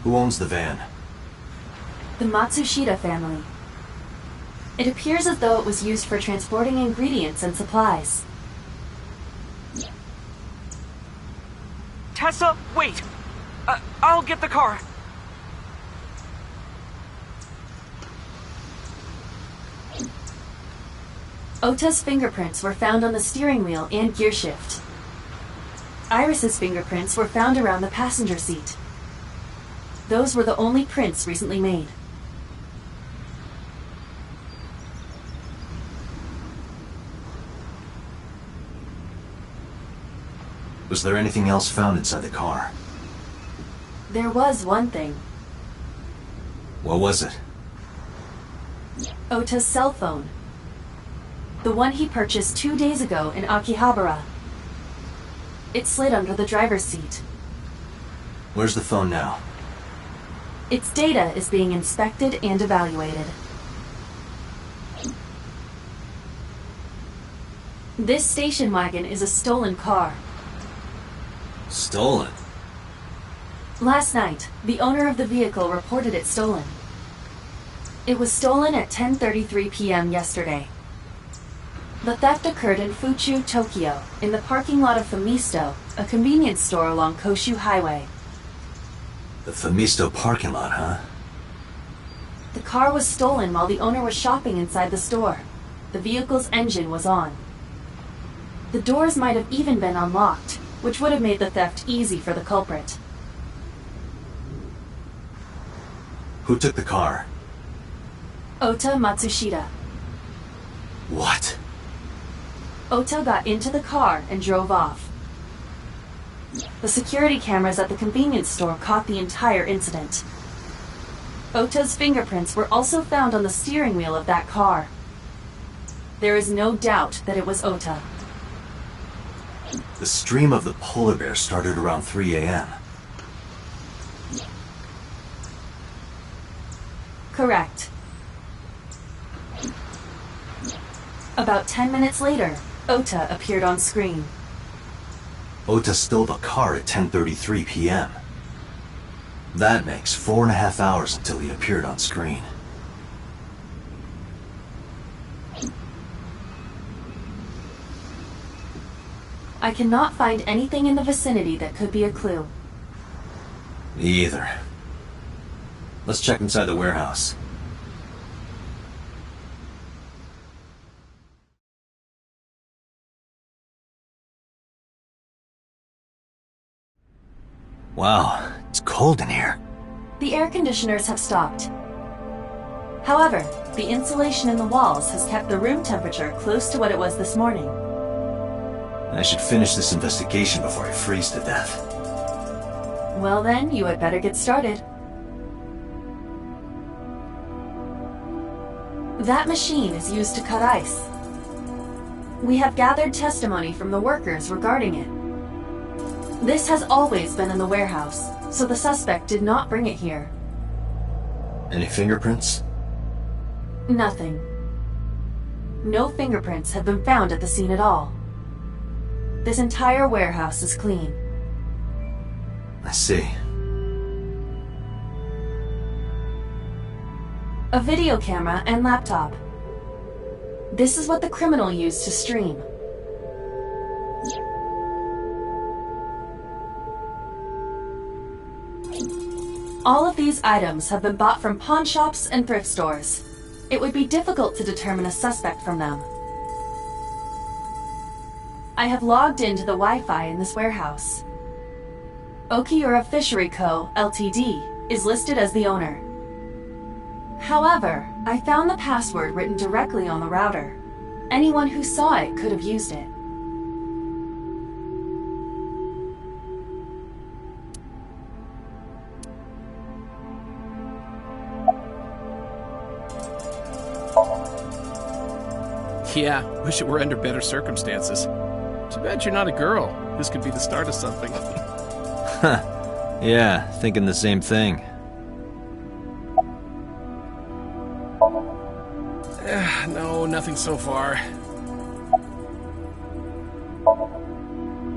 Who owns the van? The Matsushita family. It appears as though it was used for transporting ingredients and supplies. Tessa, wait! I'll get the car. Ota's fingerprints were found on the steering wheel and gearshift. Iris's fingerprints were found around the passenger seat. Those were the only prints recently made. Was there anything else found inside the car? There was one thing. What was it? Ota's cell phone. The one he purchased 2 days ago in Akihabara. It slid under the driver's seat. Where's the phone now? Its data is being inspected and evaluated. This station wagon is a stolen car. Stolen? Last night, the owner of the vehicle reported it stolen. It was stolen at 10:33 p.m. yesterday. The theft occurred in Fuchu, Tokyo, in the parking lot of Famisto, a convenience store along Koshu Highway. The Famisto parking lot, huh? The car was stolen while the owner was shopping inside the store. The vehicle's engine was on. The doors might have even been unlocked, which would have made the theft easy for the culprit. Who took the car? Ota Matsushita. What? Ota got into the car and drove off. The security cameras at the convenience store caught the entire incident. Ota's fingerprints were also found on the steering wheel of that car. There is no doubt that it was Ota. The stream of the polar bear started around 3 a.m. Correct. About 10 minutes later, Ota appeared on screen. Ota stole the car at 10:33 p.m. That makes 4.5 hours until he appeared on screen. I cannot find anything in the vicinity that could be a clue. Me either. Let's check inside the warehouse. Wow, it's cold in here. The air conditioners have stopped. However, the insulation in the walls has kept the room temperature close to what it was this morning. I should finish this investigation before I freeze to death. Well then, you had better get started. That machine is used to cut ice. We have gathered testimony from the workers regarding it. This has always been in the warehouse, so the suspect did not bring it here. Any fingerprints? Nothing. No fingerprints have been found at the scene at all. This entire warehouse is clean. I see. A video camera and laptop. This is what the criminal used to stream. All of these items have been bought from pawn shops and thrift stores. It would be difficult to determine a suspect from them. I have logged into the Wi-Fi in this warehouse. Okiura Fishery Co., Ltd. is listed as the owner. However, I found the password written directly on the router. Anyone who saw it could have used it. Yeah, wish it were under better circumstances. Too bad you're not a girl. This could be the start of something. Huh. Yeah, thinking the same thing. No, nothing so far.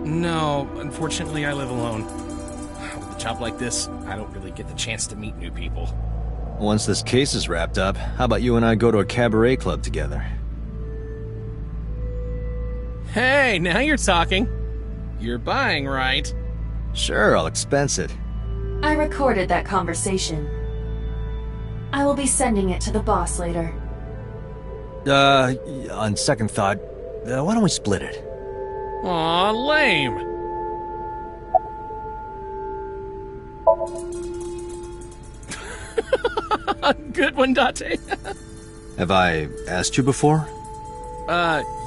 No, unfortunately I live alone. With the job like this, I don't really get the chance to meet new people. Once this case is wrapped up, how about you and I go to a cabaret club together? Hey, now you're talking. You're buying, right? Sure, I'll expense it. I recorded that conversation. I will be sending it to the boss later. On second thought, why don't we split it? Aw, lame. Good one, Date. Have I asked you before?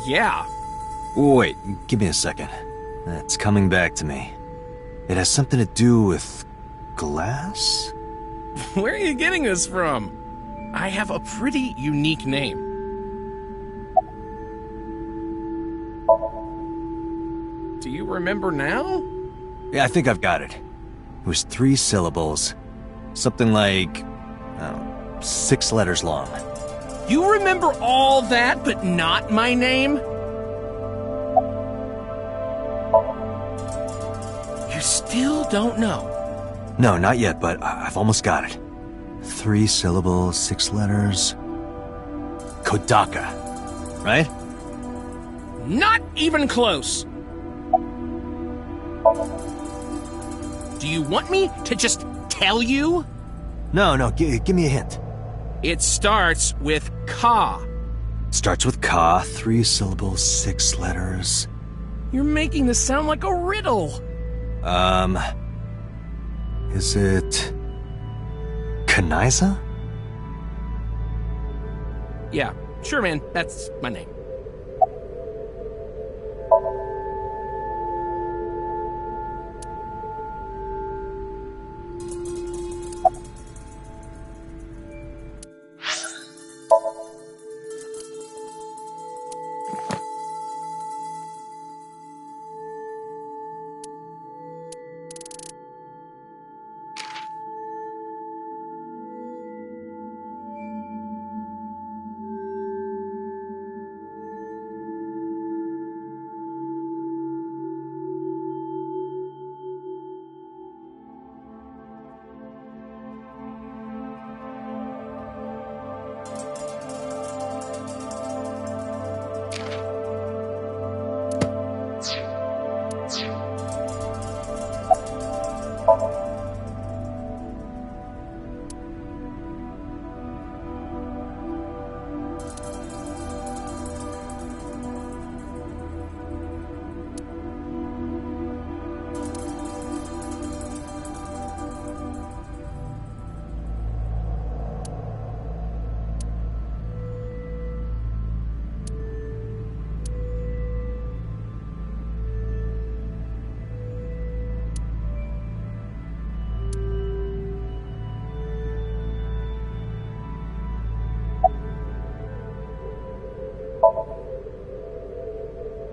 Yeah. Wait, give me a second. It's coming back to me. It has something to do with glass? Where are you getting this from? I have a pretty unique name. Do you remember now? Yeah, I think I've got it. It was 3 syllables. Something like, 6 letters long. You remember all that, but not my name? You still don't know? No, not yet, but I've almost got it. 3 syllables, 6 letters. Kodaka, right? Not even close. Do you want me to just tell you? No, give me a hint. It starts with Ka. Starts with Ka, 3 syllables, 6 letters. You're making this sound like a riddle. Is it... Kanaiza? Yeah, sure, man. That's my name.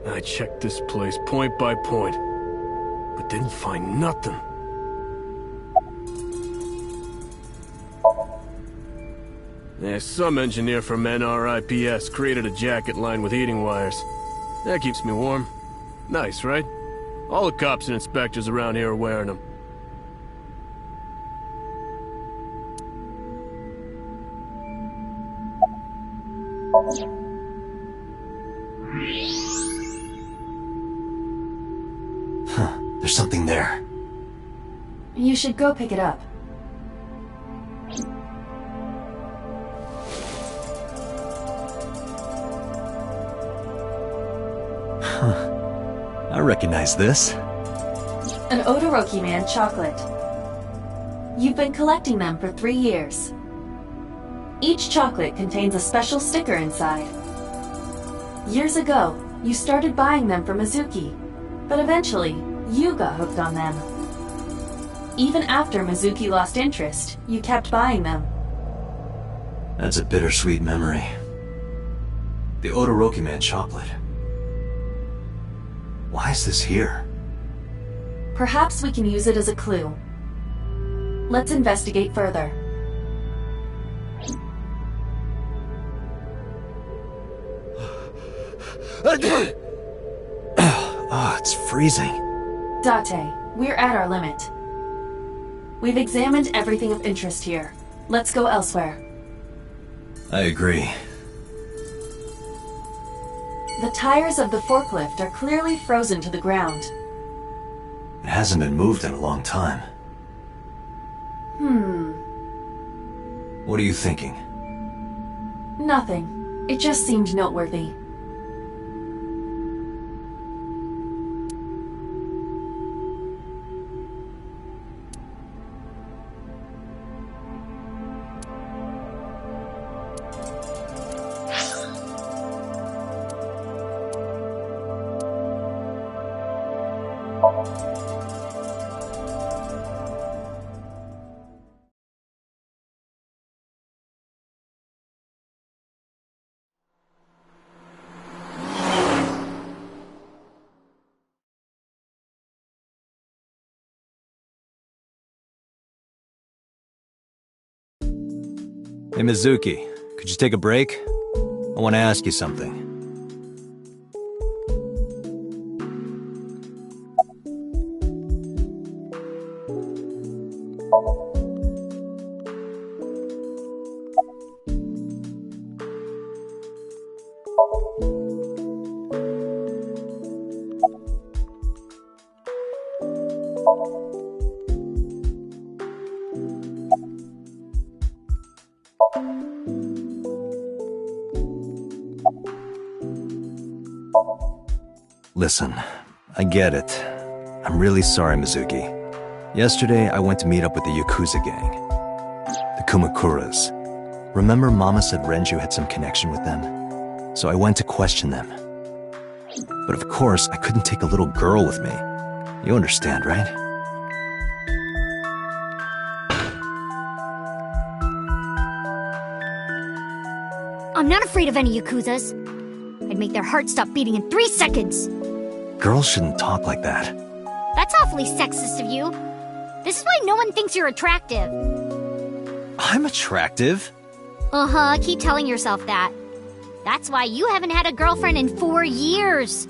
I checked this place point by point, but didn't find nothing. Yeah, some engineer from NRIPS created a jacket lined with heating wires. That keeps me warm. Nice, right? All the cops and inspectors around here are wearing them. There's something there. You should go pick it up. I recognize this. An Odoroki Man chocolate. You've been collecting them for 3 years. Each chocolate contains a special sticker inside. Years ago, you started buying them for Mizuki, but eventually, you got hooked on them. Even after Mizuki lost interest, you kept buying them. That's a bittersweet memory. The Odoroki Man chocolate. Why is this here? Perhaps we can use it as a clue. Let's investigate further. Oh, it's freezing. Date, we're at our limit. We've examined everything of interest here. Let's go elsewhere. I agree. The tires of the forklift are clearly frozen to the ground. It hasn't been moved in a long time. What are you thinking? Nothing. It just seemed noteworthy. Hey, Mizuki, could you take a break? I want to ask you something. Listen, I get it. I'm really sorry, Mizuki. Yesterday, I went to meet up with the Yakuza gang. The Kumakuras. Remember Mama said Renju had some connection with them? So I went to question them. But of course, I couldn't take a little girl with me. You understand, right? I'm not afraid of any Yakuzas. I'd make their hearts stop beating in 3 seconds. Girls shouldn't talk like that. That's awfully sexist of you. This is why no one thinks you're attractive. I'm attractive? Uh-huh, keep telling yourself that. That's why you haven't had a girlfriend in 4 years.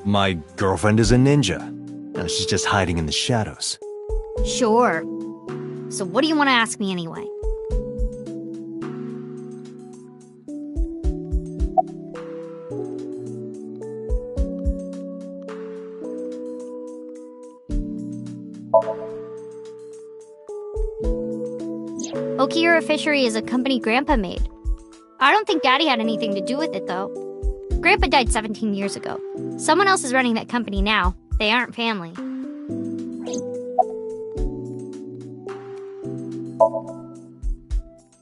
My girlfriend is a ninja. Now she's just hiding in the shadows. Sure. So what do you want to ask me anyway? Okiura Fishery is a company Grandpa made. I don't think Daddy had anything to do with it, though. Grandpa died 17 years ago. Someone else is running that company now. They aren't family.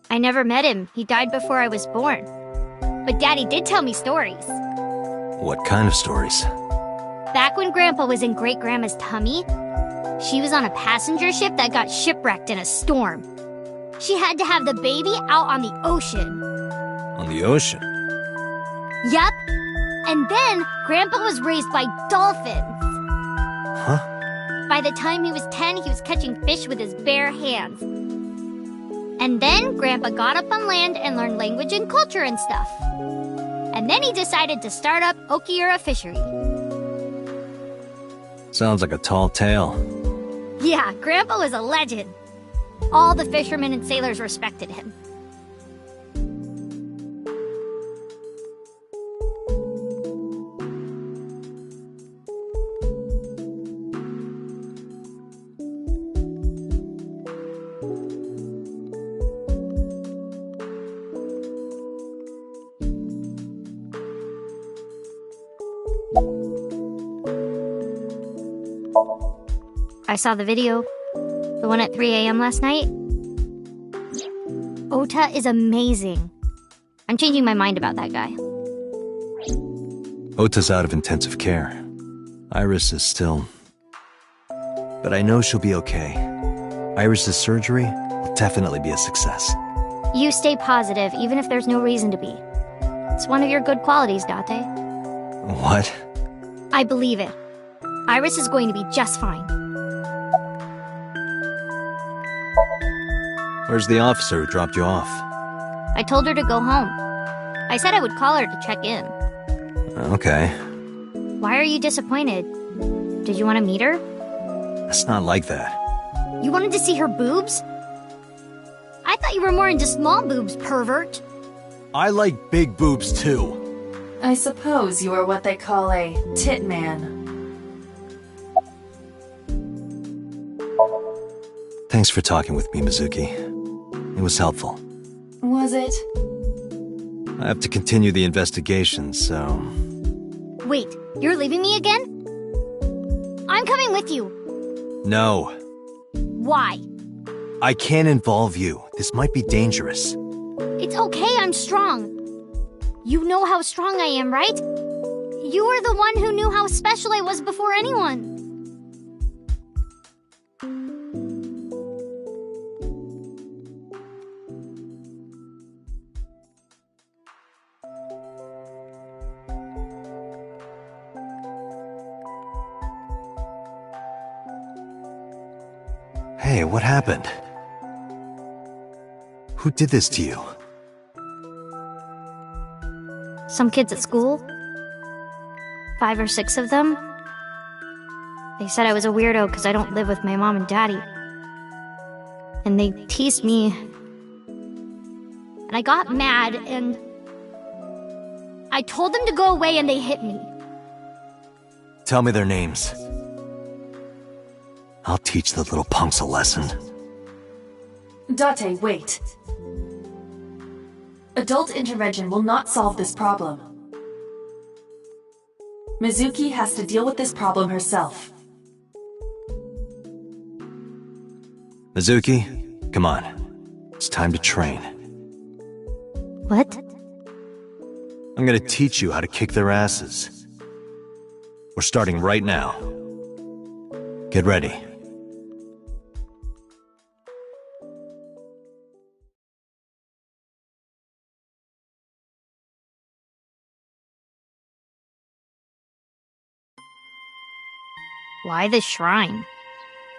I never met him. He died before I was born. But Daddy did tell me stories. What kind of stories? Back when Grandpa was in Great-Grandma's tummy, she was on a passenger ship that got shipwrecked in a storm. She had to have the baby out on the ocean. On the ocean? Yep. And then Grandpa was raised by dolphins. Huh? By the time he was 10, he was catching fish with his bare hands. And then Grandpa got up on land and learned language and culture and stuff. And then he decided to start up Okiura Fishery. Sounds like a tall tale. Yeah, Grandpa was a legend. All the fishermen and sailors respected him. I saw the video. The one at 3 a.m. last night? Ota is amazing. I'm changing my mind about that guy. Ota's out of intensive care. Iris is still... But I know she'll be okay. Iris's surgery will definitely be a success. You stay positive, even if there's no reason to be. It's one of your good qualities, Date. What? I believe it. Iris is going to be just fine. Where's the officer who dropped you off? I told her to go home. I said I would call her to check in. Okay. Why are you disappointed? Did you want to meet her? It's not like that. You wanted to see her boobs? I thought you were more into small boobs, pervert. I like big boobs too. I suppose you are what they call a tit man. Thanks for talking with me, Mizuki. It was helpful. Was it? I have to continue the investigation, so... Wait, you're leaving me again? I'm coming with you. No. Why? I can't involve you. This might be dangerous. It's okay, I'm strong. You know how strong I am, right? You were the one who knew how special I was before anyone. Hey, what happened? Who did this to you? Some kids at school. 5 or 6 of them. They said I was a weirdo because I don't live with my mom and daddy. And they teased me. And I got mad and... I told them to go away and they hit me. Tell me their names. I'll teach the little punks a lesson. Date, wait. Adult intervention will not solve this problem. Mizuki has to deal with this problem herself. Mizuki, come on. It's time to train. What? I'm gonna teach you how to kick their asses. We're starting right now. Get ready. Why the shrine?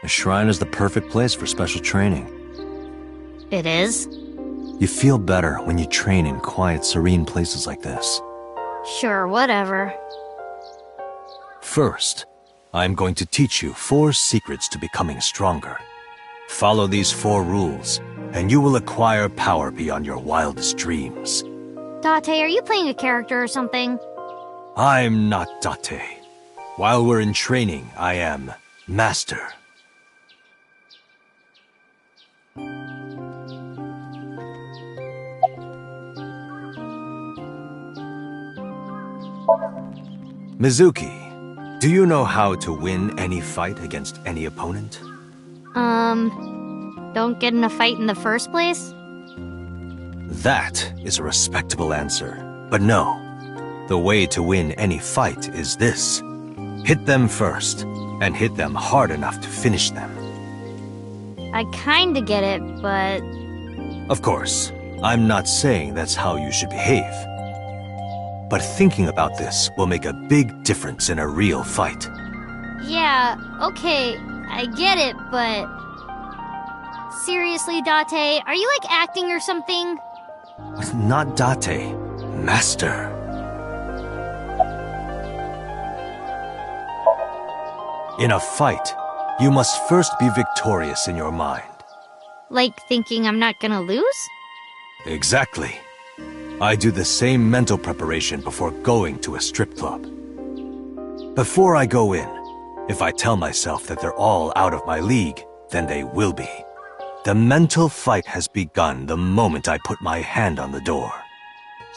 The shrine is the perfect place for special training. It is? You feel better when you train in quiet, serene places like this. Sure, whatever. First, I'm going to teach you 4 secrets to becoming stronger. Follow these 4 rules, and you will acquire power beyond your wildest dreams. Date, are you playing a character or something? I'm not Date. While we're in training, I am Master. Mizuki, do you know how to win any fight against any opponent? Don't get in a fight in the first place? That is a respectable answer. But no, the way to win any fight is this. Hit them first, and hit them hard enough to finish them. I kinda get it, but... Of course, I'm not saying that's how you should behave. But thinking about this will make a big difference in a real fight. Yeah, okay, I get it, but... Seriously, Date, are you like acting or something? Not Date, Master. In a fight, you must first be victorious in your mind. Like thinking I'm not gonna lose? Exactly. I do the same mental preparation before going to a strip club. Before I go in, if I tell myself that they're all out of my league, then they will be. The mental fight has begun the moment I put my hand on the door.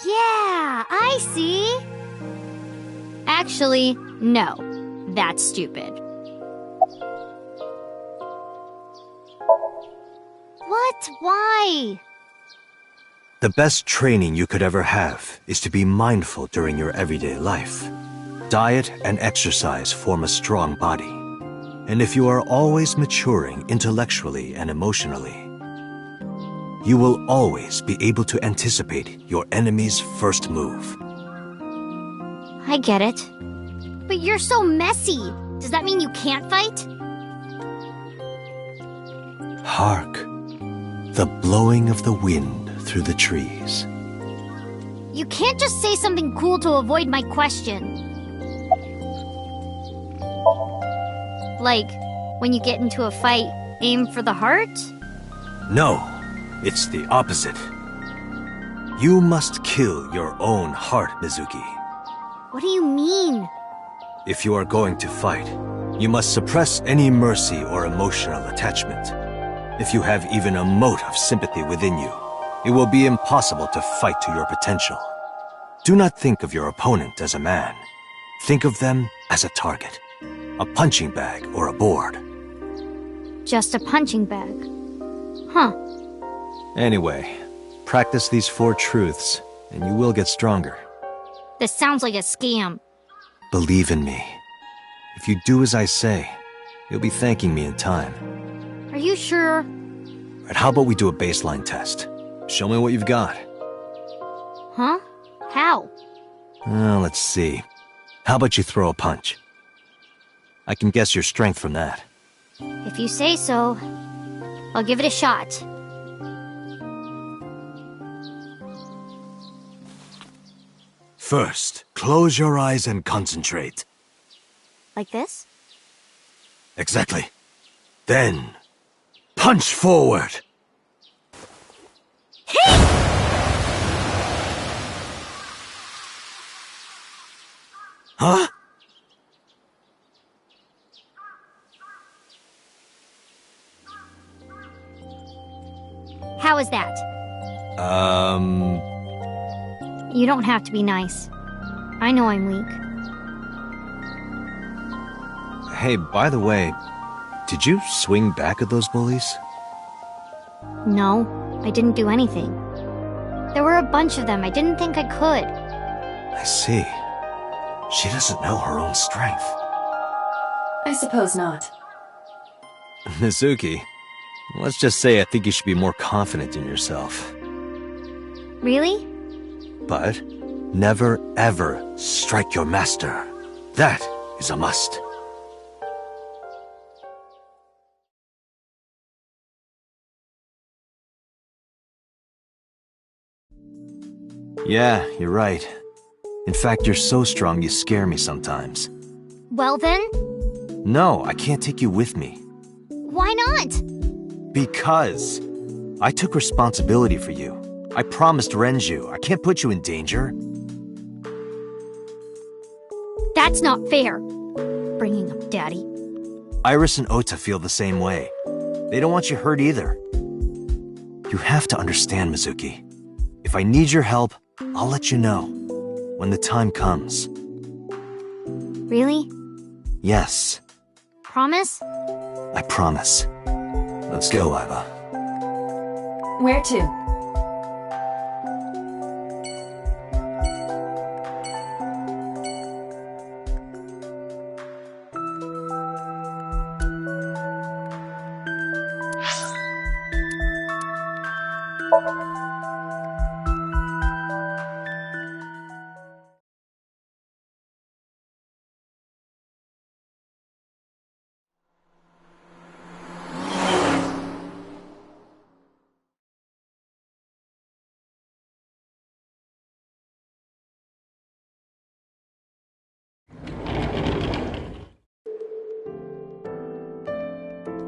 Yeah, I see. Actually, no. That's stupid. What? Why? The best training you could ever have is to be mindful during your everyday life. Diet and exercise form a strong body. And if you are always maturing intellectually and emotionally, you will always be able to anticipate your enemy's first move. I get it. But you're so messy. Does that mean you can't fight? Hark, the blowing of the wind through the trees. You can't just say something cool to avoid my question. Like, when you get into a fight, Aim for the heart? No, it's the opposite. You must kill your own heart, Mizuki. What do you mean? If you are going to fight, you must suppress any mercy or emotional attachment. If you have even a mote of sympathy within you, it will be impossible to fight to your potential. Do not think of your opponent as a man. Think of them as a target, a punching bag or a board. Just a punching bag. Huh. Anyway, practice these 4 truths, and you will get stronger. This sounds like a scam. Believe in me. If you do as I say, you'll be thanking me in time. Are you sure? Right, how about we do a baseline test? Show me what you've got. Huh? How? Let's see. How about you throw a punch? I can guess your strength from that. If you say so, I'll give it a shot. First, close your eyes and concentrate. Like this? Exactly. Then, punch forward. Huh? How is that? You don't have to be nice. I know I'm weak. Hey, by the way, did you swing back at those bullies? No, I didn't do anything. There were a bunch of them. I didn't think I could. I see. She doesn't know her own strength. I suppose not. Mizuki, let's just say I think you should be more confident in yourself. Really? But never ever strike your master. That is a must. Yeah, you're right. In fact, you're so strong you scare me sometimes. Well then, No, I can't take you with me. why not? Because I took responsibility for you. I promised Renju. I can't put you in danger. That's not fair. Bringing up Daddy. Iris and Ota feel the same way. They don't want you hurt either. You have to understand, Mizuki. If I need your help, I'll let you know. When the time comes. Really? Yes, Promise? I promise. Let's go, Iva. Where to?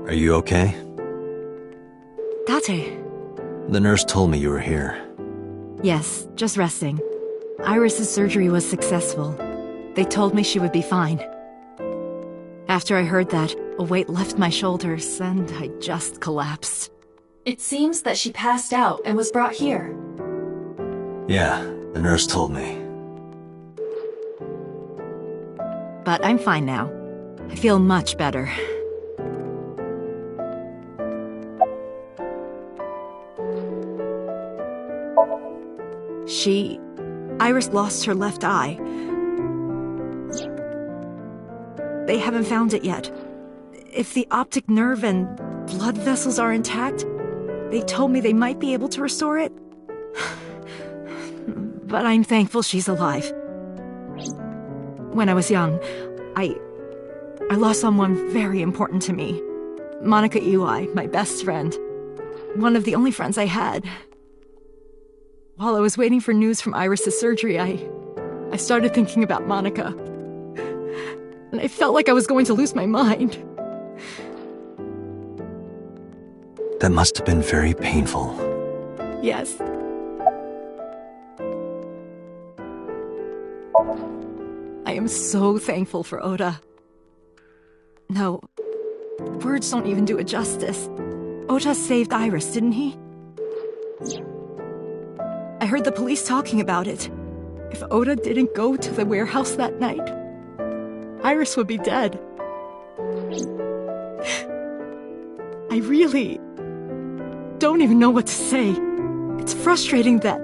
Are you okay? Date. The nurse told me you were here. Yes, just resting. Iris's surgery was successful. They told me she would be fine. After I heard that, a weight left my shoulders, and I just collapsed. It seems that she passed out and was brought here. Yeah, the nurse told me. But I'm fine now. I feel much better. Iris lost her left eye. They haven't found it yet. If the optic nerve and blood vessels are intact, they told me they might be able to restore it. But I'm thankful she's alive. When I was young, I lost someone very important to me. Monica Iwai, my best friend. One of the only friends I had. While I was waiting for news from Iris's surgery, I started thinking about Monica. And I felt like I was going to lose my mind. That must have been very painful. Yes. I am so thankful for Ota. No, words don't even do it justice. Ota saved Iris, didn't he? I heard the police talking about it. If Ota didn't go to the warehouse that night, Iris would be dead. I really don't even know what to say. It's frustrating that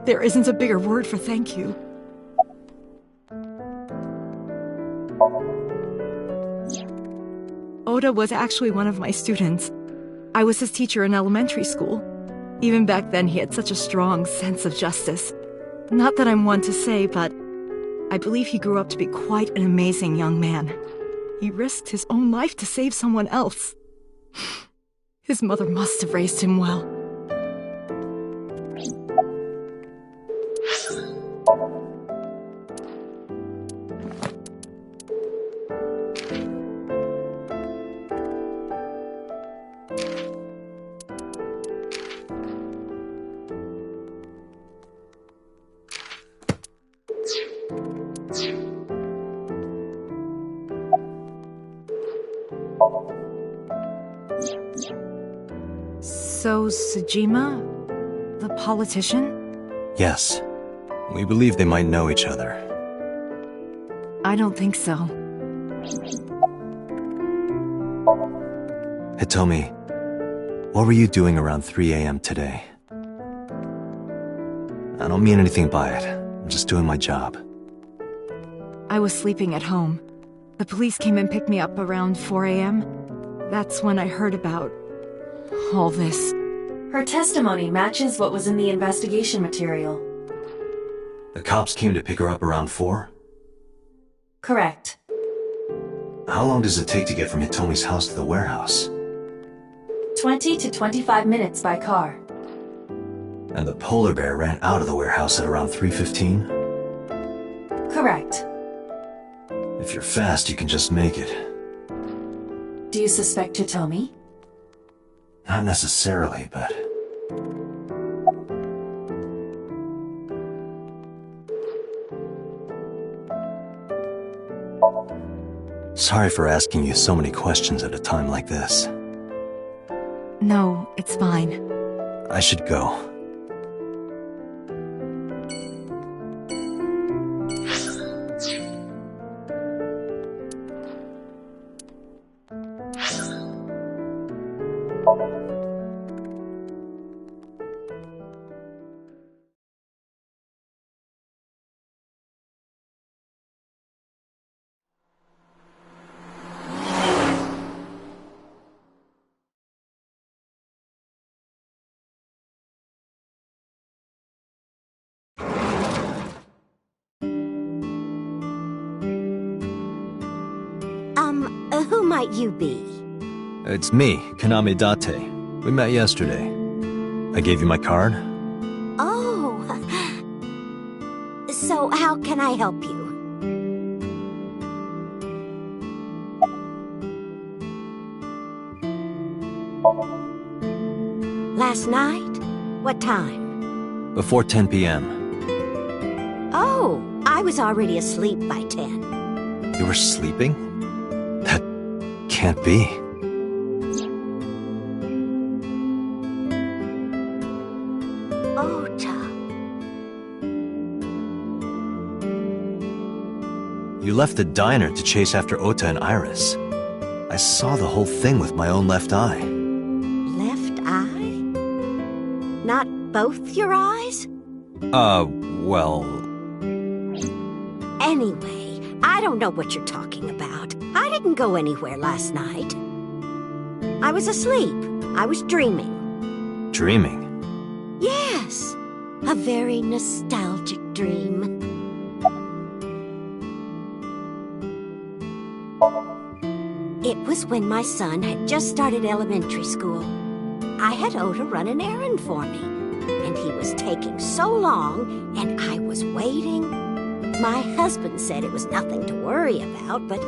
there isn't a bigger word for thank you. Ota was actually one of my students. I was his teacher in elementary school. Even back then, he had such a strong sense of justice. Not that I'm one to say, but I believe he grew up to be quite an amazing young man. He risked his own life to save someone else. His mother must have raised him well. So, Sejima, the politician? Yes. We believe they might know each other. I don't think so. Hitomi, what were you doing around 3 a.m. today? I don't mean anything by it. I'm just doing my job. I was sleeping at home. The police came and picked me up around 4 a.m. That's when I heard about all this. Her testimony matches what was in the investigation material. The cops came to pick her up around 4? Correct. How long does it take to get from Hitomi's house to the warehouse? 20 to 25 minutes by car. And the polar bear ran out of the warehouse at around 3:15? Correct. If you're fast, you can just make it. Do you suspect Hitomi? Not necessarily, but... Sorry for asking you so many questions at a time like this. No, it's fine. I should go. Who might you be? It's me, Kaname Date. We met yesterday. I gave you my card? Oh. So how can I help you? Last night? What time? Before 10 p.m. Oh, I was already asleep by 10. You were sleeping? That can't be. Ota. You left the diner to chase after Ota and Iris. I saw the whole thing with my own left eye. Left eye? Not both your eyes? Well... Anyway, I don't know what you're talking about. I didn't go anywhere last night. I was asleep. I was dreaming. Dreaming? Yes, a very nostalgic dream. It was when my son had just started elementary school. I had Ota run an errand for me, and he was taking so long, and I was waiting. My husband said it was nothing to worry about, but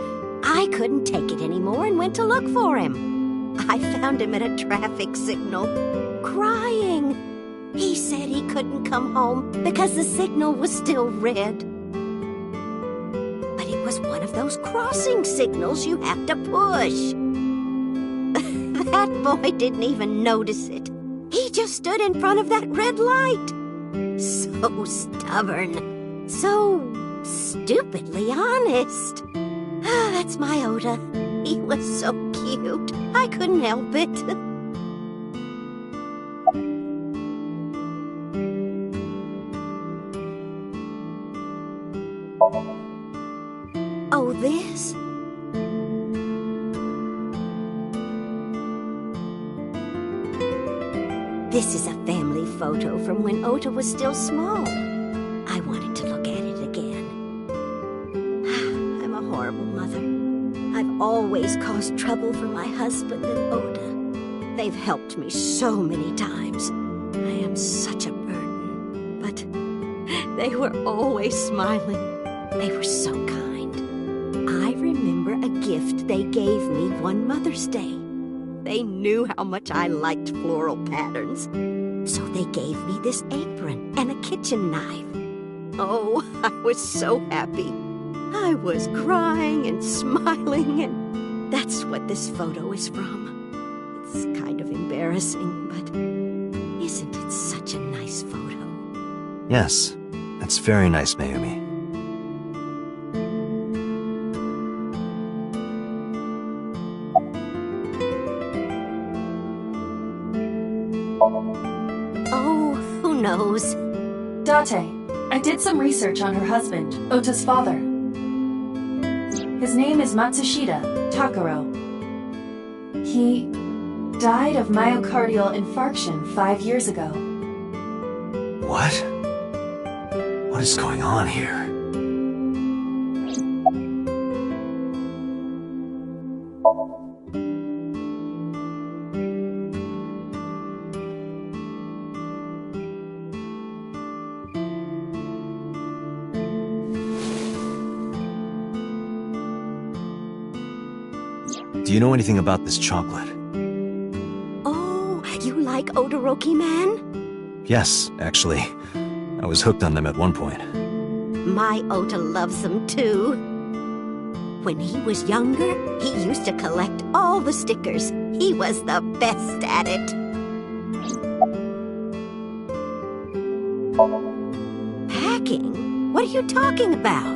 I couldn't take it anymore and went to look for him. I found him at a traffic signal, crying. He said he couldn't come home because the signal was still red. But it was one of those crossing signals you have to push. That boy didn't even notice it. He just stood in front of that red light. So stubborn. So stupidly honest. That's my Ota. He was so cute. I couldn't help it. Oh, this? This is a family photo from when Ota was still small. I wanted to look at it again. I'm a horrible mother. I've always caused trouble for my husband and Ota. They've helped me so many times. I am such a burden. But they were always smiling. They were so kind. I remember a gift they gave me one Mother's Day. They knew how much I liked floral patterns. So they gave me this apron and a kitchen knife. Oh, I was so happy. I was crying and smiling, and that's what this photo is from. It's kind of embarrassing, but isn't it such a nice photo? Yes, it's very nice, Mayumi. Oh, who knows? Date, I did some research on her husband, Ota's father. His name is Matsushita Takaro. He died of myocardial infarction 5 years ago. What? What is going on here? Do you know anything about this chocolate? Oh, you like Odoroki Man? Yes, actually. I was hooked on them at one point. My Ota loves them too. When he was younger, he used to collect all the stickers. He was the best at it. Packing? What are you talking about?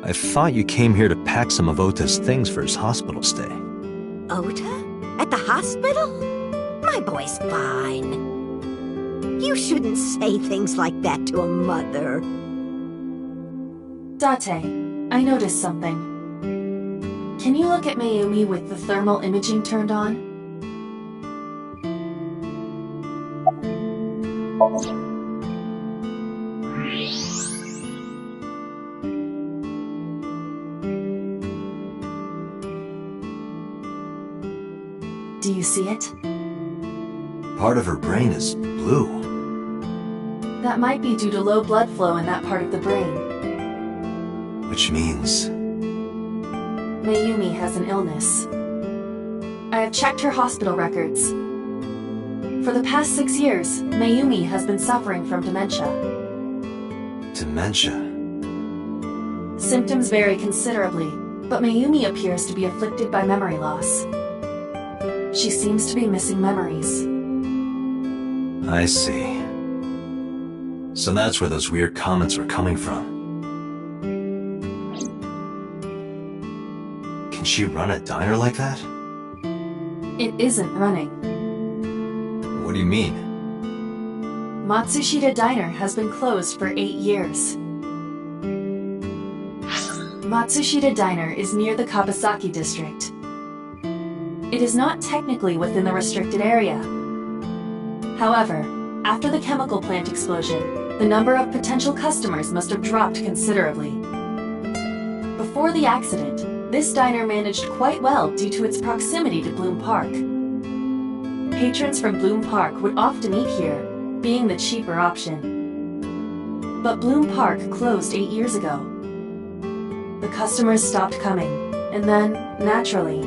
I thought you came here to pack some of Ota's things for his hospital stay. Ota? At the hospital? My boy's fine. You shouldn't say things like that to a mother. Date, I noticed something. Can you look at Mayumi with the thermal imaging turned on? Do you see it? Part of her brain is blue. That might be due to low blood flow in that part of the brain. Which means... Mayumi has an illness. I have checked her hospital records. For the past 6 years, Mayumi has been suffering from dementia. Dementia? Symptoms vary considerably, but Mayumi appears to be afflicted by memory loss. She seems to be missing memories. I see. So that's where those weird comments were coming from. Can she run a diner like that? It isn't running. What do you mean? Matsushita Diner has been closed for 8 years. Matsushita Diner is near the Kabasaki district. It is not technically within the restricted area. However, after the chemical plant explosion, the number of potential customers must have dropped considerably. Before the accident, this diner managed quite well due to its proximity to Bloom Park. Patrons from Bloom Park would often eat here, being the cheaper option. But Bloom Park closed 8 years ago. The customers stopped coming, and then, naturally.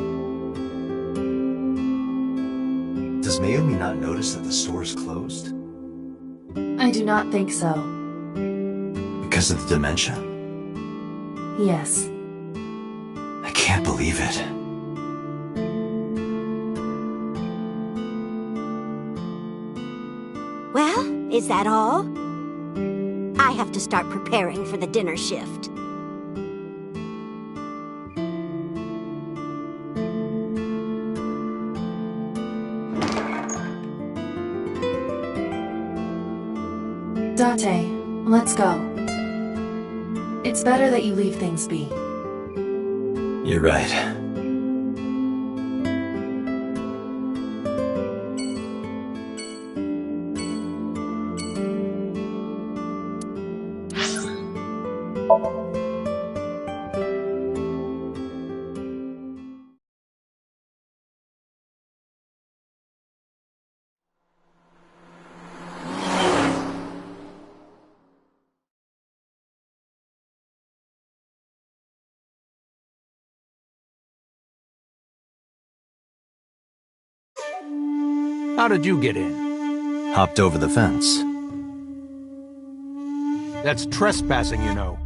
Does Mayumi not notice that the store is closed? I do not think so. Because of the dementia? Yes. I can't believe it. Well, is that all? I have to start preparing for the dinner shift. Date, let's go. It's better that you leave things be. You're right. How did you get in? Hopped over the fence. That's trespassing, you know.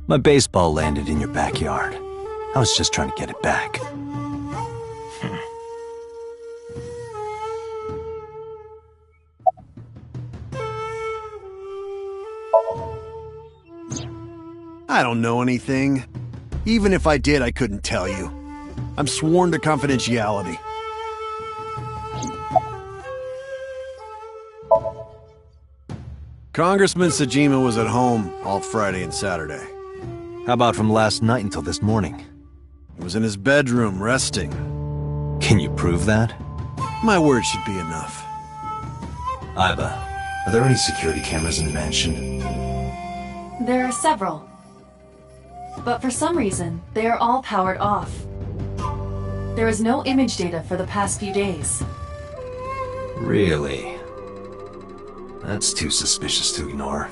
My baseball landed in your backyard. I was just trying to get it back. I don't know anything. Even if I did, I couldn't tell you. I'm sworn to confidentiality. Congressman Sajima was at home all Friday and Saturday. How about from last night until this morning? He was in his bedroom, resting. Can you prove that? My word should be enough. Iba, are there any security cameras in the mansion? There are several. But for some reason, they are all powered off. There is no image data for the past few days. Really? That's too suspicious to ignore.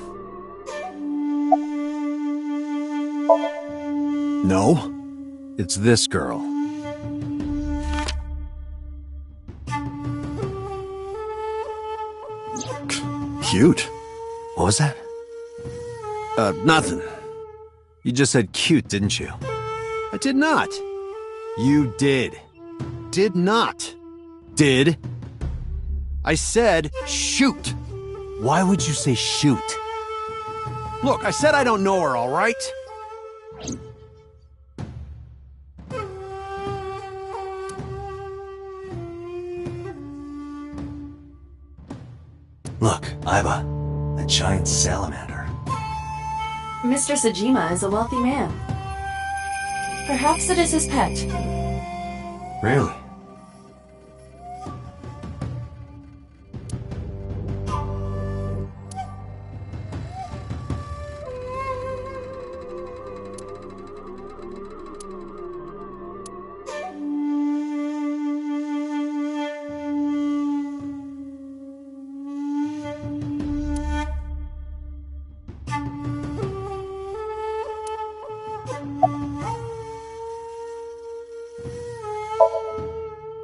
No? It's this girl. Cute. What was that? Nothing. You just said cute, didn't you? I did not. You did. Did not. Did? I said shoot. Why would you say shoot? Look, I said I don't know her, all right? Look, Iba, a giant salamander. Mr. Sajima is a wealthy man. Perhaps it is his pet. Really?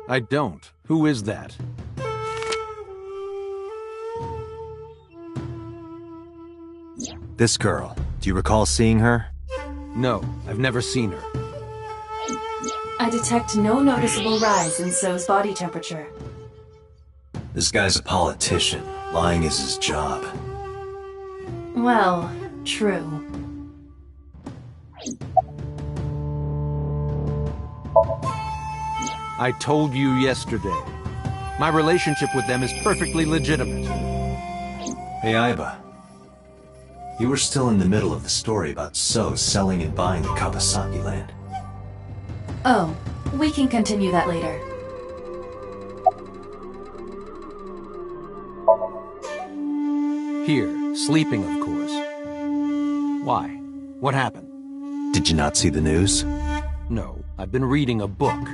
I don't. Who is that? This girl. Do you recall seeing her? No, I've never seen her. I detect no noticeable rise in So's body temperature. This guy's a politician. Lying is his job. Well, true. I told you yesterday. My relationship with them is perfectly legitimate. Hey, Iba. You were still in the middle of the story about So selling and buying the Kawasaki land. Oh, we can continue that later. Here, sleeping, of course. Why? What happened? Did you not see the news? No, I've been reading a book.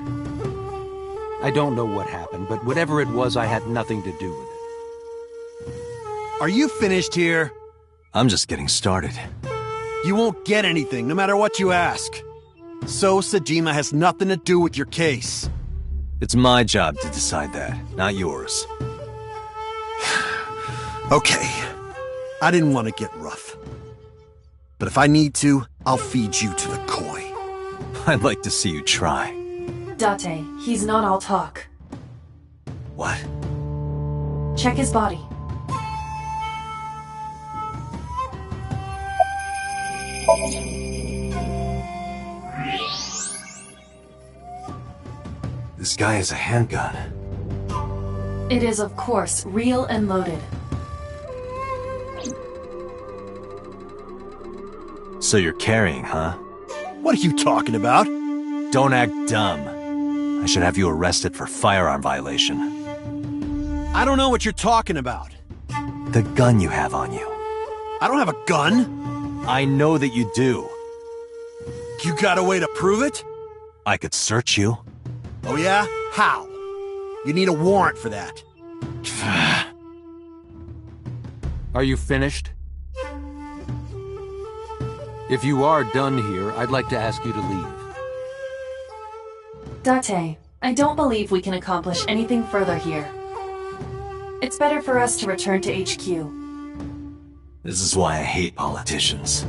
I don't know what happened, but whatever it was, I had nothing to do with it. Are you finished here? I'm just getting started. You won't get anything, no matter what you ask. So Sejima has nothing to do with your case. It's my job to decide that, not yours. Okay. I didn't want to get rough. But if I need to, I'll feed you to the koi. I'd like to see you try. Date, he's not all talk. What? Check his body. This guy has a handgun. It is, of course, real and loaded. So you're carrying, huh? What are you talking about? Don't act dumb. I should have you arrested for firearm violation. I don't know what you're talking about. The gun you have on you. I don't have a gun. I know that you do. You got a way to prove it? I could search you. Oh yeah? How? You need a warrant for that. Are you finished? If you are done here, I'd like to ask you to leave. Date, I don't believe we can accomplish anything further here. It's better for us to return to HQ. This is why I hate politicians.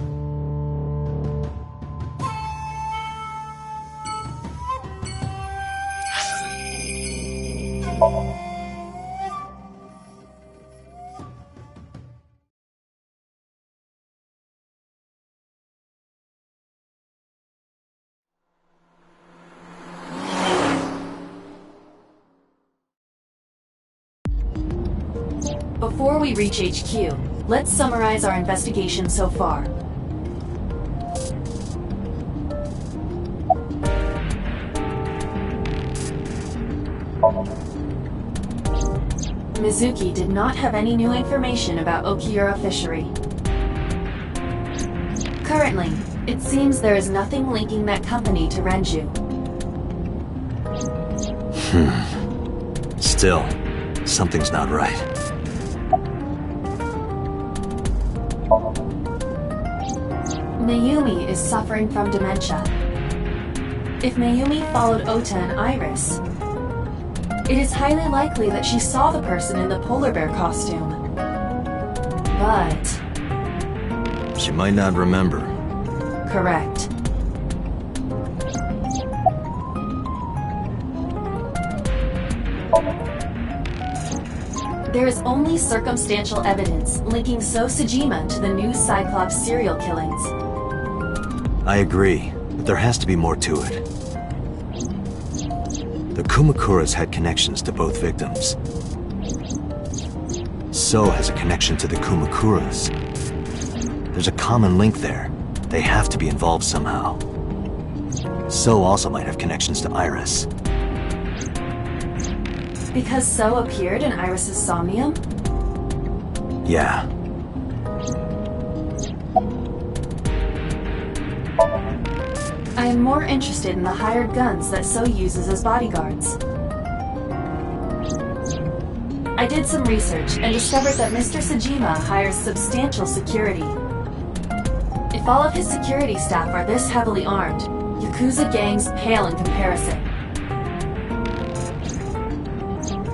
Before we reach HQ, let's summarize our investigation so far. Mizuki did not have any new information about Okiura Fishery. Currently, it seems there is nothing linking that company to Renju. Still, something's not right. Mayumi is suffering from dementia. If Mayumi followed Ota and Iris, it is highly likely that she saw the person in the polar bear costume. But... she might not remember. correct. There is only circumstantial evidence linking So Sejima to the new Cyclops serial killings. I agree, but there has to be more to it. The Kumakuras had connections to both victims. So has a connection to the Kumakuras. There's a common link there. They have to be involved somehow. So also might have connections to Iris. Because So appeared in Iris's Somnium? Yeah. I am more interested in the hired guns that So uses as bodyguards. I did some research and discovered that Mr. Sejima hires substantial security. If all of his security staff are this heavily armed, Yakuza gangs pale in comparison.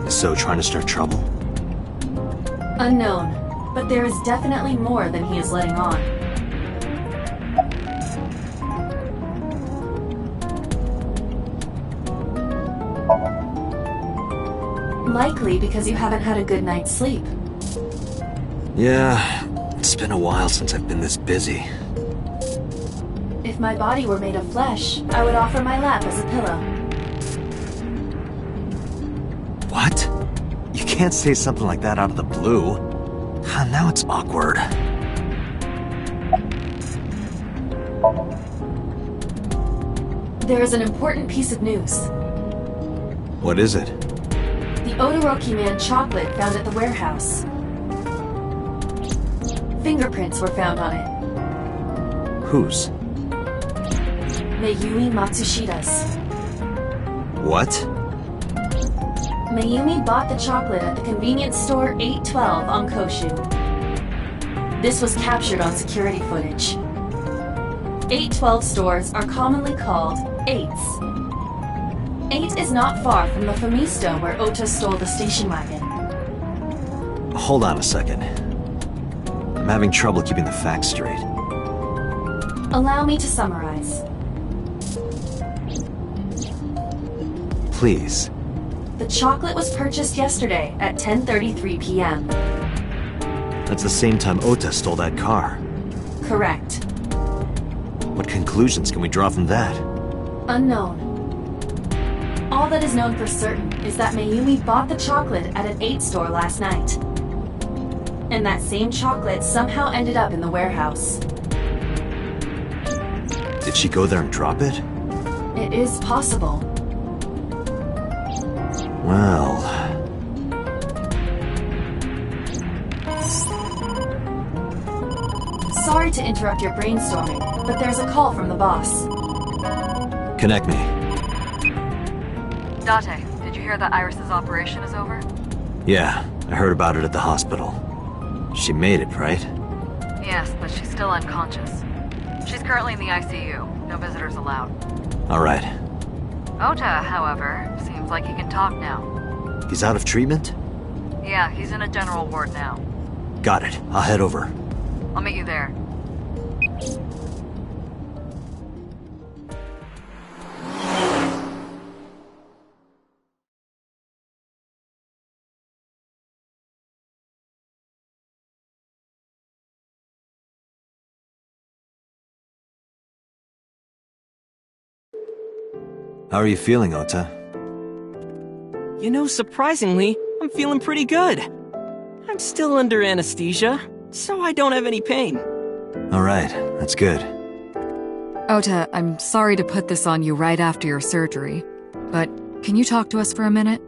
Is So trying to start trouble? Unknown, but there is definitely more than he is letting on. Likely because you haven't had a good night's sleep. Yeah, it's been a while since I've been this busy. If my body were made of flesh, I would offer my lap as a pillow. What? You can't say something like that out of the blue. Now it's awkward. There is an important piece of news. What is it? The Odoroki Man chocolate found at the warehouse. Fingerprints were found on it. Whose? Mayumi Matsushida's. What? Mayumi bought the chocolate at the convenience store 812 on Koshu. This was captured on security footage. 812 stores are commonly called 8s. 8 is not far from the Famisto where Ota stole the station wagon. Hold on a second. I'm having trouble keeping the facts straight. Allow me to summarize. Please. The chocolate was purchased yesterday at 10:33 p.m. That's the same time Ota stole that car. Correct. What conclusions can we draw from that? Unknown. All that is known for certain is that Mayumi bought the chocolate at an 8 store last night. And that same chocolate somehow ended up in the warehouse. Did she go there and drop it? It is possible. Well... Sorry to interrupt your brainstorming, but there's a call from the boss. Connect me. Date, did you hear that Iris's operation is over? Yeah, I heard about it at the hospital. She made it, right? Yes, but she's still unconscious. She's currently in the ICU. No visitors allowed. Alright. Ota, however, seems like he can talk now. He's out of treatment? Yeah, he's in a general ward now. Got it. I'll head over. I'll meet you there. How are you feeling, Ota? You know, surprisingly, I'm feeling pretty good. I'm still under anesthesia, so I don't have any pain. Alright, that's good. Ota, I'm sorry to put this on you right after your surgery, but can you talk to us for a minute?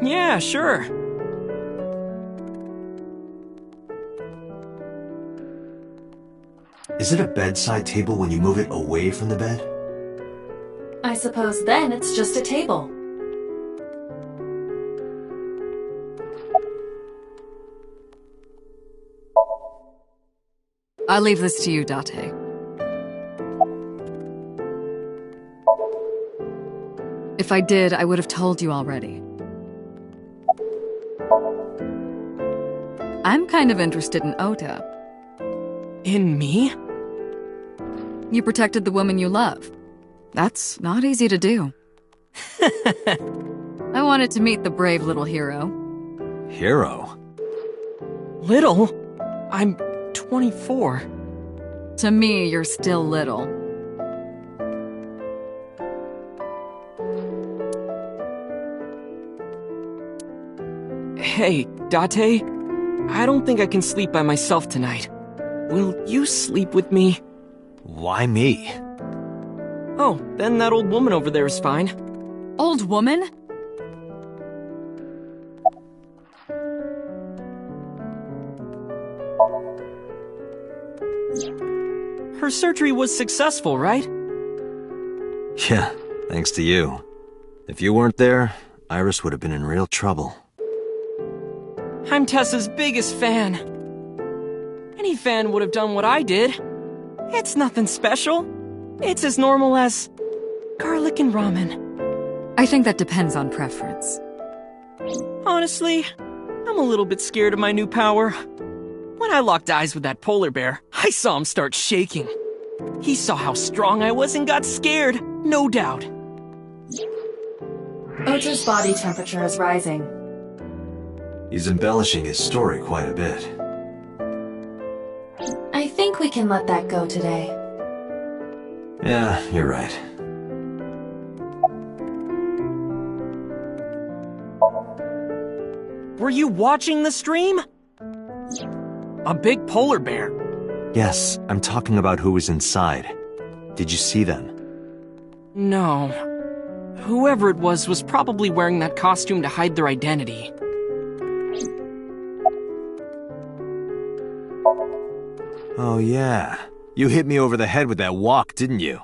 Yeah, sure. Is it a bedside table when you move it away from the bed? I suppose then it's just a table. I'll leave this to you, Date. If I did, I would have told you already. I'm kind of interested in Ota. In me? You protected the woman you love. That's not easy to do. I wanted to meet the brave little hero. Hero? Little? I'm 24. To me, you're still little. Hey, Date, I don't think I can sleep by myself tonight. Will you sleep with me? Why me? Oh, then that old woman over there is fine. Old woman? Her surgery was successful, right? Yeah, thanks to you. If you weren't there, Iris would have been in real trouble. I'm Tessa's biggest fan. Any fan would have done what I did. It's nothing special. It's as normal as garlic and ramen. I think that depends on preference. Honestly, I'm a little bit scared of my new power. When I locked eyes with that polar bear, I saw him start shaking. He saw how strong I was and got scared, no doubt. Ota's body temperature is rising. He's embellishing his story quite a bit. I think we can let that go today. Yeah, you're right. Were you watching the stream? A big polar bear. Yes, I'm talking about who was inside. Did you see them? No. Whoever it was probably wearing that costume to hide their identity. Oh yeah. You hit me over the head with that walk, didn't you?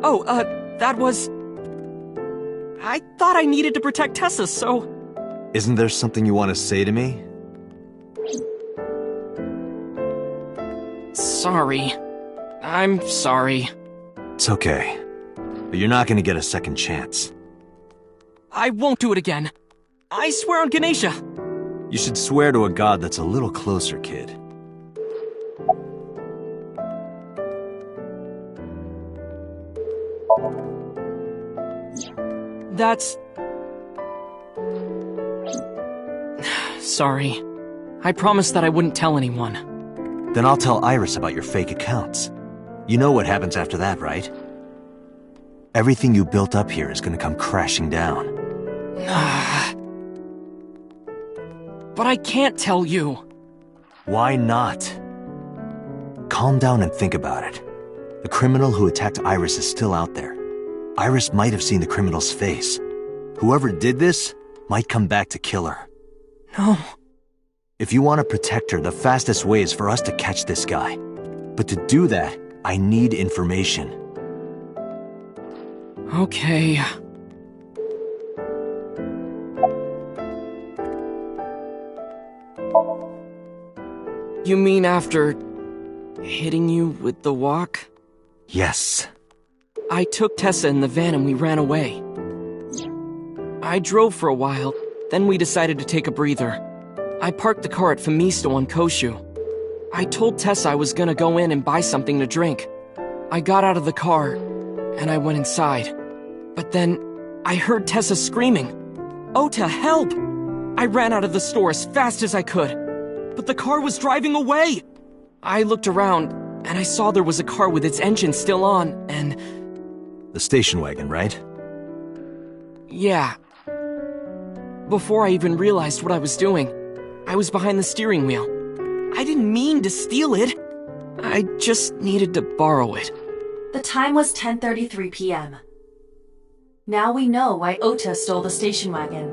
Oh, that was... I thought I needed to protect Tessa, so... Isn't there something you want to say to me? Sorry. I'm sorry. It's okay. But you're not gonna get a second chance. I won't do it again. I swear on Ganesha. You should swear to a god that's a little closer, kid. That's... Sorry. I promised that I wouldn't tell anyone. Then I'll tell Iris about your fake accounts. You know what happens after that, right? Everything you built up here is gonna come crashing down. But I can't tell you. Why not? Calm down and think about it. The criminal who attacked Iris is still out there. Iris might have seen the criminal's face. Whoever did this might come back to kill her. No. If you want to protect her, the fastest way is for us to catch this guy. But to do that, I need information. Okay. You mean after hitting you with the walk? Yes. I took Tessa in the van and we ran away. I drove for a while, then we decided to take a breather. I parked the car at Femisto on Koshu. I told Tessa I was gonna go in and buy something to drink. I got out of the car, and I went inside. But then, I heard Tessa screaming, "Ota, help!" I ran out of the store as fast as I could, but the car was driving away! I looked around, and I saw there was a car with its engine still on, and... The station wagon, right? Yeah. Before I even realized what I was doing, I was behind the steering wheel. I didn't mean to steal it. I just needed to borrow it. The time was 10:33 p.m. Now we know why Ota stole the station wagon.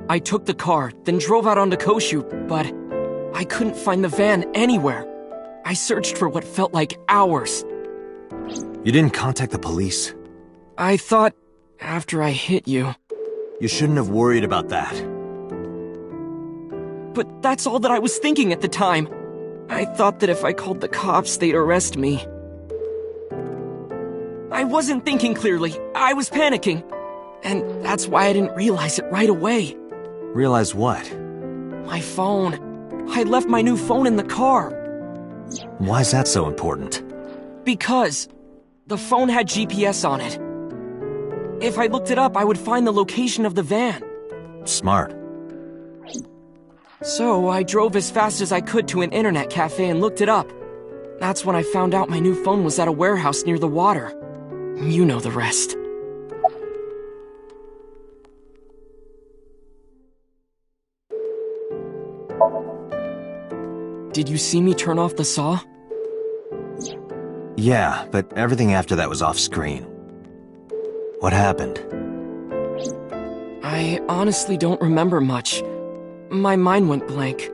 I took the car, then drove out onto Koshu, but I couldn't find the van anywhere. I searched for what felt like hours. You didn't contact the police? I thought, after I hit you... You shouldn't have worried about that. But that's all that I was thinking at the time. I thought that if I called the cops, they'd arrest me. I wasn't thinking clearly. I was panicking. And that's why I didn't realize it right away. Realize what? My phone. I left my new phone in the car. Why's that so important? Because the phone had GPS on it. If I looked it up, I would find the location of the van. Smart. So I drove as fast as I could to an internet cafe and looked it up. That's when I found out my new phone was at a warehouse near the water. You know the rest. Did you see me turn off the saw? Yeah, but everything after that was off screen. What happened? I honestly don't remember much. My mind went blank.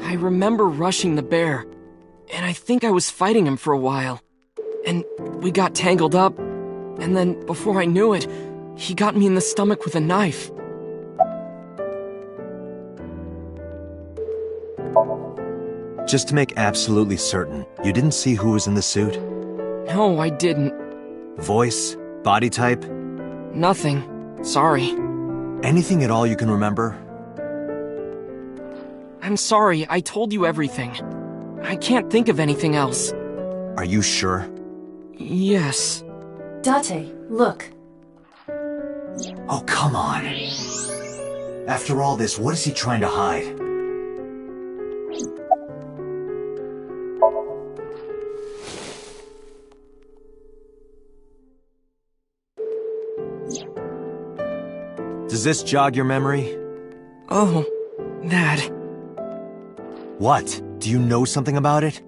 I remember rushing the bear, and I think I was fighting him for a while. And we got tangled up, and then before I knew it, he got me in the stomach with a knife. Just to make absolutely certain, you didn't see who was in the suit? No, I didn't. Voice? Body type? Nothing. Sorry. Anything at all you can remember? I'm sorry, I told you everything. I can't think of anything else. Are you sure? Yes. Date, look. Oh, come on. After all this, what is he trying to hide? Does this jog your memory? Oh, that. What? Do you know something about it?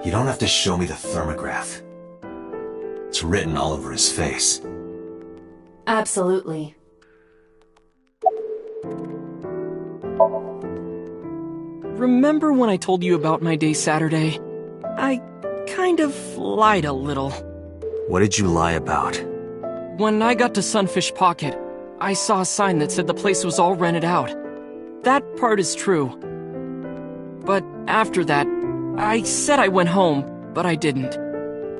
You don't have to show me the thermograph. It's written all over his face. Absolutely. Remember when I told you about my day Saturday? I kind of lied a little. What did you lie about? When I got to Sunfish Pocket, I saw a sign that said the place was all rented out. That part is true. But after that, I said I went home, but I didn't.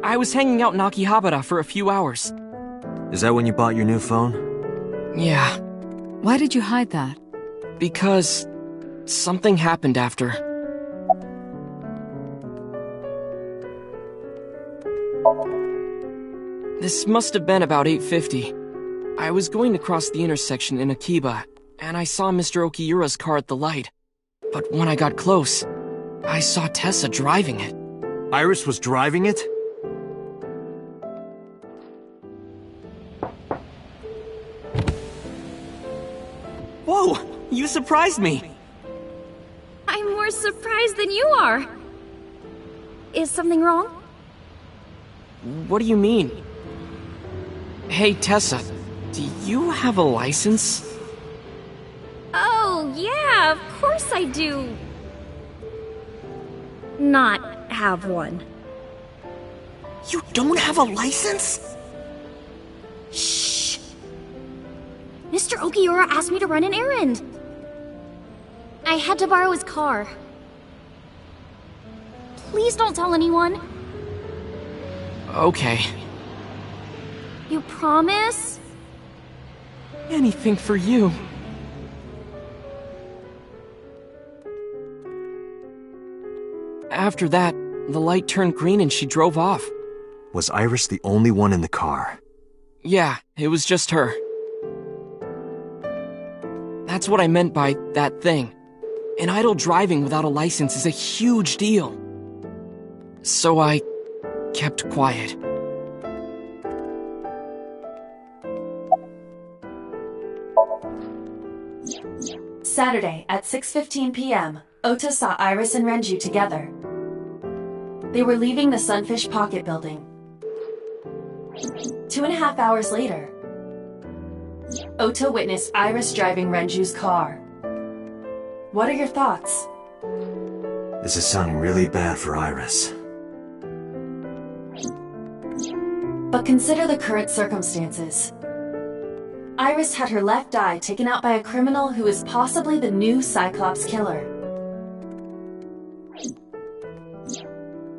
I was hanging out in Akihabara for a few hours. Is that when you bought your new phone? Yeah. Why did you hide that? Because something happened after. This must have been about 8:50. I was going to cross the intersection in Akiba, and I saw Mr. Okiura's car at the light. But when I got close, I saw Tessa driving it. Iris was driving it? Whoa! You surprised me! I'm more surprised than you are. Is something wrong? What do you mean? Hey, Tessa, do you have a license? Oh, yeah, of course I do. Not have one. You don't have a license? Shh! Mr. Okiura asked me to run an errand. I had to borrow his car. Please don't tell anyone. Okay. You promise? Anything for you. After that, the light turned green and she drove off. Was Iris the only one in the car? Yeah, it was just her. That's what I meant by that thing. An idle driving without a license is a huge deal. So I kept quiet. Saturday at 6:15 p.m., Ota saw Iris and Renju together. They were leaving the Sunfish Pocket building. 2.5 hours later, Ota witnessed Iris driving Renju's car. What are your thoughts? This is sounding really bad for Iris. But consider the current circumstances. Iris had her left eye taken out by a criminal who is possibly the new Cyclops killer.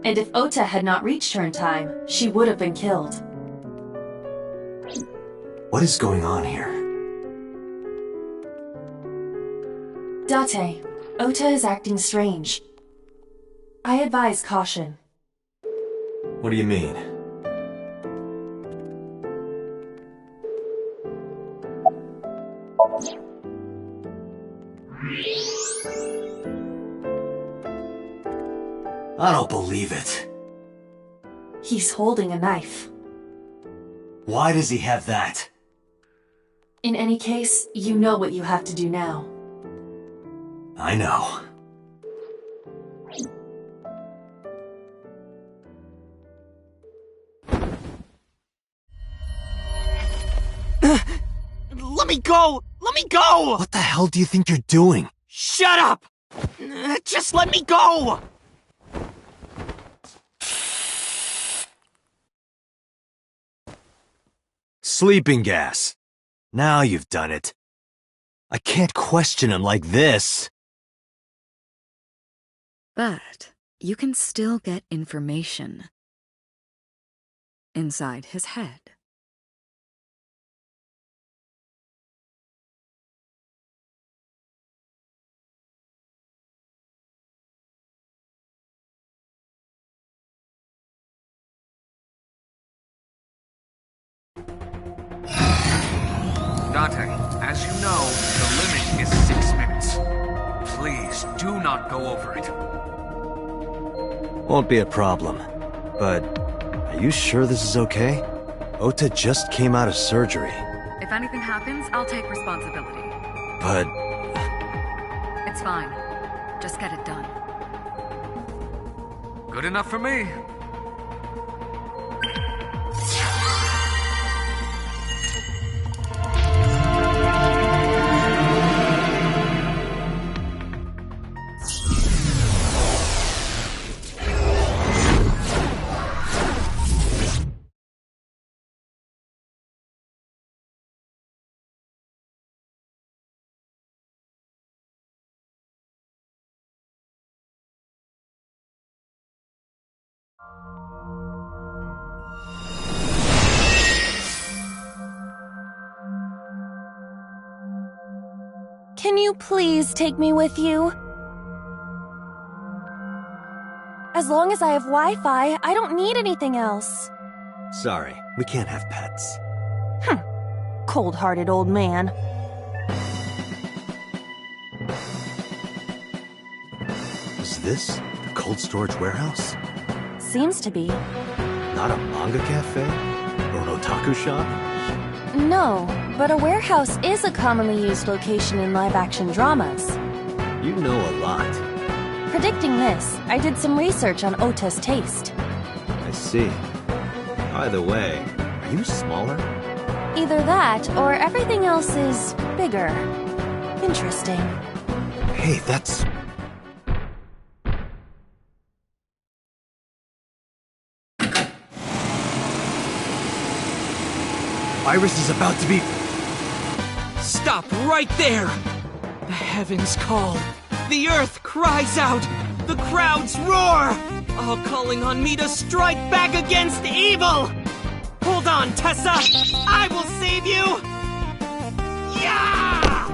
And if Ota had not reached her in time, she would have been killed. What is going on here? Date, Ota is acting strange. I advise caution. What do you mean? I don't believe it. He's holding a knife. Why does he have that? In any case, you know what you have to do now. I know. Let me go! Let me go! What the hell do you think you're doing? Shut up! Just let me go! Sleeping gas. Now you've done it. I can't question him like this. But you can still get information inside his head. Date, as you know, the limit is 6 minutes. Please, do not go over it. Won't be a problem. But, are you sure this is okay? Ota just came out of surgery. If anything happens, I'll take responsibility. But... It's fine. Just get it done. Good enough for me. Can you please take me with you? As long as I have Wi-Fi, I don't need anything else. Sorry, we can't have pets. Cold-hearted old man. Is this the cold storage warehouse? Seems to be. Not a manga cafe? Or an otaku shop? No, but a warehouse is a commonly used location in live-action dramas. You know a lot. Predicting this, I did some research on Ota's taste. I see. By the way, are you smaller? Either that, or everything else is bigger. Interesting. Hey, that's... Iris is about to be... Stop right there! The heavens call. The earth cries out. The crowds roar. All calling on me to strike back against evil. Hold on, Tessa. I will save you. Yeah!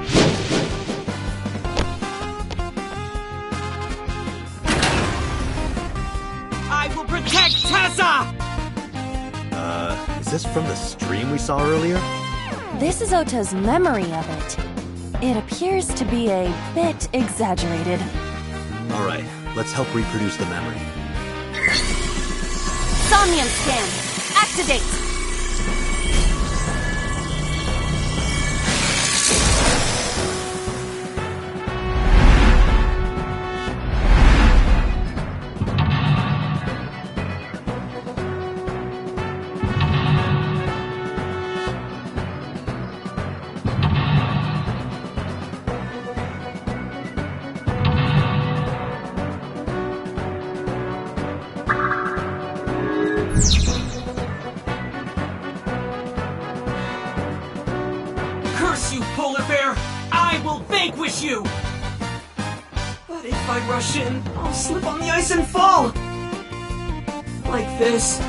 I will protect Tessa! Is this from the stream we saw earlier? This is Ota's memory of it. It appears to be a bit exaggerated. Alright, let's help reproduce the memory. Somnium scan! Activate! Curse you, polar bear! I will vanquish you! But if I rush in, I'll slip on the ice and fall! Like this.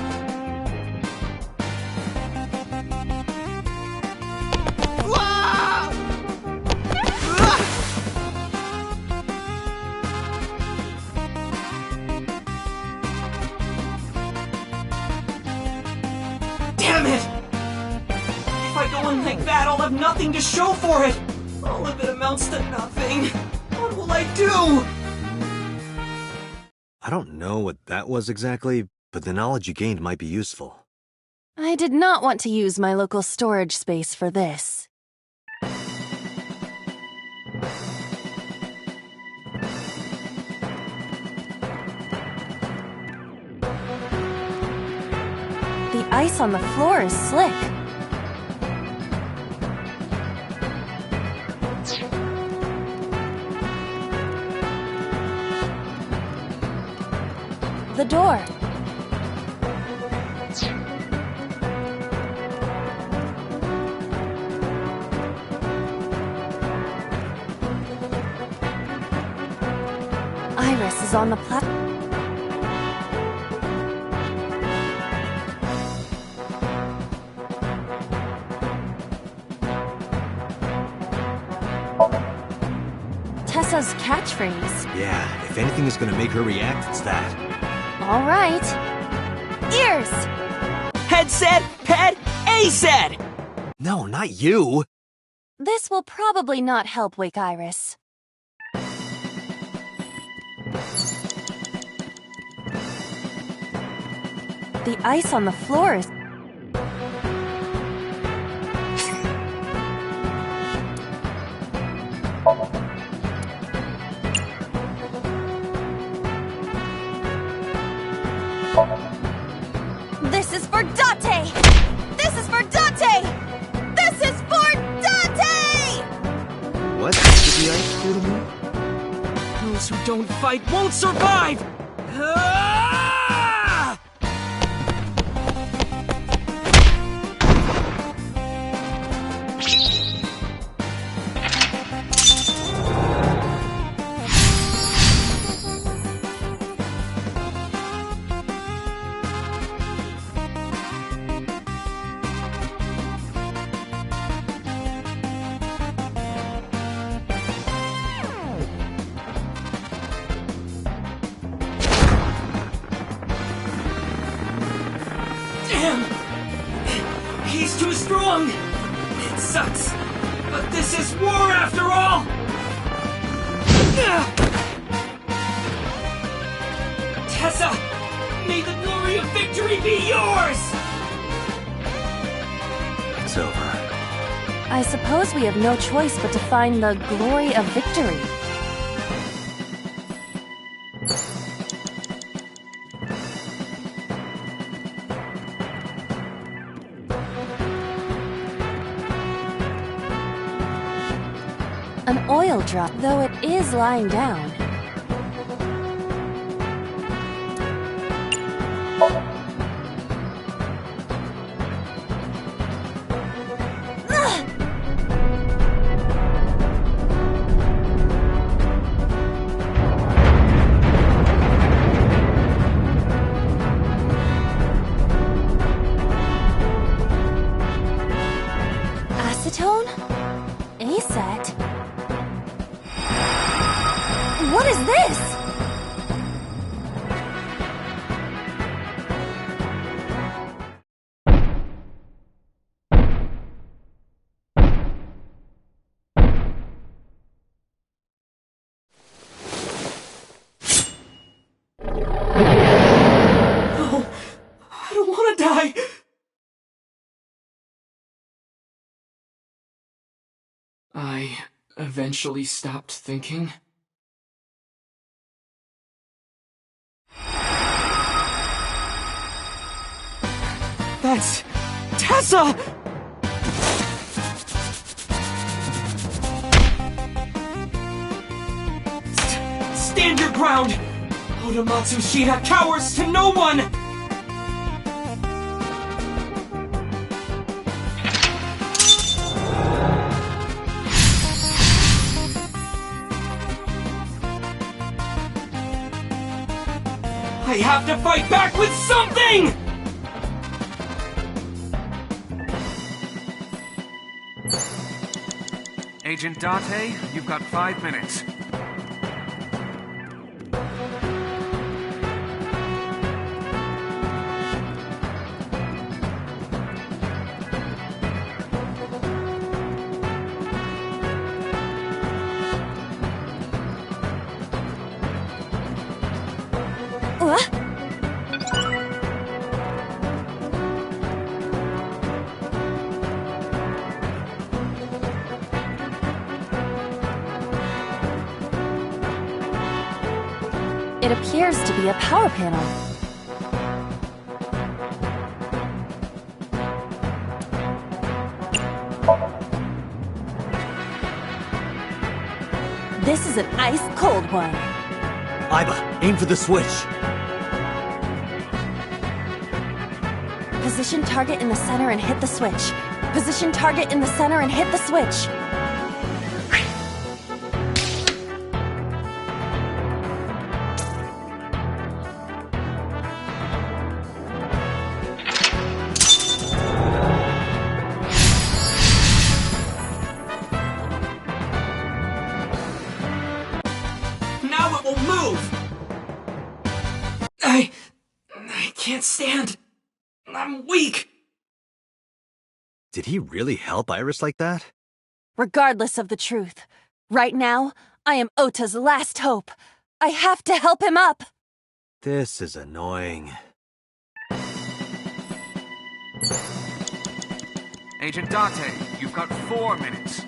Ah! Ah! Damn it! If I go in like that, I'll have nothing to show for it! All of it amounts to nothing. What will I do? I don't know what that was exactly, but the knowledge you gained might be useful. I did not want to use my local storage space for this. The ice on the floor is slick. The door. Iris is on the platform. Tessa's catchphrase. Yeah, if anything is gonna make her react, it's that. All right. Ears! Head said, pet, A said! No, not you! This will probably not help wake Iris. The ice on the floor is... This is for Date! This is for Date! This is for Date! What did the ice do to me? Those who don't fight won't survive! Ah! Damn! He's too strong! It sucks, but this is war after all! Tessa! May the glory of victory be yours! It's over. I suppose we have no choice but to find the glory of victory. An oil drop, though it is lying down. Acetone? ASAT? What is this? No, I don't want to die! I eventually stopped thinking. That's Tessa! Stand your ground! Otomatsu Shida cowers to no one! I have to fight back with something! Agent Date, you've got 5 minutes. What? It appears to be a power panel. This is an ice-cold one. Iba, aim for the switch. Position target in the center and hit the switch. Position target in the center and hit the switch. Now it will move! I can't stand. I'm weak. Did he really help Iris like that? Regardless of the truth, right now, I am Ota's last hope. I have to help him up. This is annoying. Agent Date, you've got 4 minutes.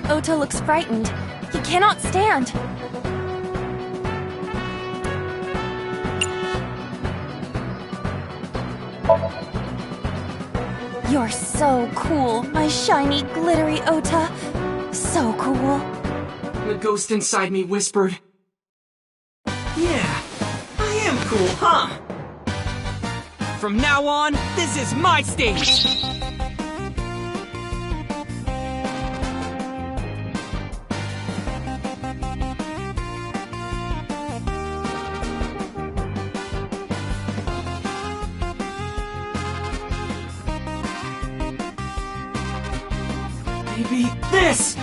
Ota looks frightened. He cannot stand. You're so cool, my shiny, glittery Ota. So cool. The ghost inside me whispered, "Yeah, I am cool, huh? From now on, this is my stage!" Maybe this!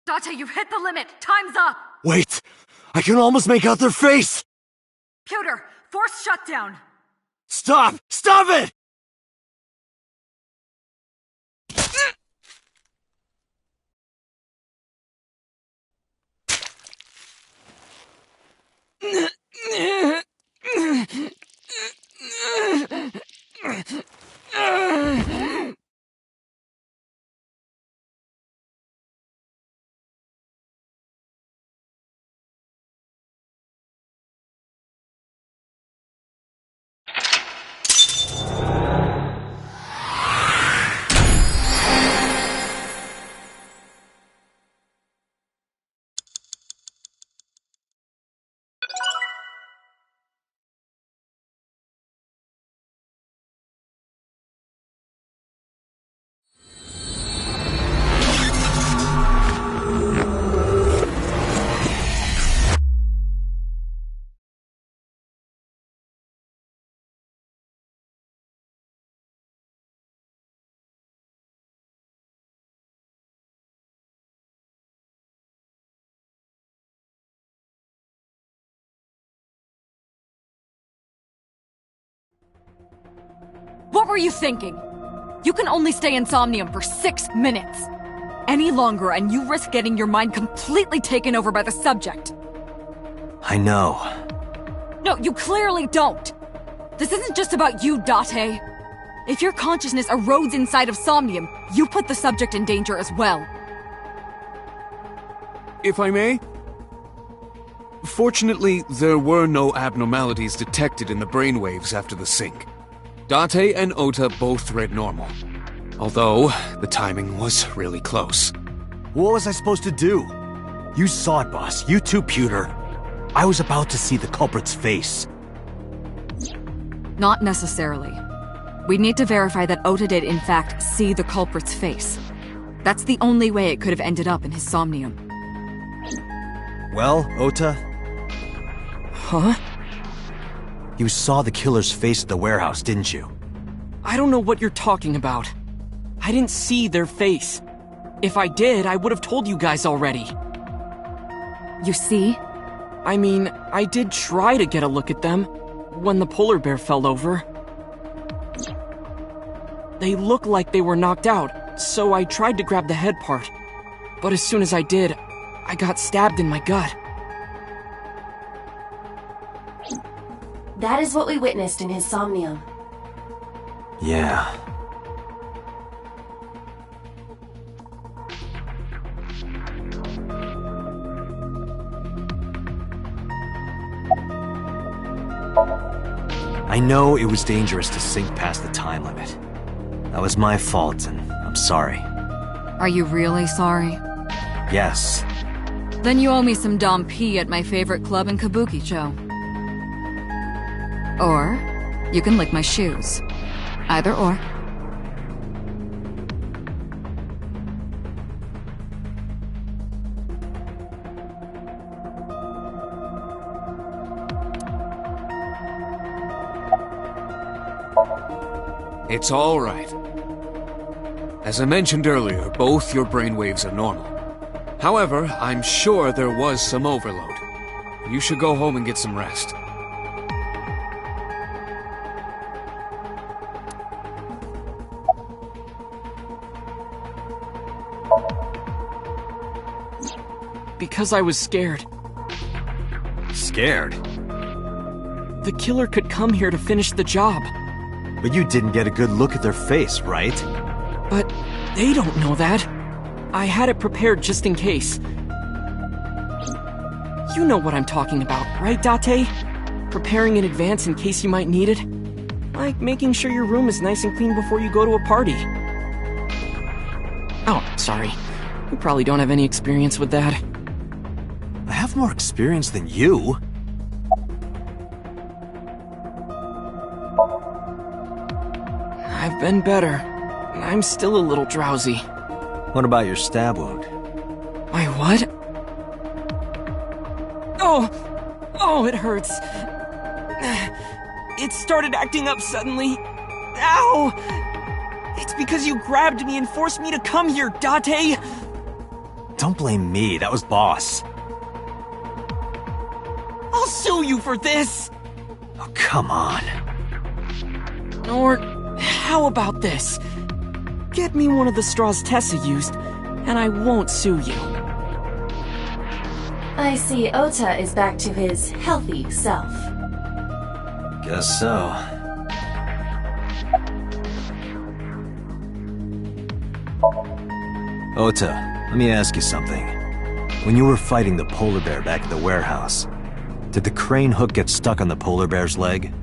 Date, you've hit the limit! Time's up! Wait! I can almost make out their face! Pewter, force shutdown! Stop! Stop it! What were you thinking? You can only stay in Somnium for 6 minutes. Any longer and you risk getting your mind completely taken over by the subject. I know. No, you clearly don't. This isn't just about you, Date. If your consciousness erodes inside of Somnium, you put the subject in danger as well. If I may? Fortunately, there were no abnormalities detected in the brainwaves after the sync. Date and Ota both read normal. Although, the timing was really close. What was I supposed to do? You saw it, boss. You too, Pewter. I was about to see the culprit's face. Not necessarily. We need to verify that Ota did in fact see the culprit's face. That's the only way it could have ended up in his Somnium. Well, Ota? Huh? You saw the killer's face at the warehouse, didn't you? I don't know what you're talking about. I didn't see their face. If I did, I would have told you guys already. You see? I mean, I did try to get a look at them when the polar bear fell over. They looked like they were knocked out, so I tried to grab the head part. But as soon as I did, I got stabbed in my gut. That is what we witnessed in his Somnium. Yeah. I know it was dangerous to sink past the time limit. That was my fault, and I'm sorry. Are you really sorry? Yes. Then you owe me some Dom P at my favorite club in Kabukicho. Or, you can lick my shoes. Either or. It's all right. As I mentioned earlier, both your brainwaves are normal. However, I'm sure there was some overload. You should go home and get some rest. Because I was scared. Scared? The killer could come here to finish the job. But you didn't get a good look at their face, right? But they don't know that. I had it prepared just in case. You know what I'm talking about, right, Date? Preparing in advance in case you might need it. Like making sure your room is nice and clean before you go to a party. Oh, sorry. You probably don't have any experience with that. I have more experience than you. I've been better. I'm still a little drowsy. What about your stab wound? My what? Oh, it hurts. It started acting up suddenly. Ow! It's because you grabbed me and forced me to come here, Date! Don't blame me, that was Boss. I'll sue you for this! Oh, come on. Or, how about this? Get me one of the straws Tessa used, and I won't sue you. I see Ota is back to his healthy self. Guess so. Ota, let me ask you something. When you were fighting the polar bear back at the warehouse, did the crane hook get stuck on the polar bear's leg?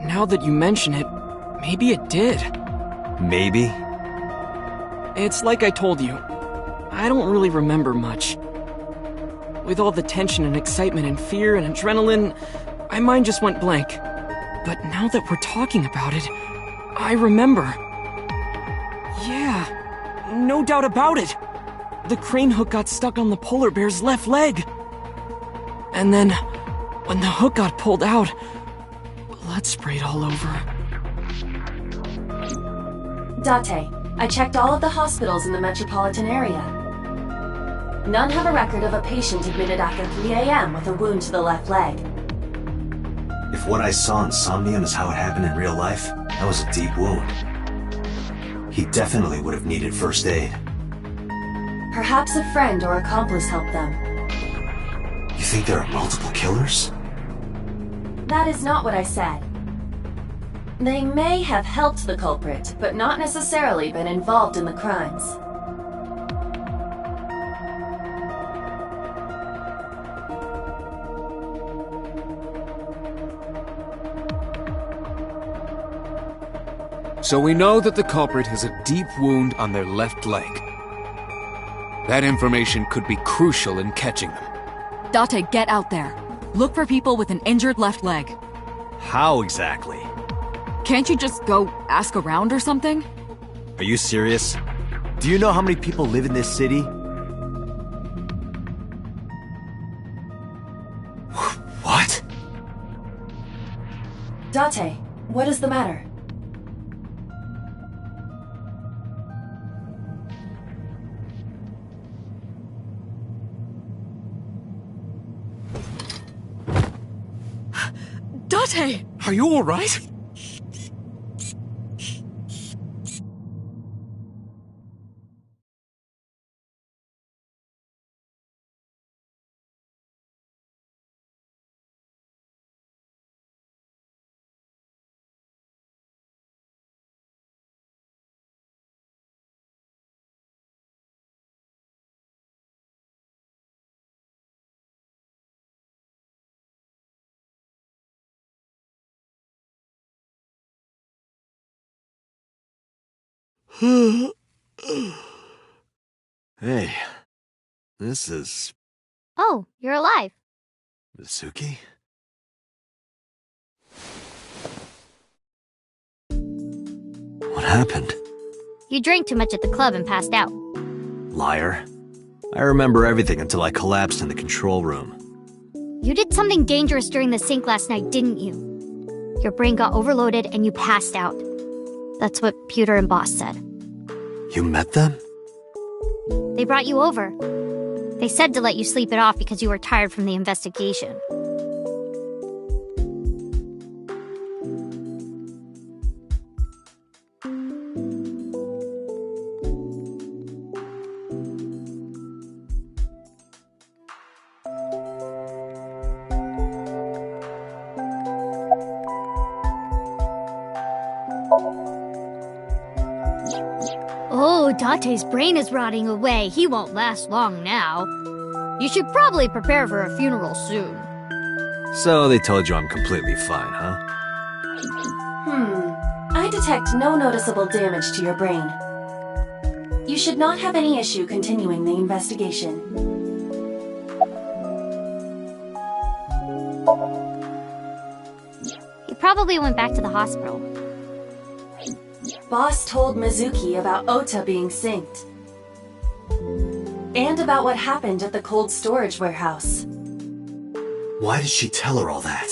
Now that you mention it, maybe it did. Maybe? It's like I told you. I don't really remember much. With all the tension and excitement and fear and adrenaline, my mind just went blank. But now that we're talking about it, I remember. Yeah, no doubt about it. The crane hook got stuck on the polar bear's left leg. And then, when the hook got pulled out, blood sprayed all over. Date, I checked all of the hospitals in the metropolitan area. None have a record of a patient admitted after 3 a.m. with a wound to the left leg. If what I saw in Somnium is how it happened in real life, that was a deep wound. He definitely would have needed first aid. Perhaps a friend or accomplice helped them. You think there are multiple killers? That is not what I said. They may have helped the culprit, but not necessarily been involved in the crimes. So we know that the culprit has a deep wound on their left leg. That information could be crucial in catching them. Date, get out there. Look for people with an injured left leg. How exactly? Can't you just go ask around or something? Are you serious? Do you know how many people live in this city? What? Date, what is the matter? Date! Are you all right? Hey, this is... Oh, you're alive. Mitsuki? What happened? You drank too much at the club and passed out. Liar. I remember everything until I collapsed in the control room. You did something dangerous during the sink last night, didn't you? Your brain got overloaded and you passed out. That's what Pewter and Boss said. You met them? They brought you over. They said to let you sleep it off because you were tired from the investigation. Oh, Date's brain is rotting away. He won't last long now. You should probably prepare for a funeral soon. So they told you I'm completely fine, huh? I detect no noticeable damage to your brain. You should not have any issue continuing the investigation. He probably went back to the hospital. Boss told Mizuki about Ota being synced. And about what happened at the cold storage warehouse. Why did she tell her all that?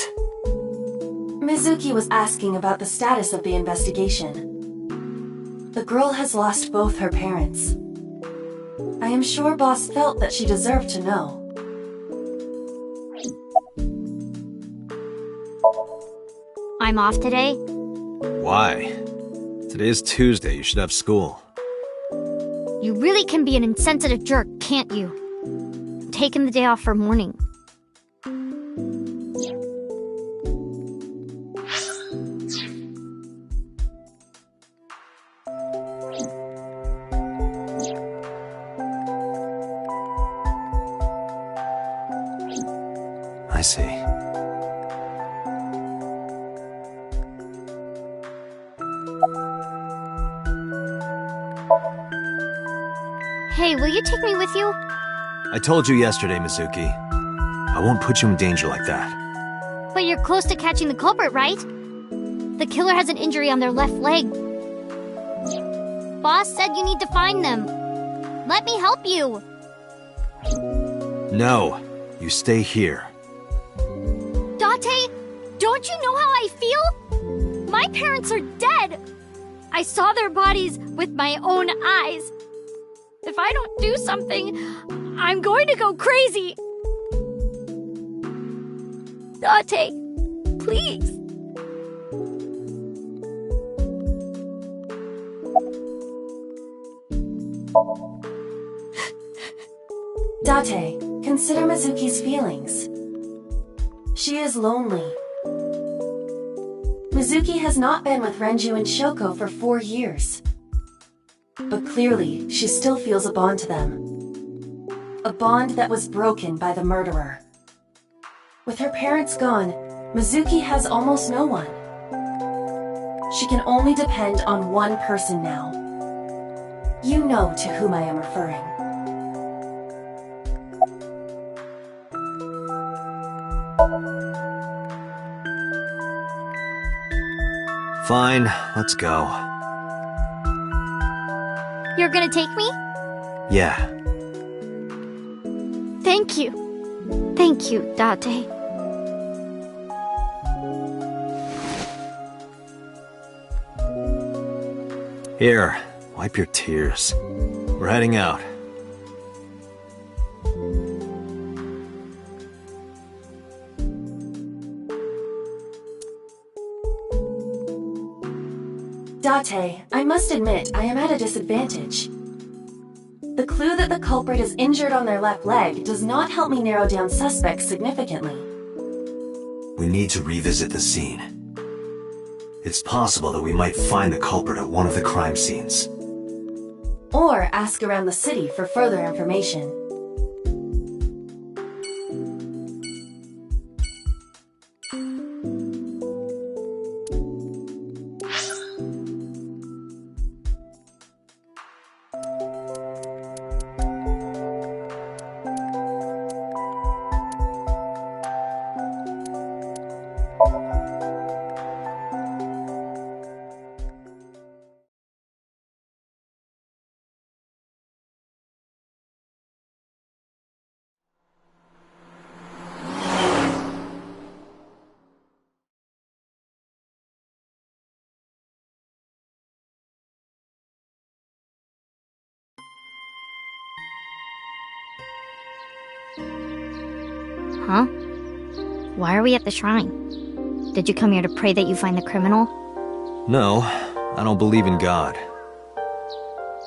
Mizuki was asking about the status of the investigation. The girl has lost both her parents. I am sure Boss felt that she deserved to know. I'm off today. Why? Today is Tuesday. You should have school. You really can be an insensitive jerk, can't you? I'm taking the day off for mourning. I see. Hey, will you take me with you? I told you yesterday, Mizuki. I won't put you in danger like that. But you're close to catching the culprit, right? The killer has an injury on their left leg. Boss said you need to find them. Let me help you. No, you stay here. Date, don't you know how I feel? My parents are dead. I saw their bodies with my own eyes. If I don't do something, I'm going to go crazy. Date, please. Date, consider Mizuki's feelings. She is lonely. Mizuki has not been with Renju and Shoko for 4 years. But clearly, she still feels a bond to them. A bond that was broken by the murderer. With her parents gone, Mizuki has almost no one. She can only depend on one person now. You know to whom I am referring. Fine, let's go. You're gonna take me? Yeah. Thank you. Thank you, Date. Here, wipe your tears. We're heading out. Date, I must admit, I am at a disadvantage. The clue that the culprit is injured on their left leg does not help me narrow down suspects significantly. We need to revisit the scene. It's possible that we might find the culprit at one of the crime scenes. Or ask around the city for further information. Huh? Why are we at the shrine? Did you come here to pray that you find the criminal? No, I don't believe in God.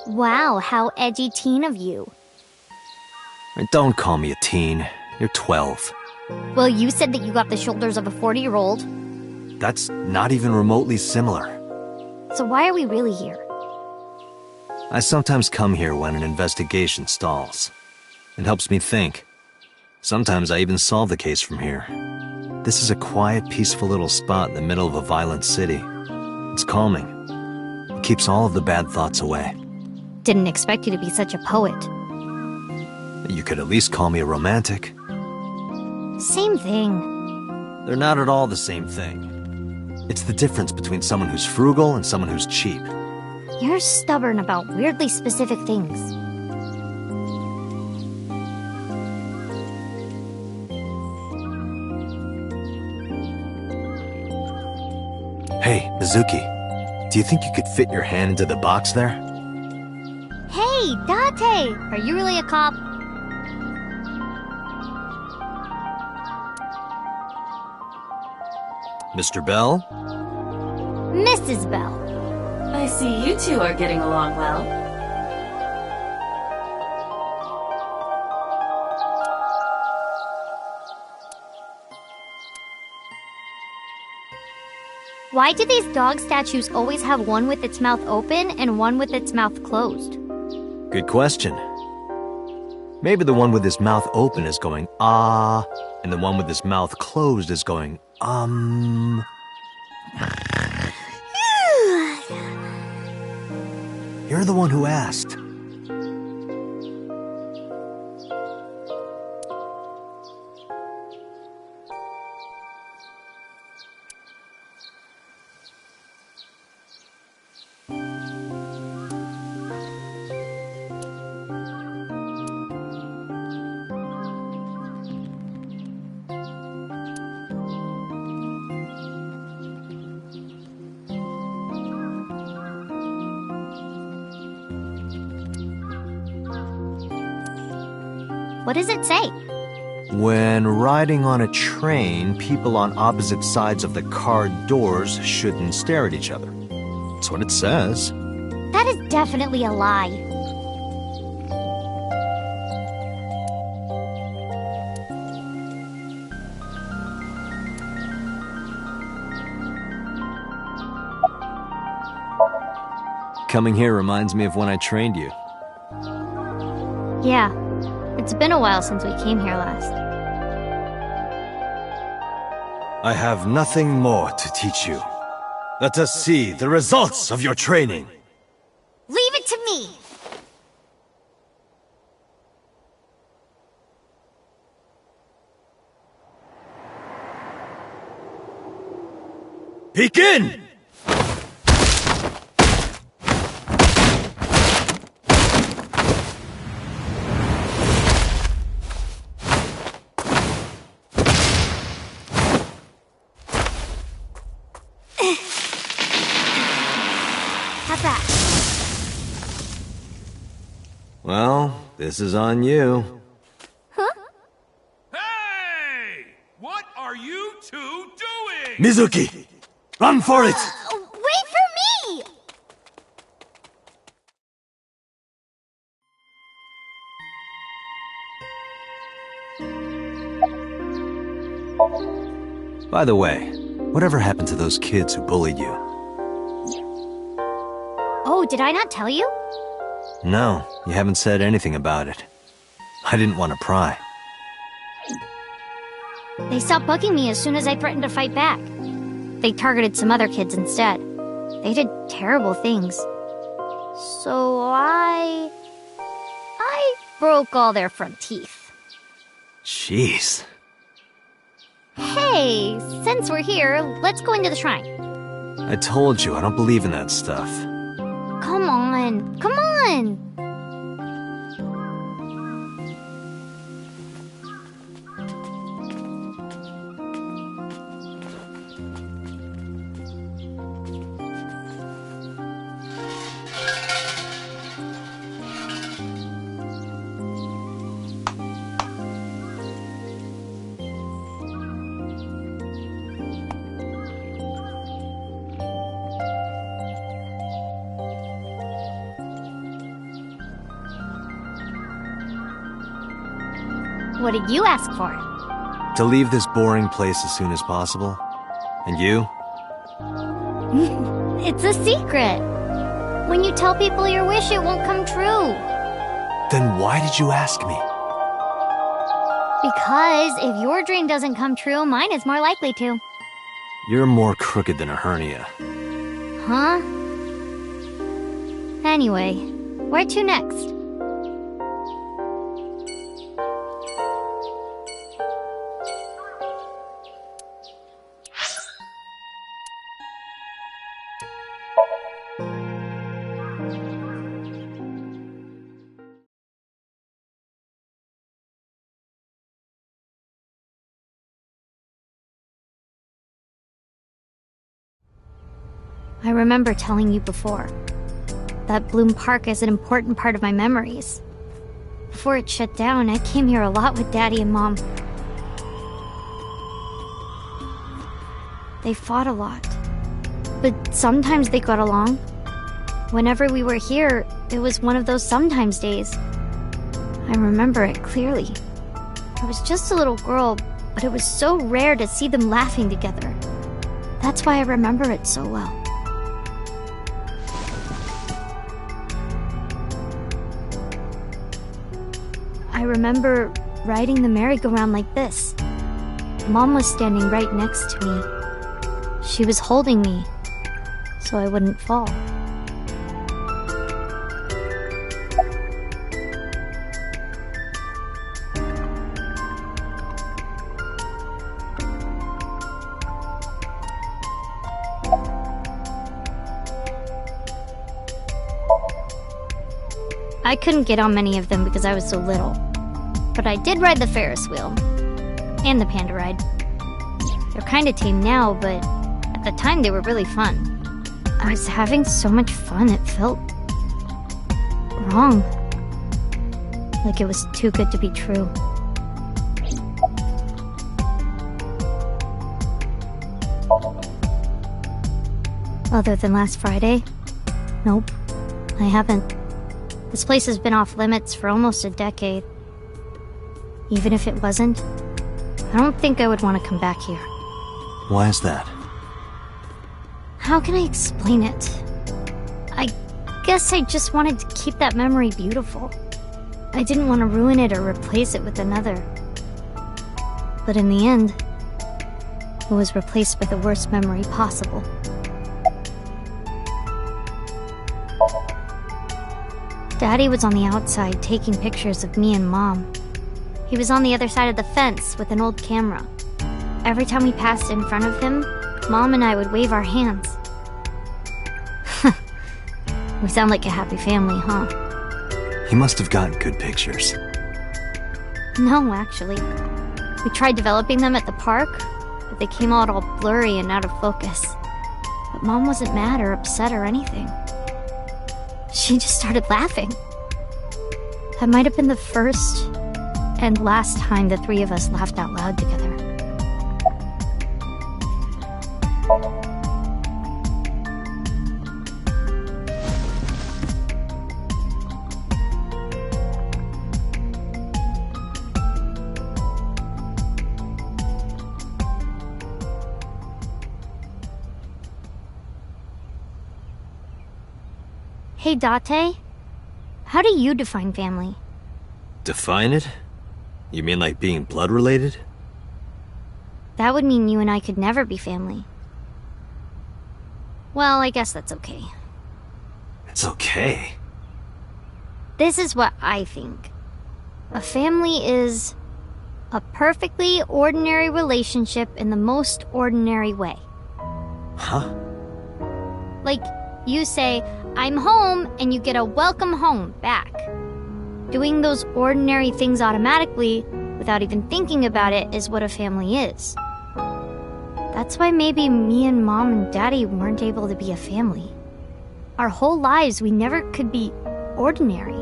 Wow, how edgy teen of you. Don't call me a teen. You're 12. Well, you said that you got the shoulders of a 40-year-old. That's not even remotely similar. So why are we really here? I sometimes come here when an investigation stalls. It helps me think. Sometimes I even solve the case from here. This is a quiet, peaceful little spot in the middle of a violent city. It's calming. It keeps all of the bad thoughts away. Didn't expect you to be such a poet. You could at least call me a romantic. Same thing. They're not at all the same thing. It's the difference between someone who's frugal and someone who's cheap. You're stubborn about weirdly specific things. Hey, Mizuki, do you think you could fit your hand into the box there? Hey, Date! Are you really a cop? Mr. Bell? Mrs. Bell. I see you two are getting along well. Why do these dog statues always have one with its mouth open and one with its mouth closed? Good question. Maybe the one with his mouth open is going, ah, and the one with his mouth closed is going, You're the one who asked. What does it say? When riding on a train, people on opposite sides of the car doors shouldn't stare at each other. That's what it says. That is definitely a lie. Coming here reminds me of when I trained you. Yeah, it's been a while since we came here last. I have nothing more to teach you. Let us see the results of your training. Leave it to me! Begin! How's that? Well, this is on you. Huh? Hey! What are you two doing? Mizuki! Run for it! Wait for me! By the way, whatever happened to those kids who bullied you? Oh, did I not tell you? No, you haven't said anything about it. I didn't want to pry. They stopped bugging me as soon as I threatened to fight back. They targeted some other kids instead. They did terrible things. So I broke all their front teeth. Jeez. Hey, since we're here, let's go into the shrine. I told you, I don't believe in that stuff. Come on, come on! What did you ask for? To leave this boring place as soon as possible. And you? It's a secret. When you tell people your wish, it won't come true. Then why did you ask me? Because if your dream doesn't come true, mine is more likely to. You're more crooked than a hernia. Huh? Anyway, where to next? I remember telling you before that Bloom Park is an important part of my memories. Before it shut down, I came here a lot with Daddy and Mom. They fought a lot, but sometimes they got along. Whenever we were here, it was one of those sometimes days. I remember it clearly. I was just a little girl, but it was so rare to see them laughing together. That's why I remember it so well. I remember riding the merry-go-round like this. Mom was standing right next to me. She was holding me, so I wouldn't fall. I couldn't get on many of them because I was so little. But I did ride the Ferris wheel. And the panda ride. They're kinda tame now, but at the time they were really fun. I was having so much fun, it felt wrong. Like it was too good to be true. Other than last Friday? Nope, I haven't. This place has been off limits for almost a decade. Even if it wasn't, I don't think I would want to come back here. Why is that? How can I explain it? I guess I just wanted to keep that memory beautiful. I didn't want to ruin it or replace it with another. But in the end, it was replaced by the worst memory possible. Daddy was on the outside taking pictures of me and Mom. He was on the other side of the fence with an old camera. Every time we passed in front of him, Mom and I would wave our hands. We sound like a happy family, huh? He must have gotten good pictures. No, actually. We tried developing them at the park, but they came out all blurry and out of focus. But Mom wasn't mad or upset or anything. She just started laughing. That might have been the first and last time the three of us laughed out loud together. Hey, Date. How do you define family? Define it? You mean like being blood-related? That would mean you and I could never be family. Well, I guess that's okay. It's okay. This is what I think. A family is a perfectly ordinary relationship in the most ordinary way. Huh? Like, you say, I'm home, and you get a welcome home back. Doing those ordinary things automatically, without even thinking about it, is what a family is. That's why maybe me and Mom and Daddy weren't able to be a family. Our whole lives, we never could be ordinary.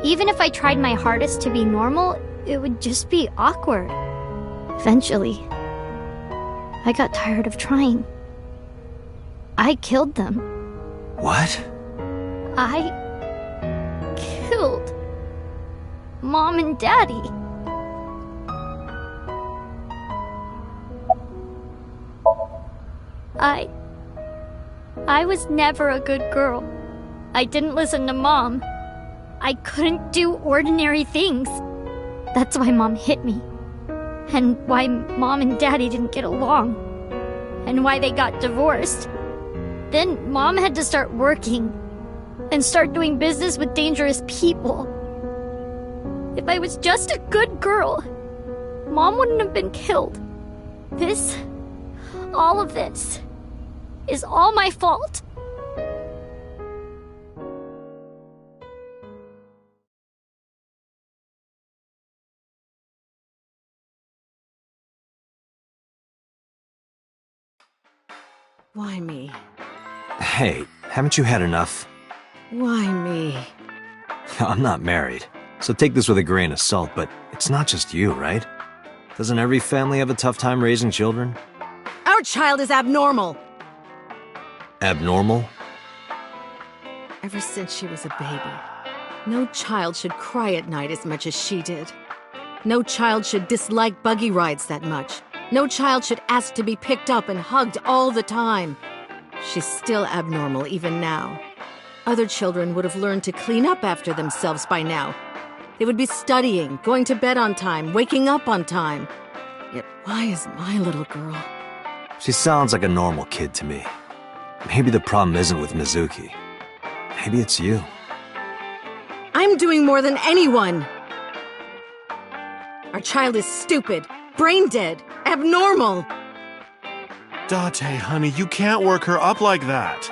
Even if I tried my hardest to be normal, it would just be awkward. Eventually, I got tired of trying. I killed them. What? I killed Mom and Daddy. I was never a good girl. I didn't listen to Mom. I couldn't do ordinary things. That's why Mom hit me. And why Mom and Daddy didn't get along. And why they got divorced. Then Mom had to start working. And start doing business with dangerous people. If I was just a good girl, Mom wouldn't have been killed. All of this, is all my fault. Why me? Hey, haven't you had enough? Why me? I'm not married, so take this with a grain of salt, but it's not just you, right? Doesn't every family have a tough time raising children? Our child is abnormal. Abnormal? Ever since she was a baby, no child should cry at night as much as she did. No child should dislike buggy rides that much. No child should ask to be picked up and hugged all the time. She's still abnormal even now. Other children would have learned to clean up after themselves by now. They would be studying, going to bed on time, waking up on time. Yet why is my little girl? She sounds like a normal kid to me. Maybe the problem isn't with Mizuki. Maybe it's you. I'm doing more than anyone! Our child is stupid, brain dead, abnormal! Date, honey, you can't work her up like that.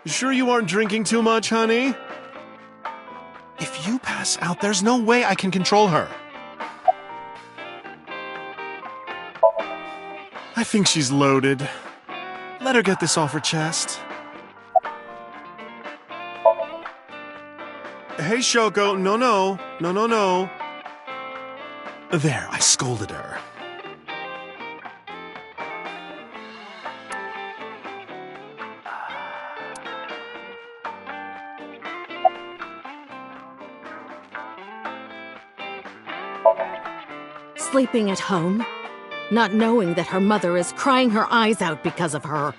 You sure you aren't drinking too much, honey? If you pass out, there's no way I can control her. I think she's loaded. Let her get this off her chest. Hey, Shoko, no. There, I scolded her. Sleeping at home, not knowing that her mother is crying her eyes out because of her.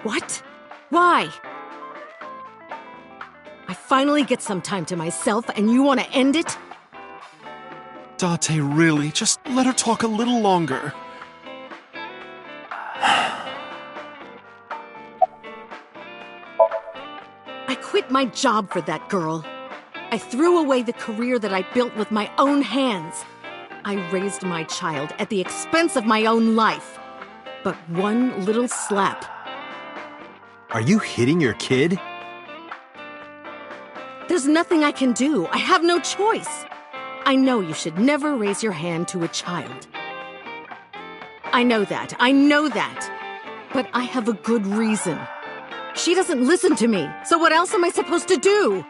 What? Why? I finally get some time to myself and you want to end it? Date, really, just let her talk a little longer. I quit my job for that girl. I threw away the career that I built with my own hands. I raised my child at the expense of my own life. But one little slap. Are you hitting your kid? There's nothing I can do. I have no choice. I know you should never raise your hand to a child. I know that. But I have a good reason. She doesn't listen to me, so what else am I supposed to do?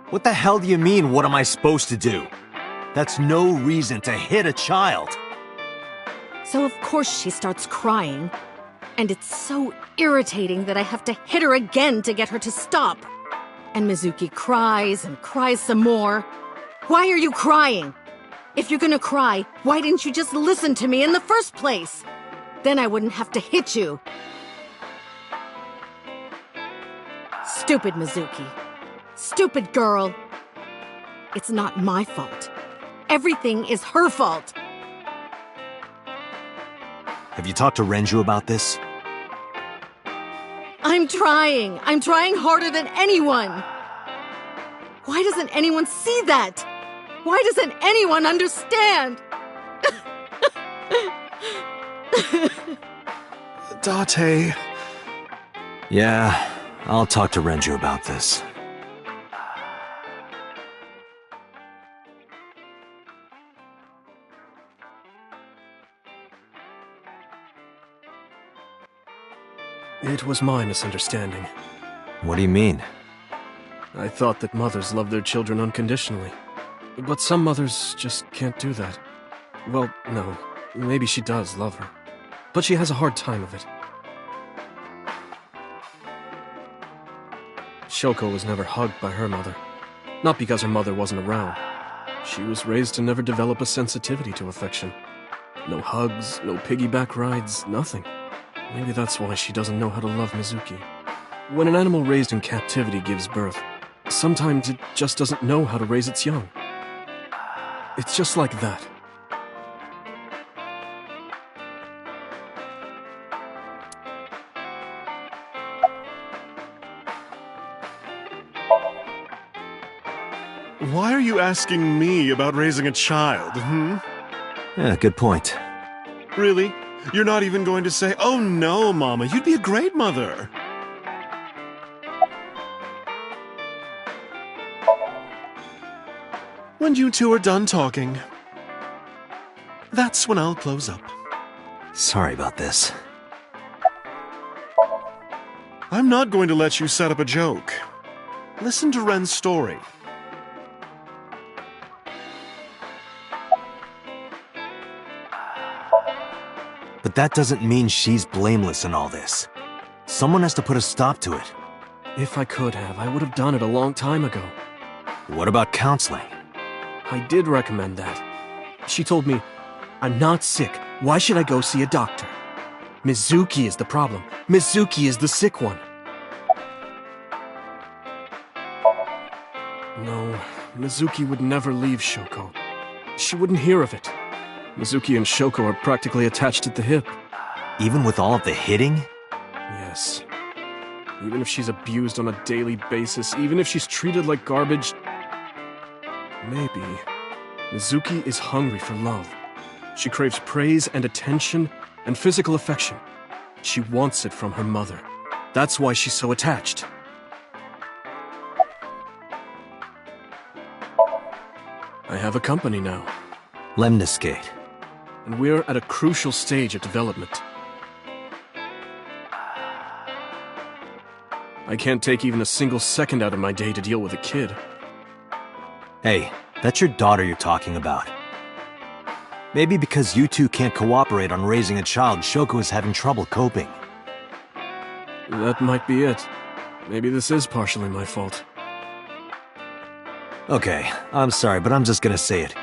What the hell do you mean, what am I supposed to do? That's no reason to hit a child. So of course she starts crying. And it's so irritating that I have to hit her again to get her to stop. And Mizuki cries and cries some more. Why are you crying? If you're gonna cry, why didn't you just listen to me in the first place? Then I wouldn't have to hit you. Stupid Mizuki. Stupid girl. It's not my fault. Everything is her fault. Have you talked to Renju about this? I'm trying. I'm trying harder than anyone. Why doesn't anyone see that? Why doesn't anyone understand? Date. Yeah, I'll talk to Renju about this. It was my misunderstanding. What do you mean? I thought that mothers love their children unconditionally. But some mothers just can't do that. Well, no. Maybe she does love her. But she has a hard time of it. Shoko was never hugged by her mother. Not because her mother wasn't around. She was raised to never develop a sensitivity to affection. No hugs, no piggyback rides, nothing. Maybe that's why she doesn't know how to love Mizuki. When an animal raised in captivity gives birth, sometimes it just doesn't know how to raise its young. It's just like that. Why are you asking me about raising a child, Yeah, good point. Really? You're not even going to say, "Oh no, Mama, you'd be a great mother." When you two are done talking, that's when I'll close up. Sorry about this. I'm not going to let you set up a joke. Listen to Ren's story. But that doesn't mean she's blameless in all this. Someone has to put a stop to it. If I could have, I would have done it a long time ago. What about counseling? I did recommend that. She told me, "I'm not sick. Why should I go see a doctor? Mizuki is the problem. Mizuki is the sick one." No, Mizuki would never leave Shoko. She wouldn't hear of it. Mizuki and Shoko are practically attached at the hip. Even with all of the hitting? Yes. Even if she's abused on a daily basis, even if she's treated like garbage, maybe Mizuki is hungry for love. She craves praise and attention and physical affection. She wants it from her mother. That's why she's so attached. I have a company now. Lemniscate. And we're at a crucial stage of development. I can't take even a single second out of my day to deal with a kid. Hey, that's your daughter you're talking about. Maybe because you two can't cooperate on raising a child, Shoko is having trouble coping. That might be it. Maybe this is partially my fault. Okay, I'm sorry, but I'm just gonna say it.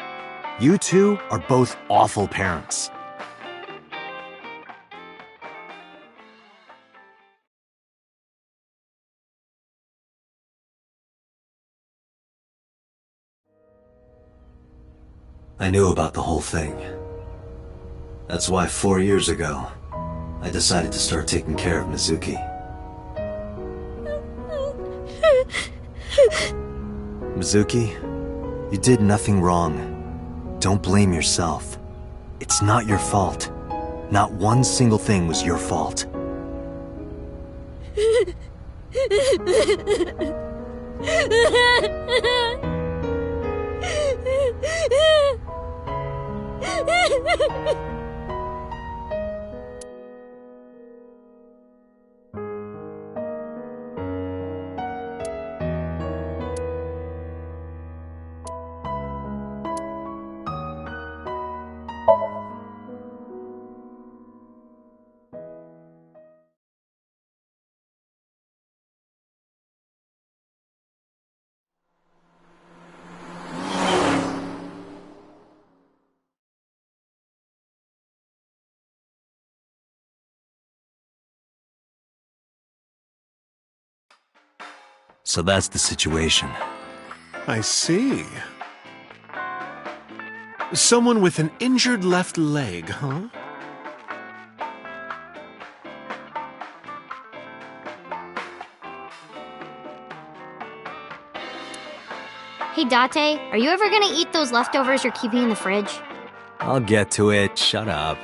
You two are both awful parents. I knew about the whole thing. That's why 4 years ago, I decided to start taking care of Mizuki. Mizuki, you did nothing wrong. Don't blame yourself. It's not your fault. Not one single thing was your fault. So that's the situation. I see. Someone with an injured left leg, huh? Hey, Date, are you ever gonna eat those leftovers you're keeping in the fridge? I'll get to it. Shut up.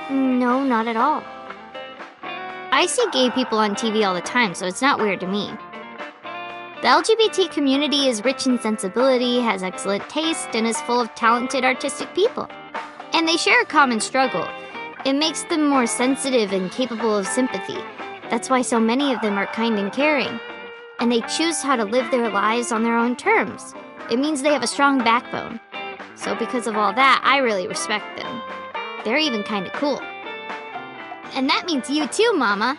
No, not at all. I see gay people on TV all the time, so it's not weird to me. The LGBT community is rich in sensibility, has excellent taste, and is full of talented artistic people. And they share a common struggle. It makes them more sensitive and capable of sympathy. That's why so many of them are kind and caring. And they choose how to live their lives on their own terms. It means they have a strong backbone. So because of all that, I really respect them. They're even kind of cool. And that means you too, Mama.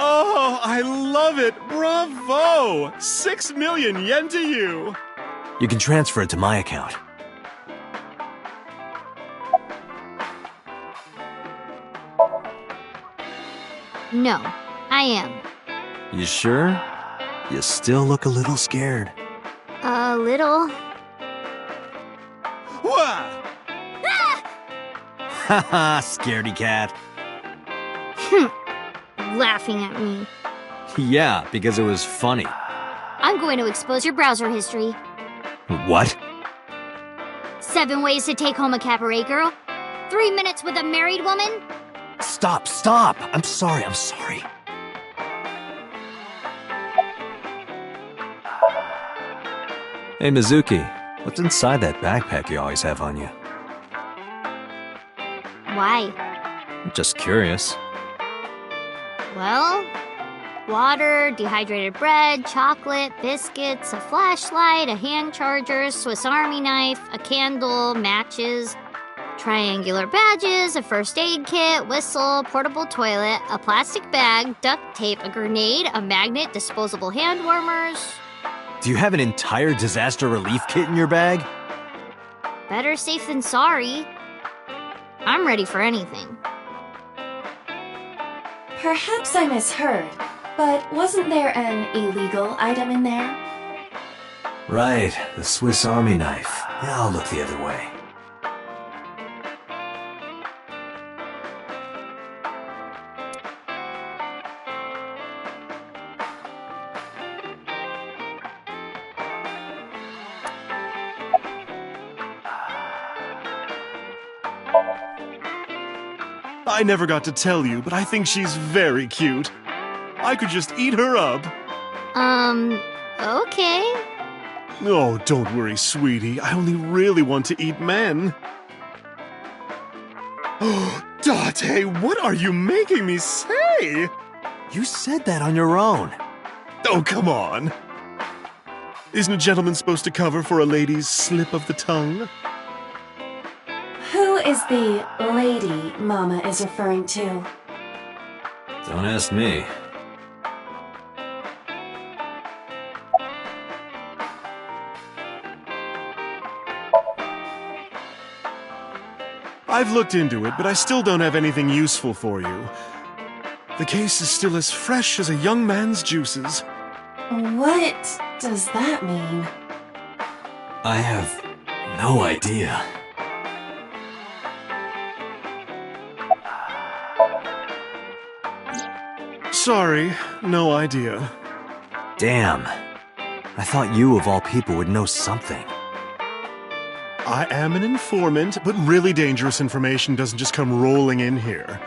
Oh, I love it! Bravo! 6 million yen to you! You can transfer it to my account. No, I am. You sure? You still look a little scared. A little. Wah! Haha, scaredy cat. Laughing at me. Yeah, because it was funny. I'm going to expose your browser history. What? 7 ways to take home a cabaret girl. 3 minutes with a married woman. Stop, stop! I'm sorry. Hey, Mizuki, what's inside that backpack you always have on you? Why? I'm just curious. Well, water, dehydrated bread, chocolate, biscuits, a flashlight, a hand charger, Swiss Army knife, a candle, matches, triangular badges, a first aid kit, whistle, portable toilet, a plastic bag, duct tape, a grenade, a magnet, disposable hand warmers. Do you have an entire disaster relief kit in your bag? Better safe than sorry. I'm ready for anything. Perhaps I misheard, but wasn't there an illegal item in there? Right, the Swiss Army knife. Yeah, I'll look the other way. I never got to tell you, but I think she's very cute. I could just eat her up. Okay. Oh, don't worry, sweetie. I only really want to eat men. Oh, Date, what are you making me say? You said that on your own. Oh, come on. Isn't a gentleman supposed to cover for a lady's slip of the tongue? Who is the lady Mama is referring to? Don't ask me. I've looked into it, but I still don't have anything useful for you. The case is still as fresh as a young man's juices. What does that mean? I have no idea. Sorry, no idea. Damn. I thought you, of all people, would know something. I am an informant, but really dangerous information doesn't just come rolling in here.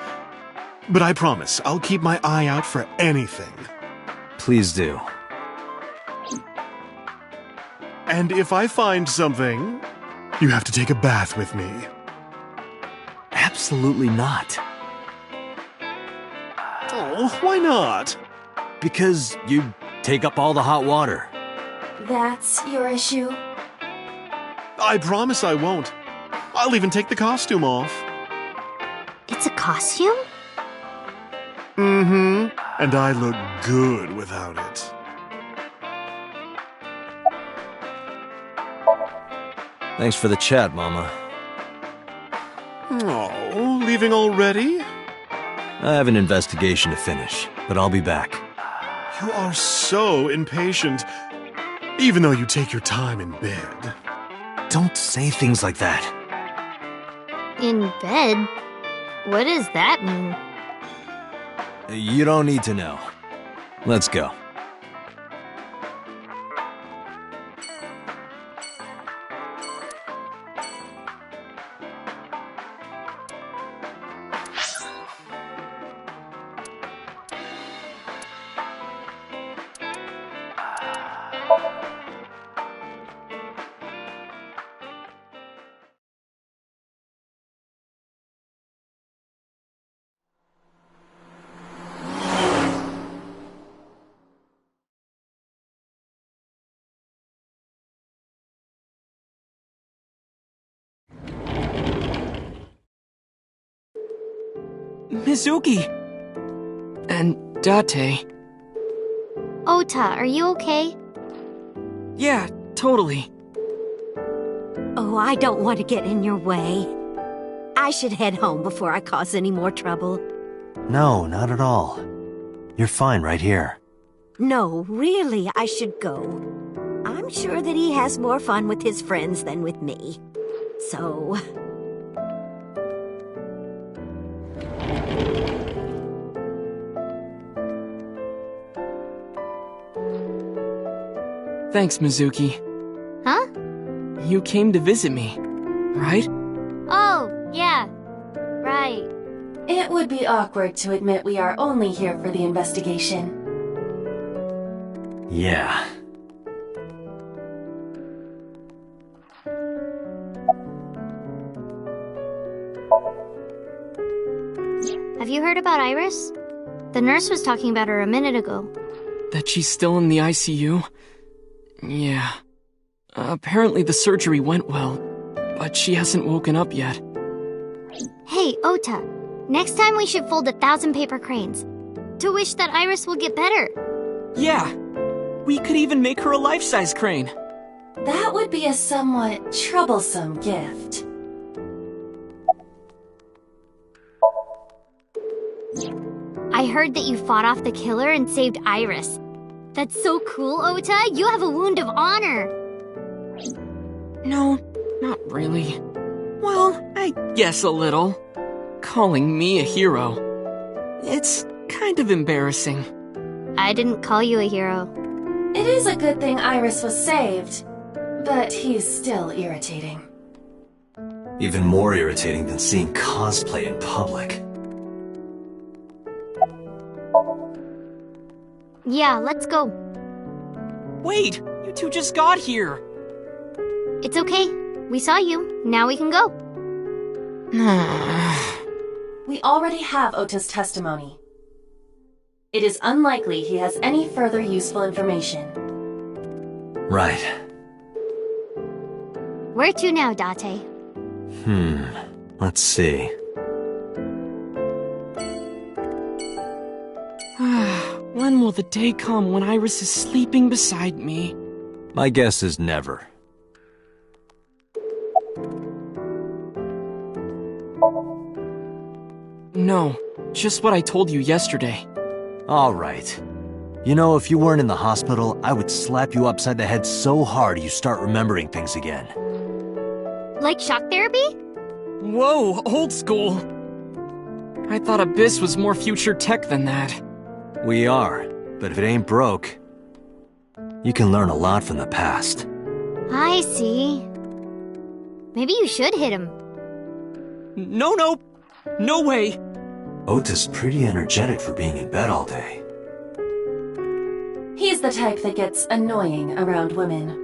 But I promise, I'll keep my eye out for anything. Please do. And if I find something, you have to take a bath with me. Absolutely not. Oh, why not? Because you take up all the hot water. That's your issue? I promise I won't. I'll even take the costume off. It's a costume? Mm-hmm. And I look good without it. Thanks for the chat, Mama. Oh, leaving already? I have an investigation to finish, but I'll be back. You are so impatient, even though you take your time in bed. Don't say things like that. In bed? What does that mean? You don't need to know. Let's go. Mizuki! And Date. Ota, are you okay? Yeah, totally. Oh, I don't want to get in your way. I should head home before I cause any more trouble. No, not at all. You're fine right here. No, really, I should go. I'm sure that he has more fun with his friends than with me. So... Thanks, Mizuki. Huh? You came to visit me, right? Oh, yeah. Right. It would be awkward to admit we are only here for the investigation. Yeah. Have you heard about Iris? The nurse was talking about her a minute ago. That she's still in the ICU? Yeah. Apparently the surgery went well, but she hasn't woken up yet. Hey, Ota. Next time we should fold 1,000 paper cranes to wish that Iris will get better. Yeah. We could even make her a life-size crane. That would be a somewhat troublesome gift. I heard that you fought off the killer and saved Iris. That's so cool, Ota. You have a wound of honor. No, not really. Well, I guess a little. Calling me a hero. It's kind of embarrassing. I didn't call you a hero. It is a good thing Iris was saved, but he's still irritating. Even more irritating than seeing cosplay in public. Yeah, let's go. Wait, you two just got here. It's okay. We saw you. Now we can go. We already have Ota's testimony. It is unlikely he has any further useful information. Right. Where to now, Date? Let's see. When will the day come when Iris is sleeping beside me? My guess is never. No, just what I told you yesterday. All right. You know, if you weren't in the hospital, I would slap you upside the head so hard you start remembering things again. Like shock therapy? Whoa, old school. I thought Abyss was more future tech than that. We are, but if it ain't broke, you can learn a lot from the past. I see. Maybe you should hit him. No way. Ota's pretty energetic for being in bed all day. He's the type that gets annoying around women.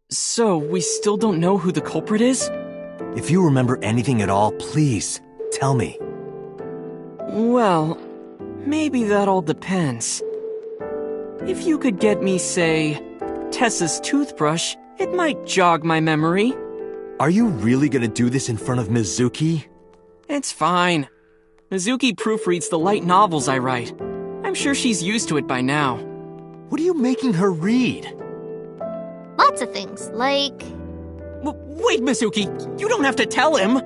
So, we still don't know who the culprit is? If you remember anything at all, please, tell me. Well, maybe that all depends. If you could get me, say, Tessa's toothbrush, it might jog my memory. Are you really gonna do this in front of Mizuki? It's fine. Mizuki proofreads the light novels I write. I'm sure she's used to it by now. What are you making her read? Lots of things, like... Wait, Mizuki! You don't have to tell him!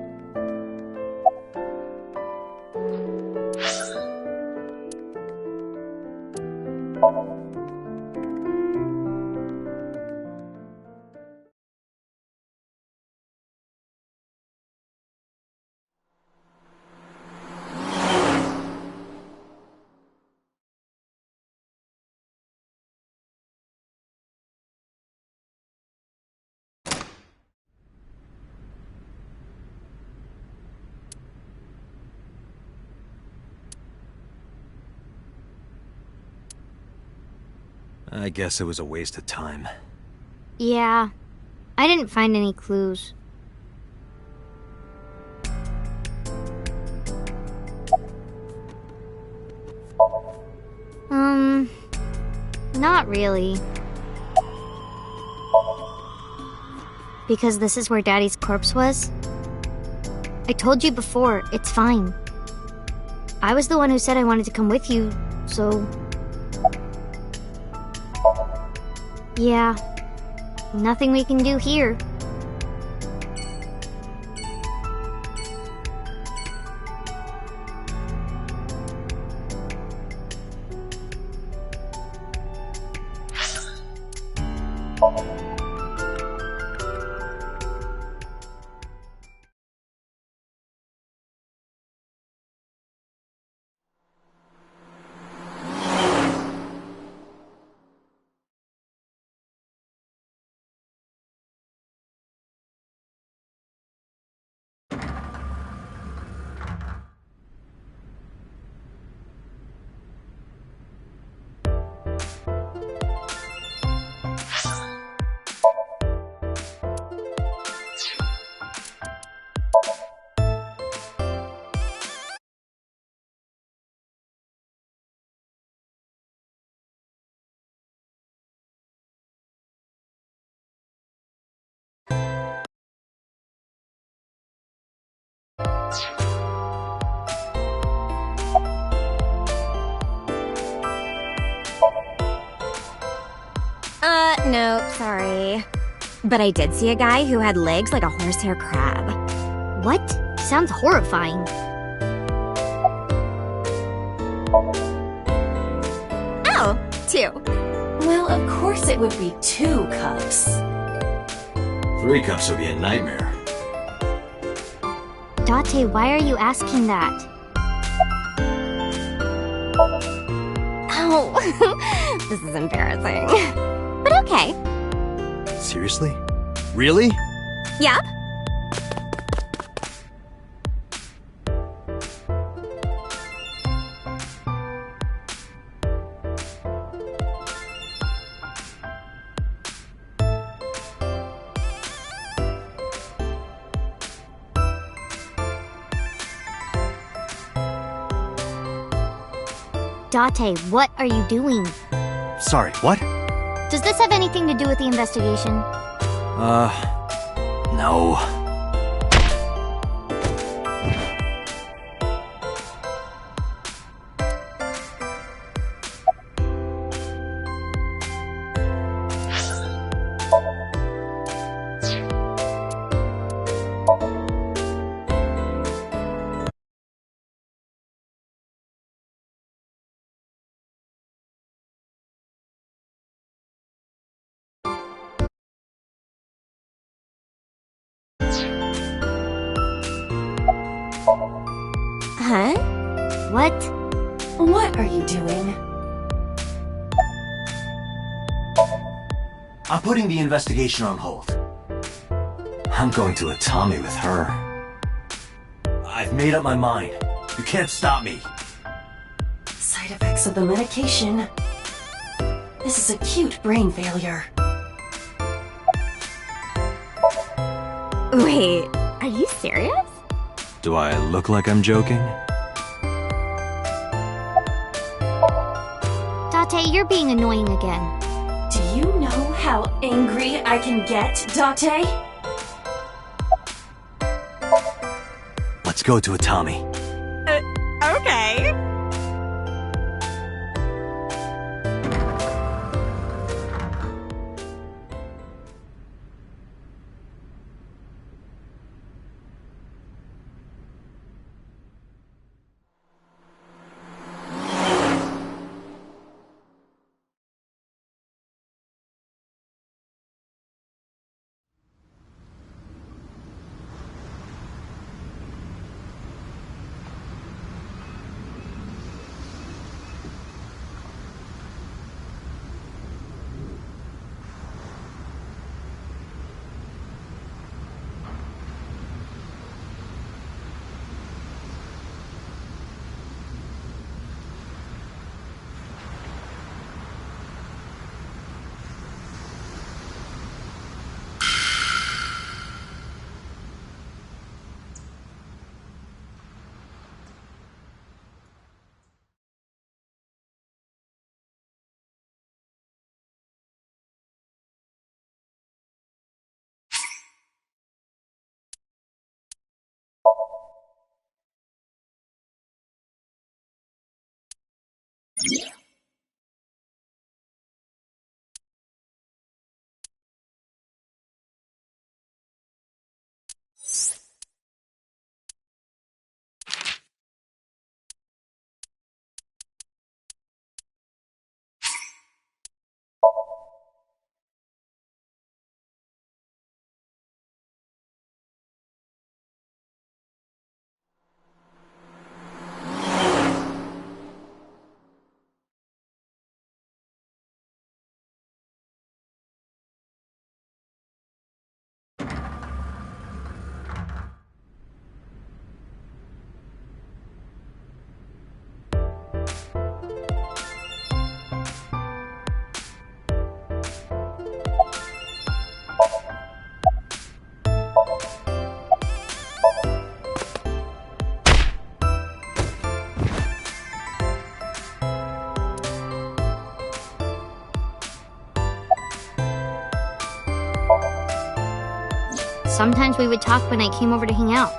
I guess it was a waste of time. Yeah, I didn't find any clues. Not really. Because this is where Daddy's corpse was? I told you before, it's fine. I was the one who said I wanted to come with you, so... Yeah, nothing we can do here. No, sorry. But I did see a guy who had legs like a horsehair crab. What? Sounds horrifying. Oh, 2. Well, of course it would be 2 cups. 3 cups would be a nightmare. Date, why are you asking that? Oh, this is embarrassing. But okay. Seriously? Really? Yep. Date, what are you doing? Sorry, what? Does this have anything to do with the investigation? No. Huh? What? What are you doing? I'm putting the investigation on hold. I'm going to Atami with her. I've made up my mind. You can't stop me. Side effects of the medication. This is acute brain failure. Wait, are you serious? Do I look like I'm joking? Date, you're being annoying again. Do you know how angry I can get, Date? Let's go to Atami. Okay. Sometimes we would talk when I came over to hang out.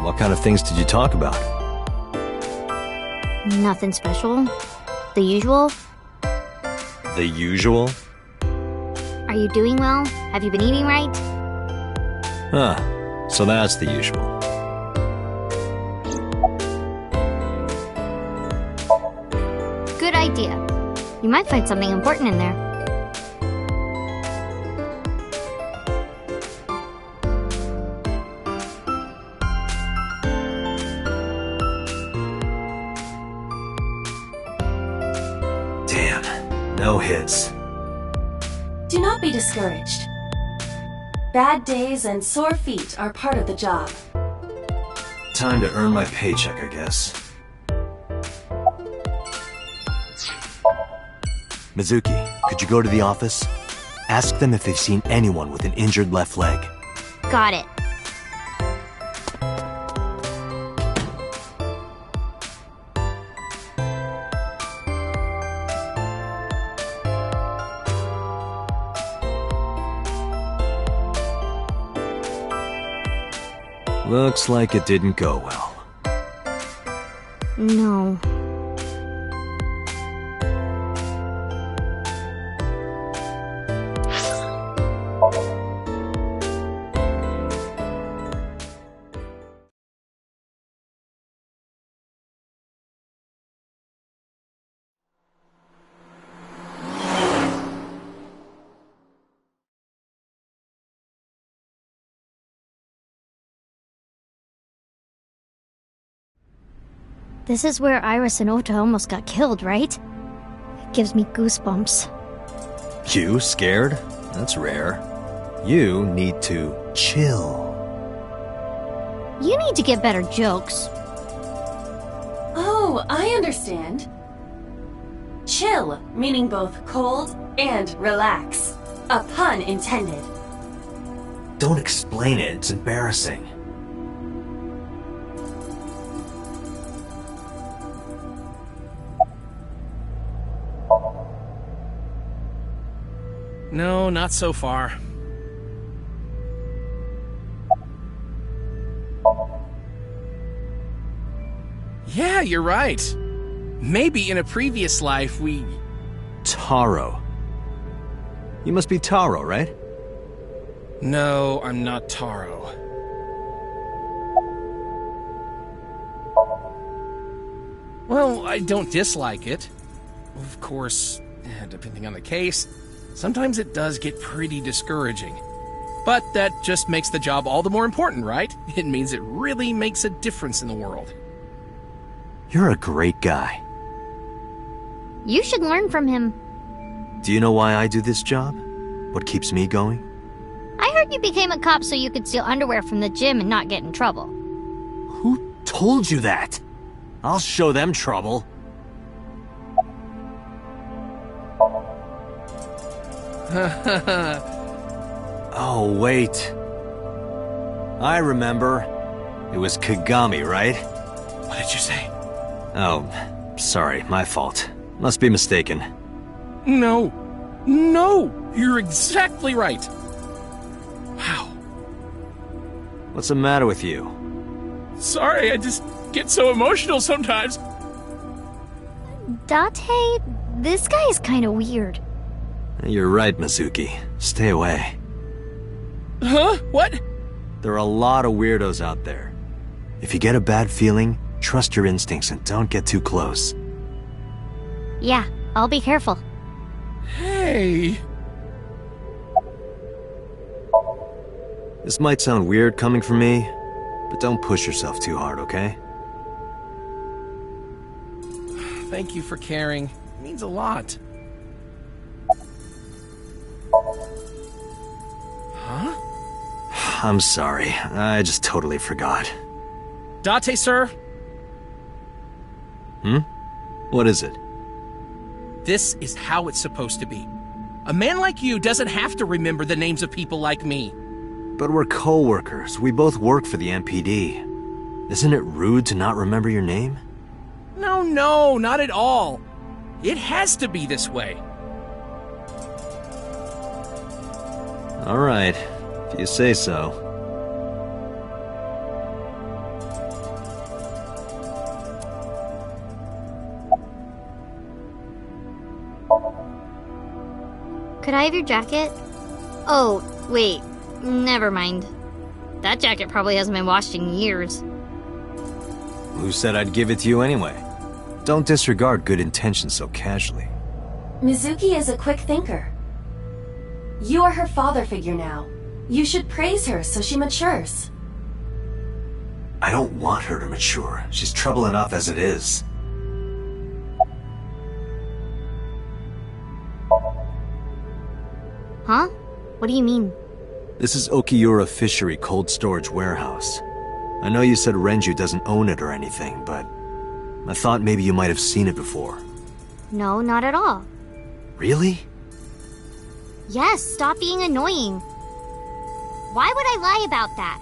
What kind of things did you talk about? Nothing special. The usual. The usual? Are you doing well? Have you been eating right? Huh. So that's the usual. Good idea. You might find something important in there. Damn. No hits. Do not be discouraged. Bad days and sore feet are part of the job. Time to earn my paycheck, I guess. Mizuki, could you go to the office? Ask them if they've seen anyone with an injured left leg. Got it. Looks like it didn't go well. No. This is where Iris and Ota almost got killed, right? It gives me goosebumps. You scared? That's rare. You need to chill. You need to get better jokes. Oh, I understand. Chill, meaning both cold and relax. A pun intended. Don't explain it, it's embarrassing. No, not so far. Yeah, you're right. Maybe in a previous life we... Taro. You must be Taro, right? No, I'm not Taro. Well, I don't dislike it. Of course, depending on the case, sometimes it does get pretty discouraging. But that just makes the job all the more important, right? It means it really makes a difference in the world. You're a great guy. You should learn from him. Do you know why I do this job? What keeps me going? I heard you became a cop so you could steal underwear from the gym and not get in trouble. Who told you that? I'll show them trouble. Oh, wait. I remember. It was Kagami, right? What did you say? Oh, sorry, my fault. Must be mistaken. No. No! You're exactly right. Wow. What's the matter with you? Sorry, I just get so emotional sometimes. Date, this guy is kinda weird. You're right, Mizuki. Stay away. Huh? What? There are a lot of weirdos out there. If you get a bad feeling, trust your instincts and don't get too close. Yeah, I'll be careful. Hey. This might sound weird coming from me, but don't push yourself too hard, okay? Thank you for caring. It means a lot. Huh? I'm sorry. I just totally forgot. Date, sir? What is it? This is how it's supposed to be. A man like you doesn't have to remember the names of people like me. But we're co-workers. We both work for the MPD. Isn't it rude to not remember your name? No, not at all. It has to be this way. All right, if you say so. Could I have your jacket? Oh, wait. Never mind. That jacket probably hasn't been washed in years. Who said I'd give it to you anyway? Don't disregard good intentions so casually. Mizuki is a quick thinker. You are her father figure now. You should praise her so she matures. I don't want her to mature. She's trouble enough as it is. Huh? What do you mean? This is Okiura Fishery Cold Storage Warehouse. I know you said Renju doesn't own it or anything, but I thought maybe you might have seen it before. No, not at all. Really? Yes, stop being annoying. Why would I lie about that?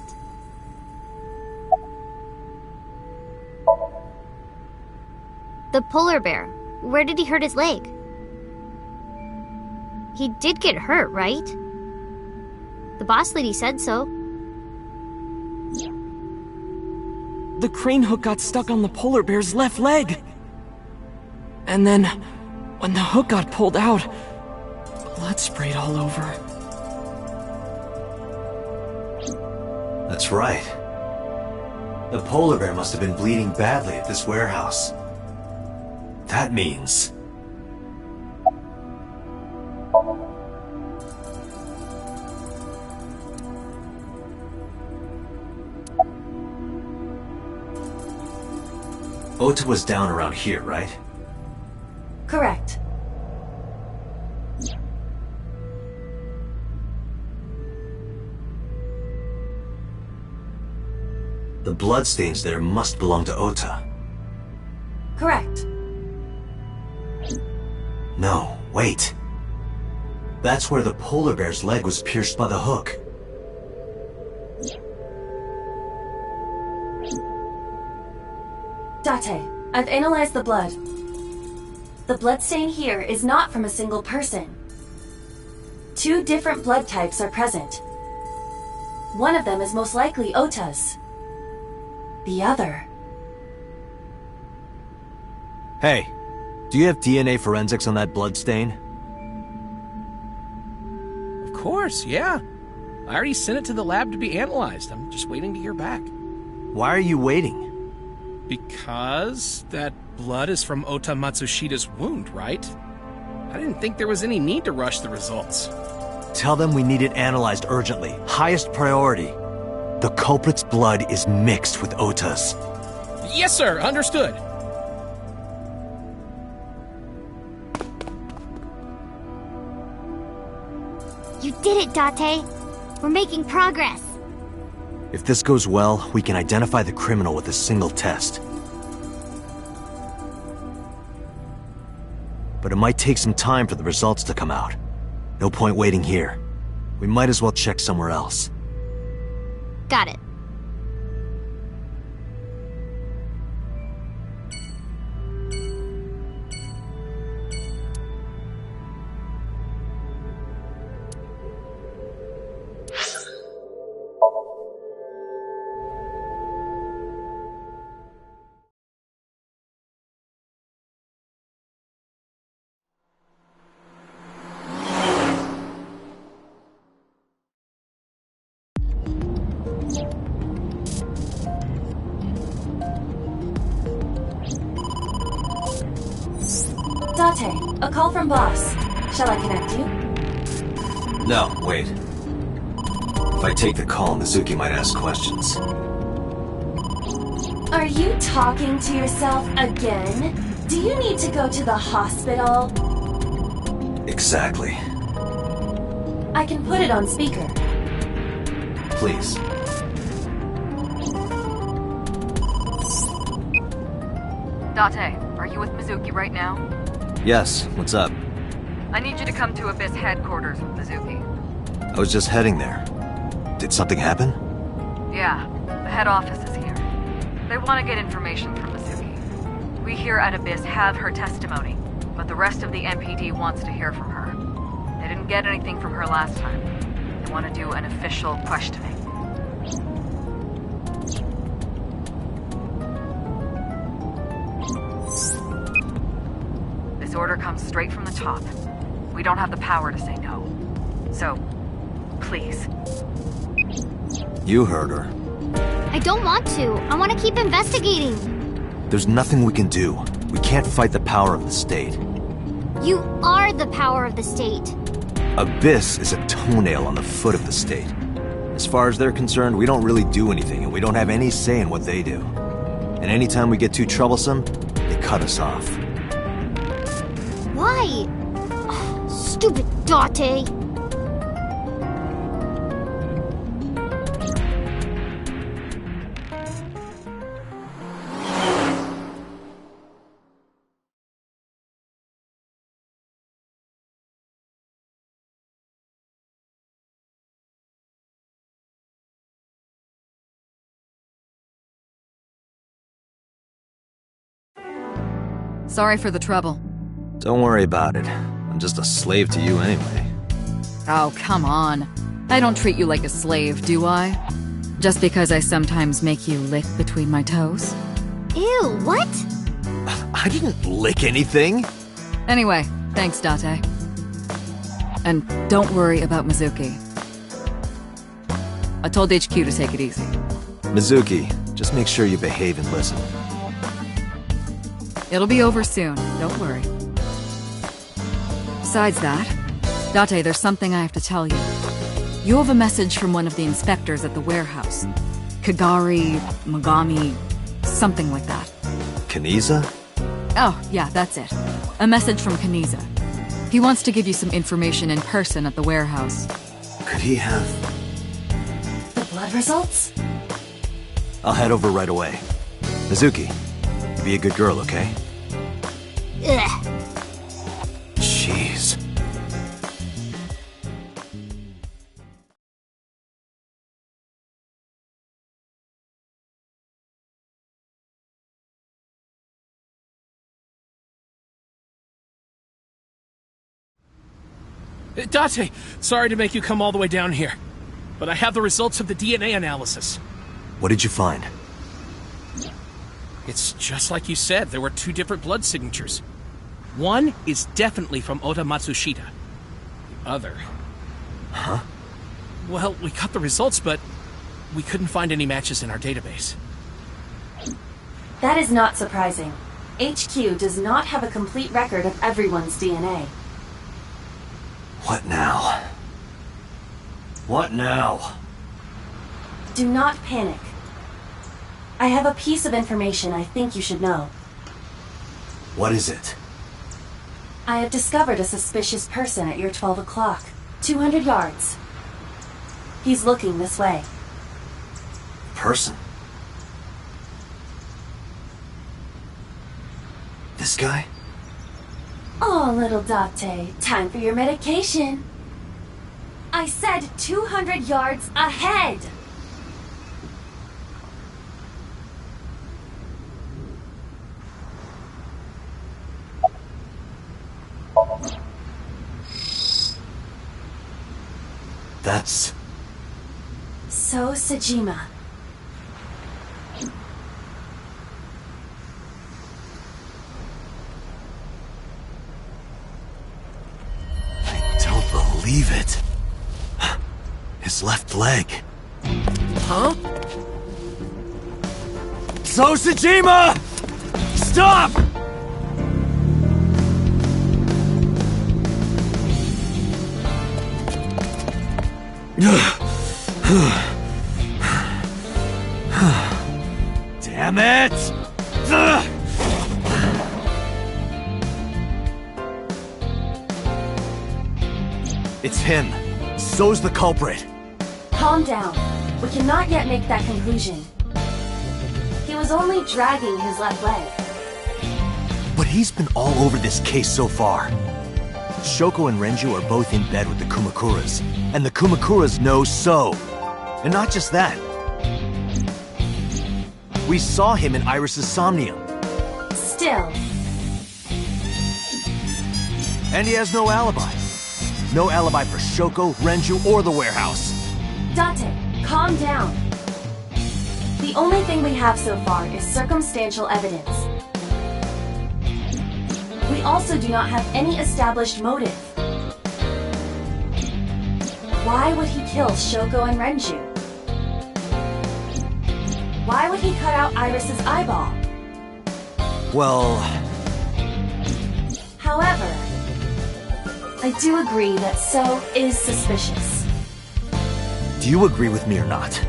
The polar bear. Where did he hurt his leg? He did get hurt, right? The boss lady said so. The crane hook got stuck on the polar bear's left leg. And then, when the hook got pulled out, blood sprayed all over. That's right. The polar bear must have been bleeding badly at this warehouse. That means... Ota was down around here, right? Correct. The bloodstains there must belong to Ota. Correct. No, wait. That's where the polar bear's leg was pierced by the hook. Date, I've analyzed the blood. The bloodstain here is not from a single person. 2 different blood types are present. One of them is most likely Ota's. The other... Hey, do you have DNA forensics on that bloodstain? Of course, yeah. I already sent it to the lab to be analyzed. I'm just waiting to hear back. Why are you waiting? Because that blood is from Ota Matsushida's wound, right? I didn't think there was any need to rush the results. Tell them we need it analyzed urgently. Highest priority. The culprit's blood is mixed with Ota's. Yes, sir. Understood. You did it, Date. We're making progress. If this goes well, we can identify the criminal with a single test. But it might take some time for the results to come out. No point waiting here. We might as well check somewhere else. Got it. Date, a call from boss. Shall I connect you? No, wait. If I take the call, Mizuki might ask questions. Are you talking to yourself again? Do you need to go to the hospital? Exactly. I can put it on speaker. Please. Date, are you with Mizuki right now? Yes, what's up? I need you to come to Abyss headquarters with Mizuki. I was just heading there. Did something happen? Yeah, the head office is here. They want to get information from Mizuki. We here at Abyss have her testimony, but the rest of the MPD wants to hear from her. They didn't get anything from her last time. They want to do an official questioning. This order comes straight from the top. We don't have the power to say no. So, please. You heard her. I don't want to. I want to keep investigating. There's nothing we can do. We can't fight the power of the state. You are the power of the state. Abyss is a toenail on the foot of the state. As far as they're concerned, we don't really do anything, and we don't have any say in what they do. And anytime we get too troublesome, they cut us off. Why? Oh, stupid Date. Sorry for the trouble. Don't worry about it. I'm just a slave to you anyway. Oh, come on. I don't treat you like a slave, do I? Just because I sometimes make you lick between my toes? Ew, what? I didn't lick anything. Anyway, thanks, Date. And don't worry about Mizuki. I told HQ to take it easy. Mizuki, just make sure you behave and listen. It'll be over soon, don't worry. Besides that, Date, there's something I have to tell you. You have a message from one of the inspectors at the warehouse. Kagari, Mogami, something like that. Kaniza? Oh, yeah, that's it. A message from Kaniza. He wants to give you some information in person at the warehouse. Could he have... The blood results? I'll head over right away. Mizuki, be a good girl, okay? Ugh. Jeez. Date, sorry to make you come all the way down here, but I have the results of the DNA analysis. What did you find? It's just like you said, there were two different blood signatures. One is definitely from Ota Matsushita. The other... Huh? Well, we got the results, but we couldn't find any matches in our database. That is not surprising. HQ does not have a complete record of everyone's DNA. What now? What now? Do not panic. I have a piece of information I think you should know. What is it? I have discovered a suspicious person at your 12 o'clock. 200 yards. He's looking this way. Person? This guy? Oh, little Date, time for your medication. I said 200 yards ahead! That's... So Sejima. I don't believe it. His left leg. Huh? So Sejima! Stop! Damn it! It's him. So's the culprit. Calm down. We cannot yet make that conclusion. He was only dragging his left leg. But he's been all over this case so far. Shoko and Renju are both in bed with the Kumakuras, and the Kumakuras know So. And not just that. We saw him in Iris's Somnium. Still. And he has no alibi. No alibi for Shoko, Renju, or the warehouse. Date, calm down. The only thing we have so far is circumstantial evidence. We also do not have any established motive. Why would he kill Shoko and Renju? Why would he cut out Iris's eyeball? Well... However, I do agree that So is suspicious. Do you agree with me or not?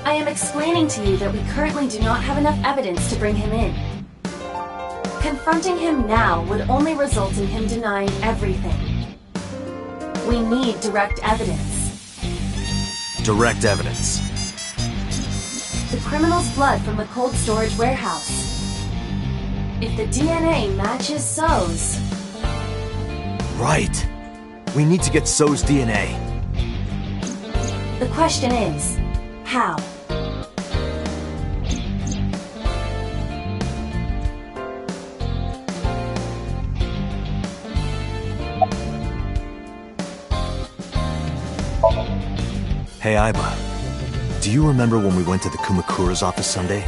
I am explaining to you that we currently do not have enough evidence to bring him in. Confronting him now would only result in him denying everything. We need direct evidence. Direct evidence. The criminal's blood from the cold storage warehouse. If the DNA matches So's... Right. We need to get So's DNA. The question is, how? Hey, Aiba. Do you remember when we went to the Kumakura's office Sunday?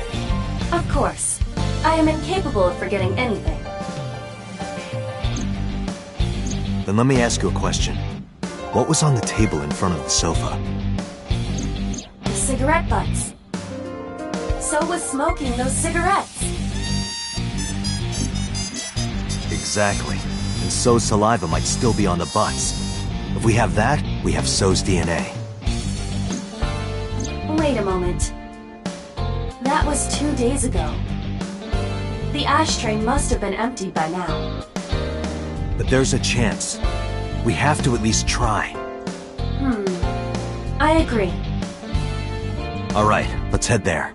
Of course. I am incapable of forgetting anything. Then let me ask you a question. What was on the table in front of the sofa? The cigarette butts. So was smoking those cigarettes. Exactly. And So's saliva might still be on the butts. If we have that, we have So's DNA. Wait a moment. That was 2 days ago. The ashtray must have been emptied by now. But there's a chance. We have to at least try. I agree. All right, let's head there.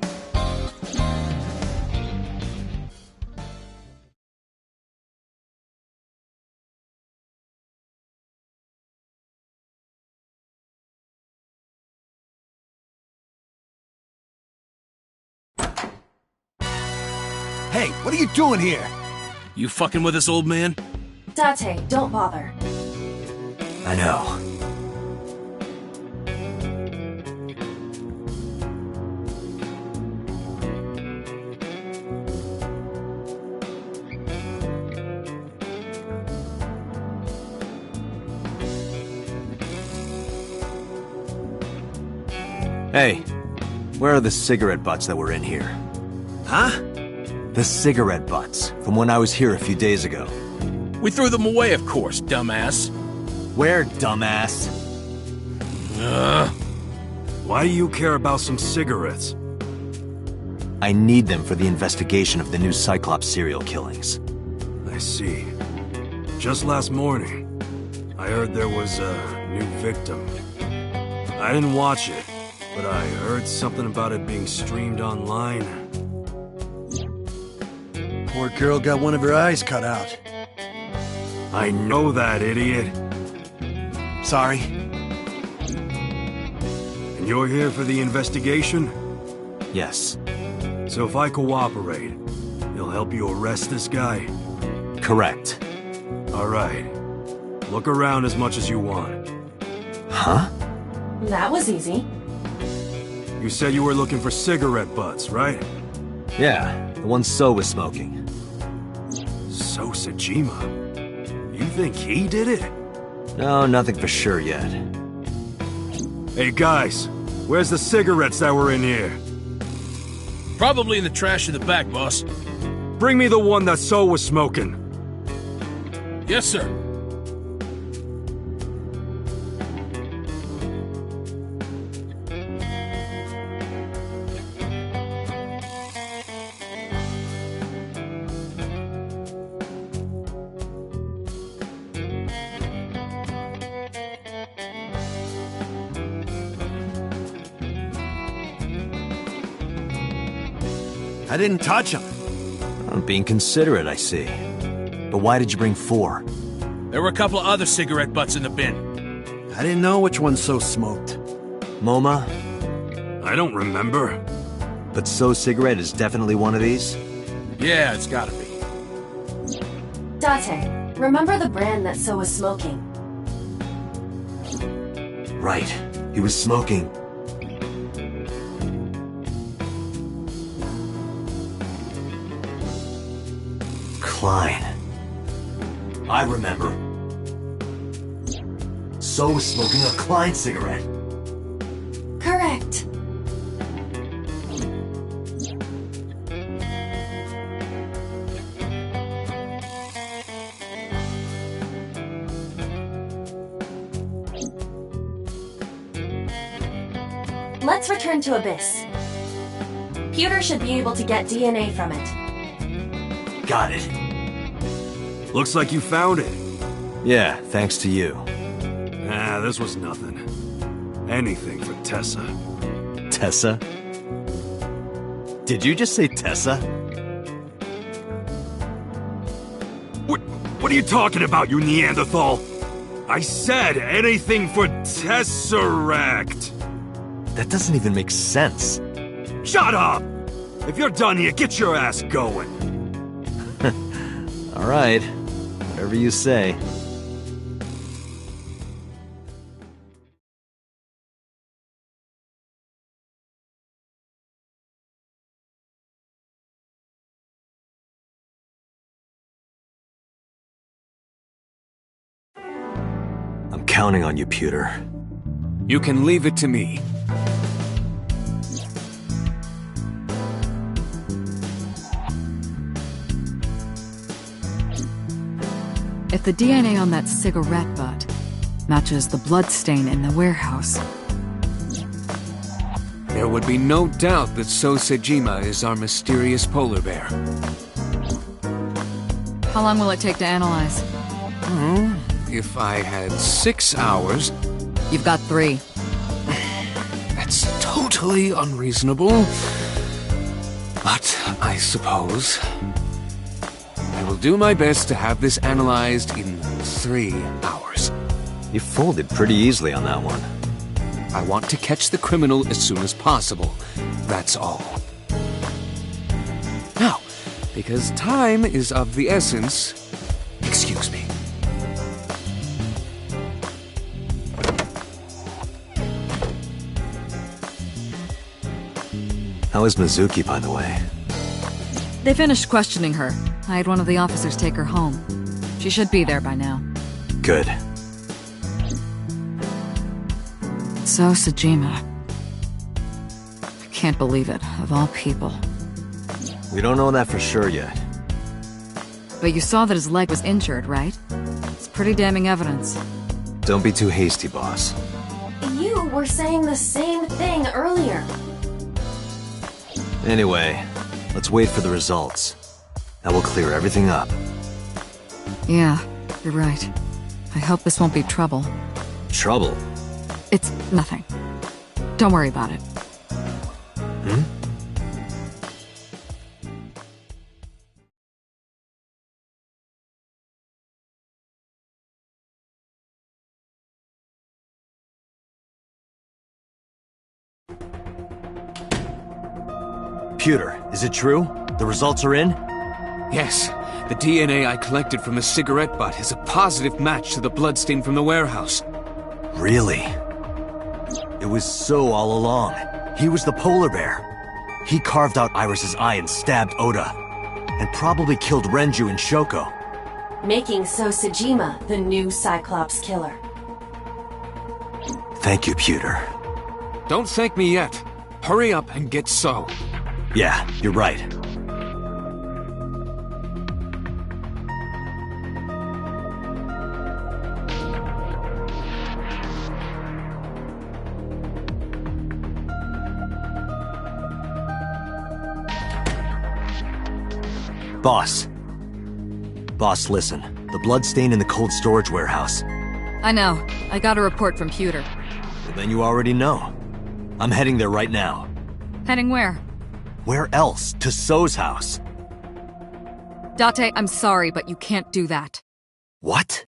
Hey, what are you doing here? You fucking with us, old man? Date, don't bother. I know. Hey, where are the cigarette butts that were in here? Huh? The cigarette butts, from when I was here a few days ago. We threw them away, of course, dumbass. Where, dumbass? Why do you care about some cigarettes? I need them for the investigation of the new Cyclops serial killings. I see. Just last morning, I heard there was a new victim. I didn't watch it, but I heard something about it being streamed online. Poor girl got one of her eyes cut out. I know that, idiot. Sorry. And you're here for the investigation? Yes. So if I cooperate, you'll help you arrest this guy? Correct. All right. Look around as much as you want. Huh? That was easy. You said you were looking for cigarette butts, right? Yeah, the one So was smoking. So Sajima? You think he did it? No, nothing for sure yet. Hey guys, where's the cigarettes that were in here? Probably in the trash in the back, boss. Bring me the one that So was smoking. Yes, sir. I didn't touch them. I'm being considerate, I see. But why did you bring 4? There were a couple of other cigarette butts in the bin. I didn't know which one So smoked. MoMA? I don't remember. But So cigarette is definitely one of these? Yeah, it's gotta be. Date, remember the brand that So was smoking? Right. He was smoking. Klein. I remember. So was smoking a Klein cigarette. Correct. Let's return to Abyss. Pewter should be able to get DNA from it. Got it. Looks like you found it. Yeah, thanks to you. Ah, this was nothing. Anything for Tessa. Tessa? Did you just say Tessa? What are you talking about, you Neanderthal? I said anything for Tesseract. That doesn't even make sense. Shut up! If you're done here, get your ass going. All right. Whatever you say. I'm counting on you, Pewter. You can leave it to me. If the DNA on that cigarette butt matches the bloodstain in the warehouse, there would be no doubt that So Sejima is our mysterious polar bear. how long will it take to analyze? If I had 6 hours... You've got 3. That's totally unreasonable. But I suppose... I will do my best to have this analyzed in 3 hours. You folded pretty easily on that one. I want to catch the criminal as soon as possible. That's all. Now, because time is of the essence, excuse me. How is Mizuki, by the way? They finished questioning her. I had one of the officers take her home. She should be there by now. Good. So Sejima. I can't believe it, of all people. We don't know that for sure yet. But you saw that his leg was injured, right? It's pretty damning evidence. Don't be too hasty, boss. You were saying the same thing earlier. Anyway, let's wait for the results. That will clear everything up. Yeah, you're right. I hope this won't be trouble. Trouble? It's nothing. Don't worry about it. Pewter, is it true? The results are in? Yes, the DNA I collected from the cigarette butt is a positive match to the bloodstain from the warehouse. Really? It was So all along. He was the polar bear. He carved out Iris's eye and stabbed Oda. And probably killed Renju and Shoko. Making So Sejima the new Cyclops killer. Thank you, Pewter. Don't thank me yet. Hurry up and get So. Yeah, you're right. Boss, listen. The bloodstain in the cold storage warehouse. I know. I got a report from Pewter. Well, then you already know. I'm heading there right now. Heading where? Where else? To So's house. Date, I'm sorry, but you can't do that. What?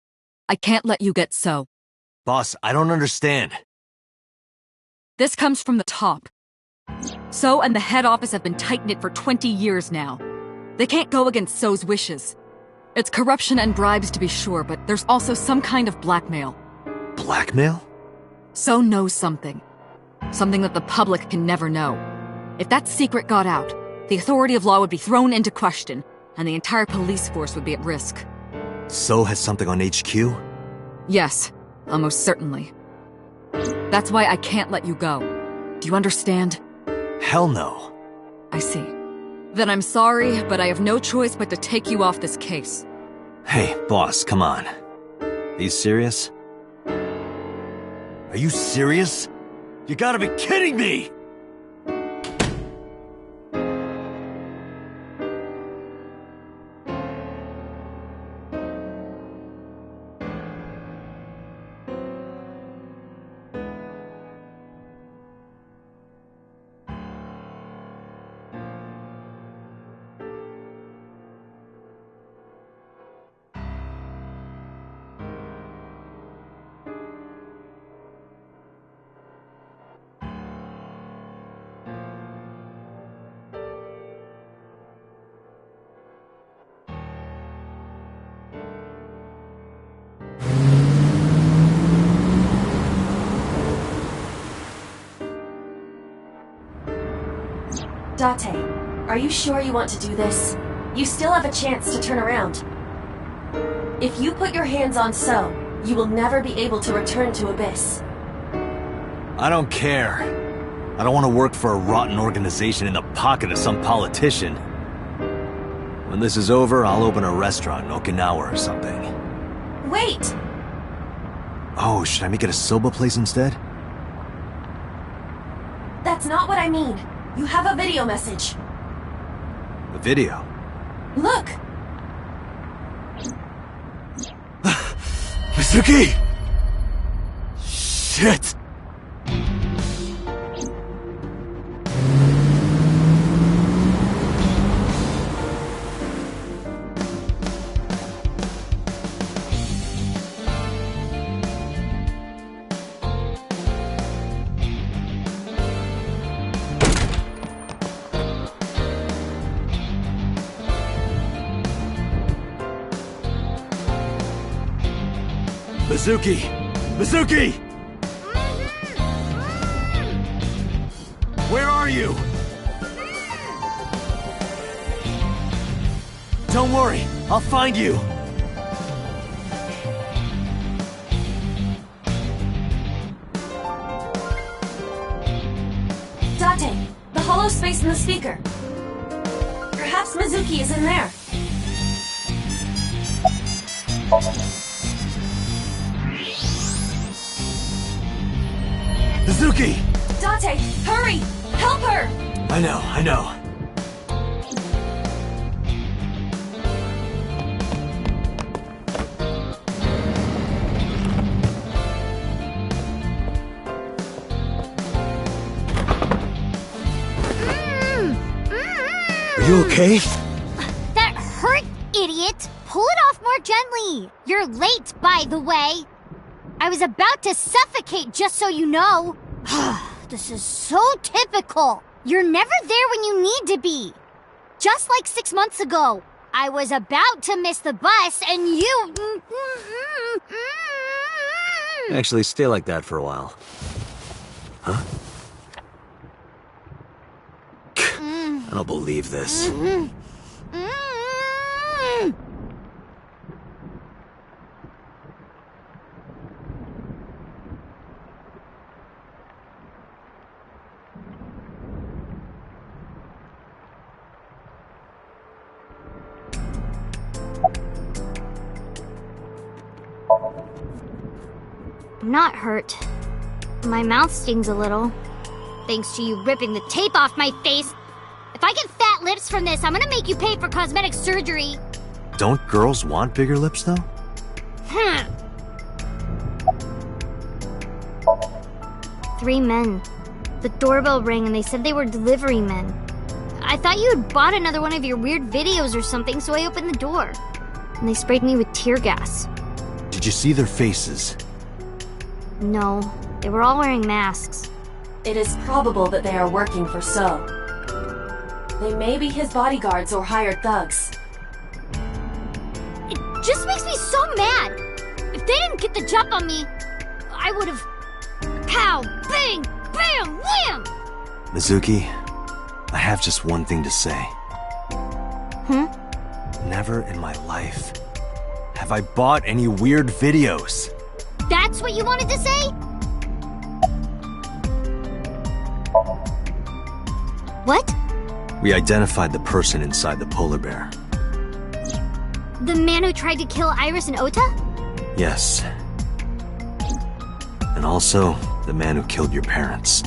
I can't let you get So. Boss, I don't understand. This comes from the top. So and the head office have been tight-knit for 20 years now. They can't go against So's wishes. It's corruption and bribes to be sure, but there's also some kind of blackmail. Blackmail? So knows something. Something that the public can never know. If that secret got out, the authority of law would be thrown into question, and the entire police force would be at risk. So has something on HQ? Yes, almost certainly. That's why I can't let you go. Do you understand? Hell no. I see. Then I'm sorry, but I have no choice but to take you off this case. Hey, boss, come on. Are you serious? Are you serious? You gotta be kidding me! Date, are you sure you want to do this? You still have a chance to turn around. If you put your hands on So, you will never be able to return to Abyss. I don't care. I don't want to work for a rotten organization in the pocket of some politician. When this is over, I'll open a restaurant in Okinawa or something. Wait! Oh, should I make it a soba place instead? That's not what I mean. You have a video message. A video? Look! Mizuki! Shit! Mizuki! Mizuki! Where are you? Don't worry, I'll find you! Date, the hollow space in the speaker. Perhaps Mizuki is in there. Mizuki! Date, hurry! Help her! I know. Are you okay? That hurt, idiot! Pull it off more gently! You're late, by the way! I was about to suffocate, just so you know! This is so typical! You're never there when you need to be! Just like 6 months ago, I was about to miss the bus, and you... Actually, stay like that for a while. Huh? I don't believe this. I'm not hurt. My mouth stings a little. Thanks to you ripping the tape off my face. If I get fat lips from this, I'm gonna make you pay for cosmetic surgery. Don't girls want bigger lips, though? 3 men. The doorbell rang and they said they were delivery men. I thought you had bought another one of your weird videos or something, so I opened the door. And they sprayed me with tear gas. Did you see their faces? No, they were all wearing masks. It is probable that they are working for So. They may be his bodyguards or hired thugs. It just makes me so mad! If they didn't get the jump on me, I would've... Pow! Bang! Bam! Wham! Mizuki, I have just one thing to say. Never in my life have I bought any weird videos. That's what you wanted to say? What? We identified the person inside the polar bear. The man who tried to kill Iris and Ota? Yes. And also, the man who killed your parents.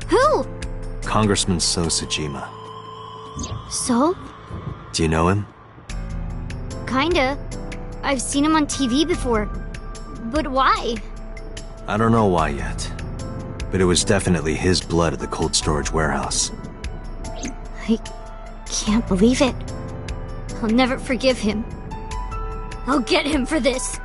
Who? Congressman So Tsujima. So? Do you know him? Kinda. I've seen him on TV before. But why? I don't know why yet. But it was definitely his blood at the cold storage warehouse. I can't believe it. I'll never forgive him. I'll get him for this.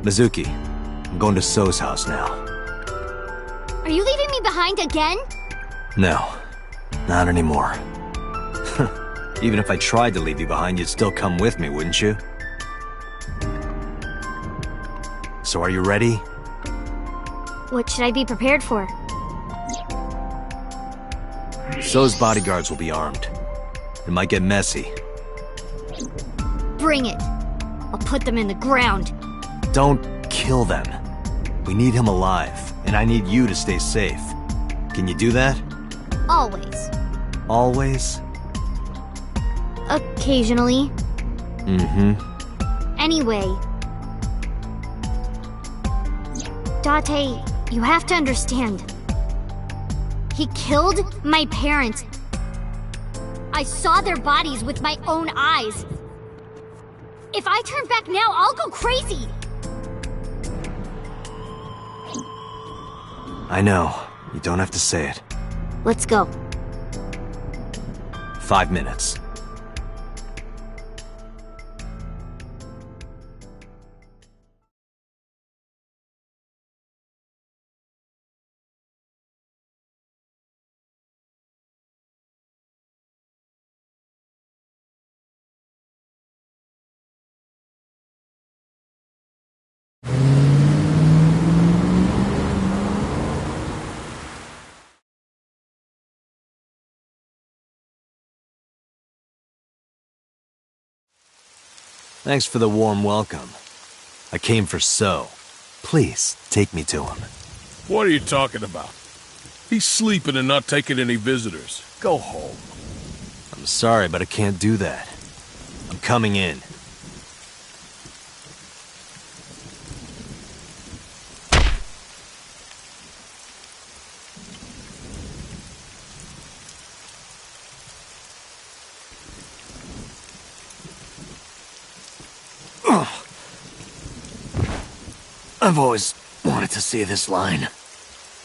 Mizuki, I'm going to So's house now. Are you leaving me behind again? No, not anymore. Even if I tried to leave you behind, you'd still come with me, wouldn't you? So are you ready? What should I be prepared for? So's bodyguards will be armed. It might get messy. Bring it. I'll put them in the ground. Don't kill them. We need him alive, and I need you to stay safe. Can you do that? Always. Always? Occasionally. Anyway. Date, you have to understand. He killed my parents. I saw their bodies with my own eyes. If I turn back now, I'll go crazy. I know. You don't have to say it. Let's go. 5 minutes. Thanks for the warm welcome. I came for So. Please, take me to him. What are you talking about? He's sleeping and not taking any visitors. Go home. I'm sorry, but I can't do that. I'm coming in. I've always wanted to see this line.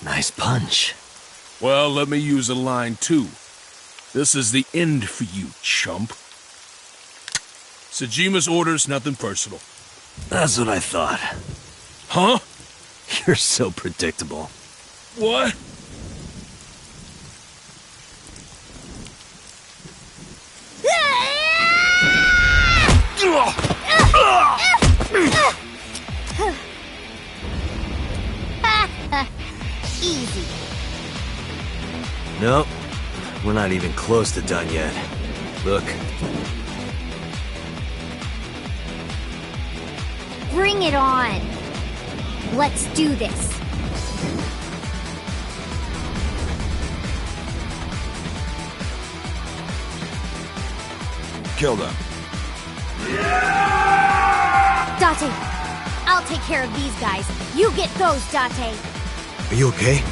Nice punch. Well, let me use a line too. This is the end for you, chump. Tsujima's orders, nothing personal. That's what I thought. Huh? You're so predictable. What? Easy. Nope. We're not even close to done yet. Look. Bring it on. Let's do this. Kill them. Date, I'll take care of these guys. You get those, Date. Are you okay?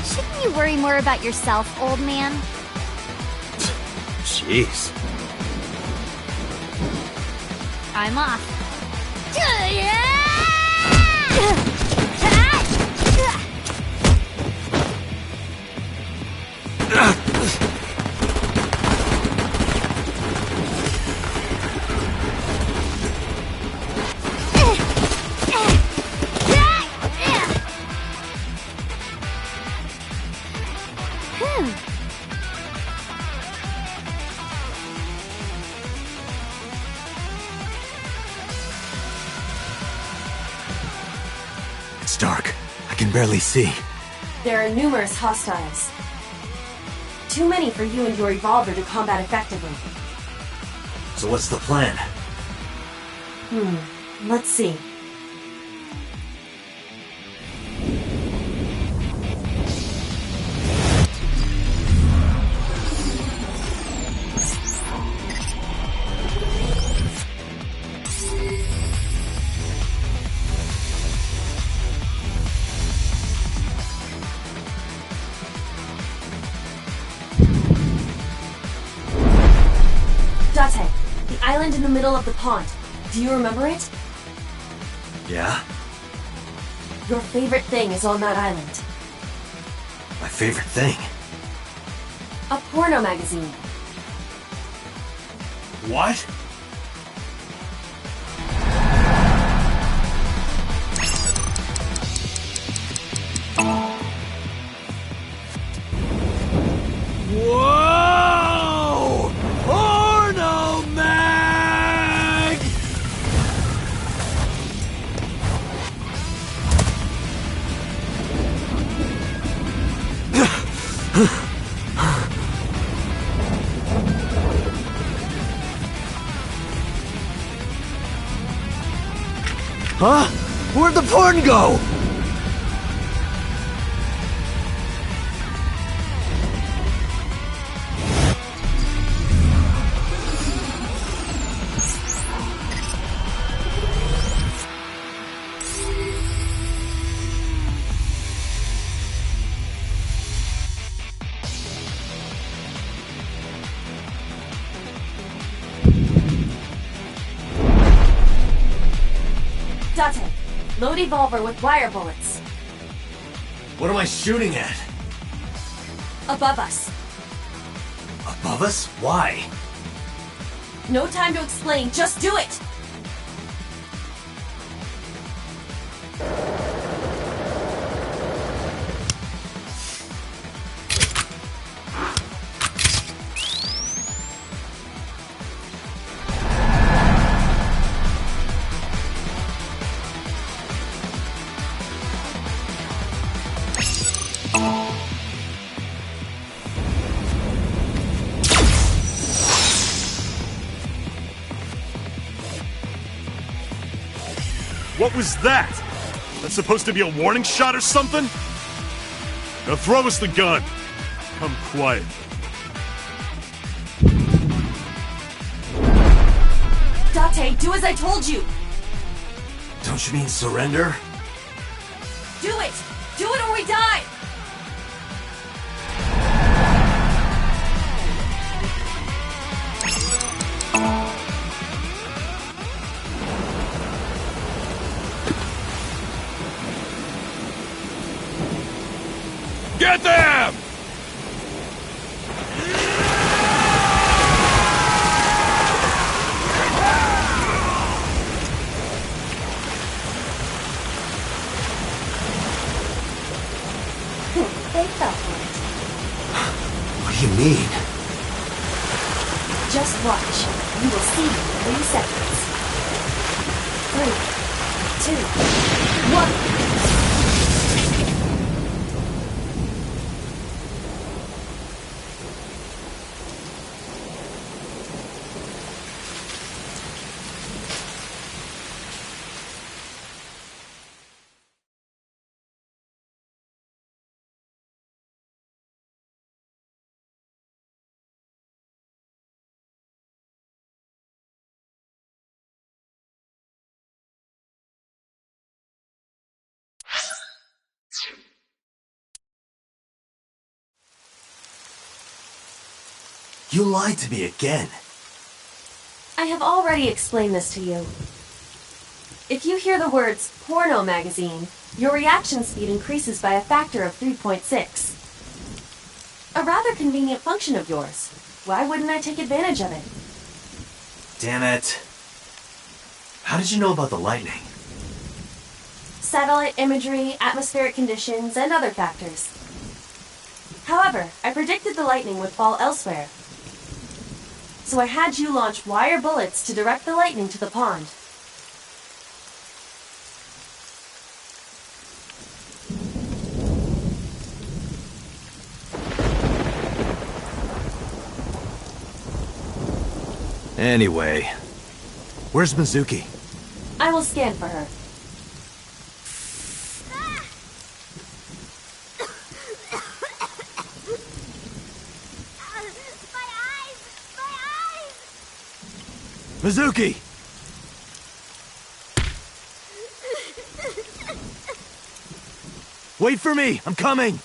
Shouldn't you worry more about yourself, old man? Jeez. I'm off. It's dark. I can barely see. There are numerous hostiles. Too many for you and your revolver to combat effectively. So what's the plan? Let's see. Date, the island in the middle of the pond. Do you remember it? Yeah? Your favorite thing is on that island. My favorite thing. A porno magazine. What? Whoa! Porno mag! Huh? Where'd the porn go? Date, load revolver with wire bullets. What am I shooting at? Above us. Above us? Why? No time to explain, just do it! What was that? That's supposed to be a warning shot or something? Now throw us the gun. Come quiet. Date, do as I told you! Don't you mean surrender? Do it! Do it or we die! Get them! They fell for it. What do you mean? Just watch. You will see in 3 seconds. 3, 2, 1. You lied to me again. I have already explained this to you. If you hear the words porno magazine, your reaction speed increases by a factor of 3.6. A rather convenient function of yours. Why wouldn't I take advantage of it? Damn it. How did you know about the lightning? Satellite imagery, atmospheric conditions, and other factors. However, I predicted the lightning would fall elsewhere. So I had you launch wire bullets to direct the lightning to the pond. Anyway, where's Mizuki? I will scan for her. Mizuki! Wait for me! I'm coming!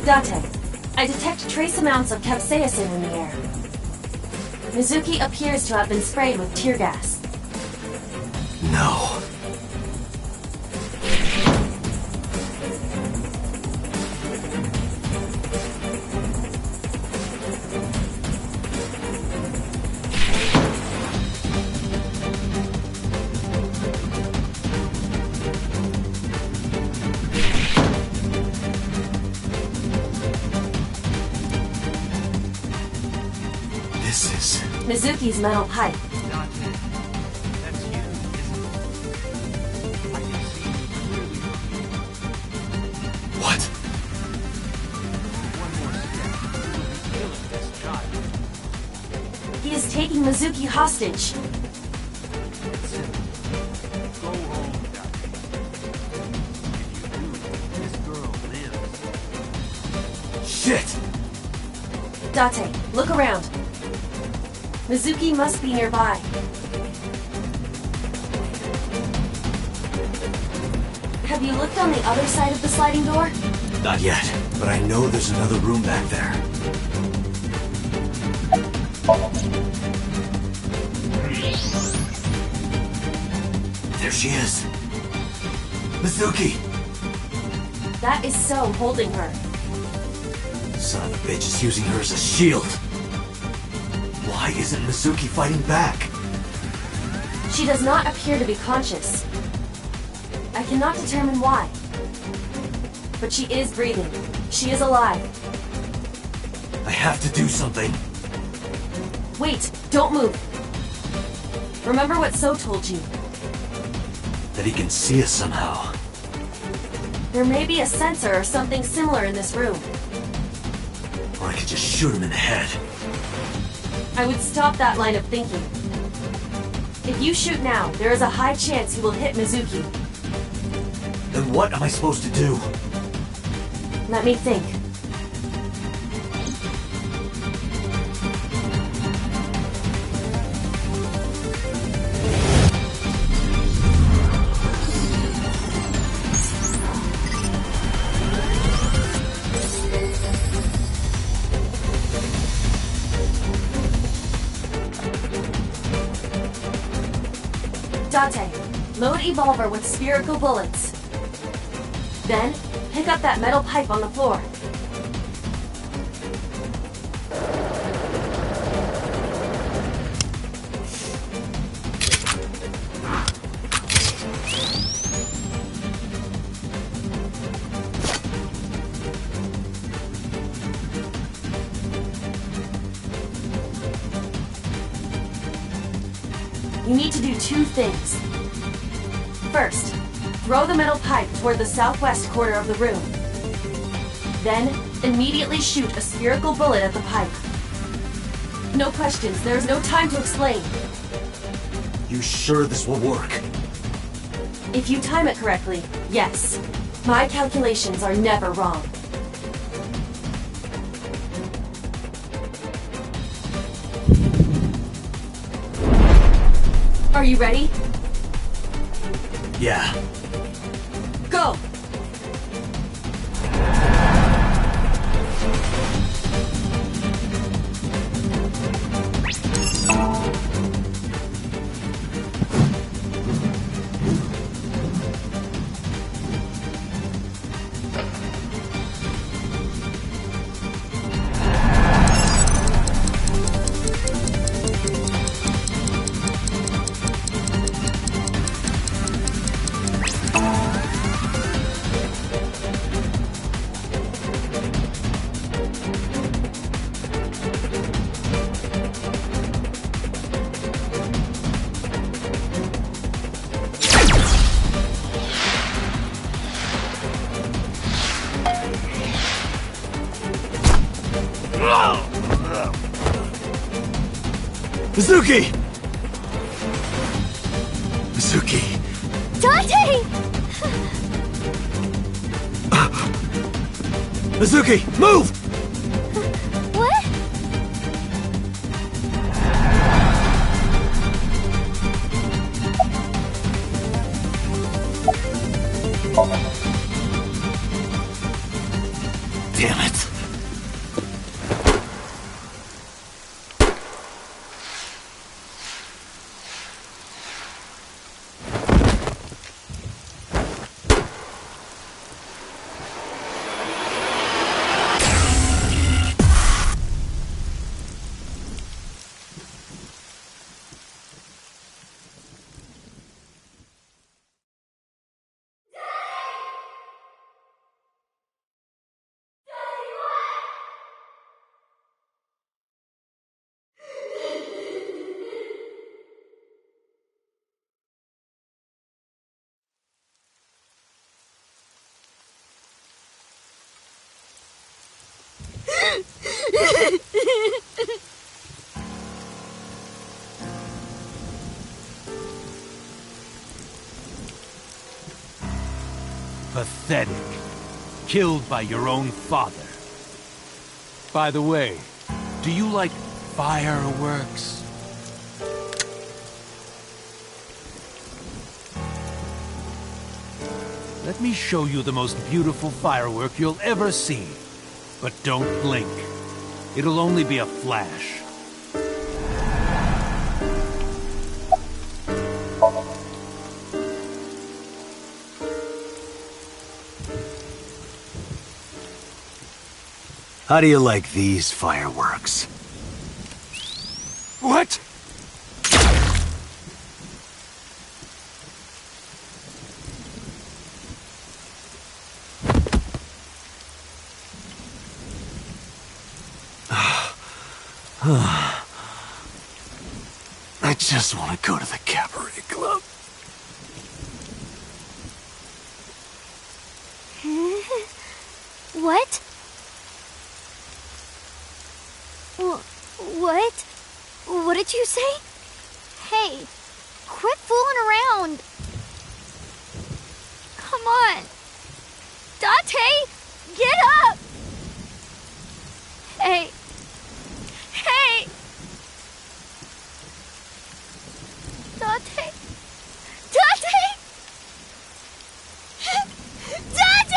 Date, I detect trace amounts of capsaicin in the air. Mizuki appears to have been sprayed with tear gas. No. Mizuki's metal pipe. What? He is taking Mizuki hostage. Shit! Date, look around. Mizuki must be nearby. Have you looked on the other side of the sliding door? Not yet, but I know there's another room back there. There she is. Mizuki! That is So holding her. Son of a bitch is using her as a shield. Why isn't Mizuki fighting back? She does not appear to be conscious. I cannot determine why. But she is breathing. She is alive. I have to do something. Wait, don't move. Remember what So told you. That he can see us somehow. There may be a sensor or something similar in this room. Or I could just shoot him in the head. I would stop that line of thinking. If you shoot now, there is a high chance you will hit Mizuki. Then what am I supposed to do? Let me think. Date, load Evolver with spherical bullets. Then, pick up that metal pipe on the floor. You need to do two things. First, throw the metal pipe toward the southwest corner of the room. Then, immediately shoot a spherical bullet at the pipe. No questions, there is no time to explain. You sure this will work? If you time it correctly, yes. My calculations are never wrong. Are you ready? Yeah. Go! Mizuki! Mizuki! Dante! Mizuki, move! What? Damn it. Pathetic. Killed by your own father. By the way, do you like fireworks? Let me show you the most beautiful firework you'll ever see. But don't blink. It'll only be a flash. How do you like these fireworks? What? I just want to go to the cabaret club. What? What? What did you say? Hey, quit fooling around. Come on. Dante, get up. Hey. Hey. Dante. Dante. Dante!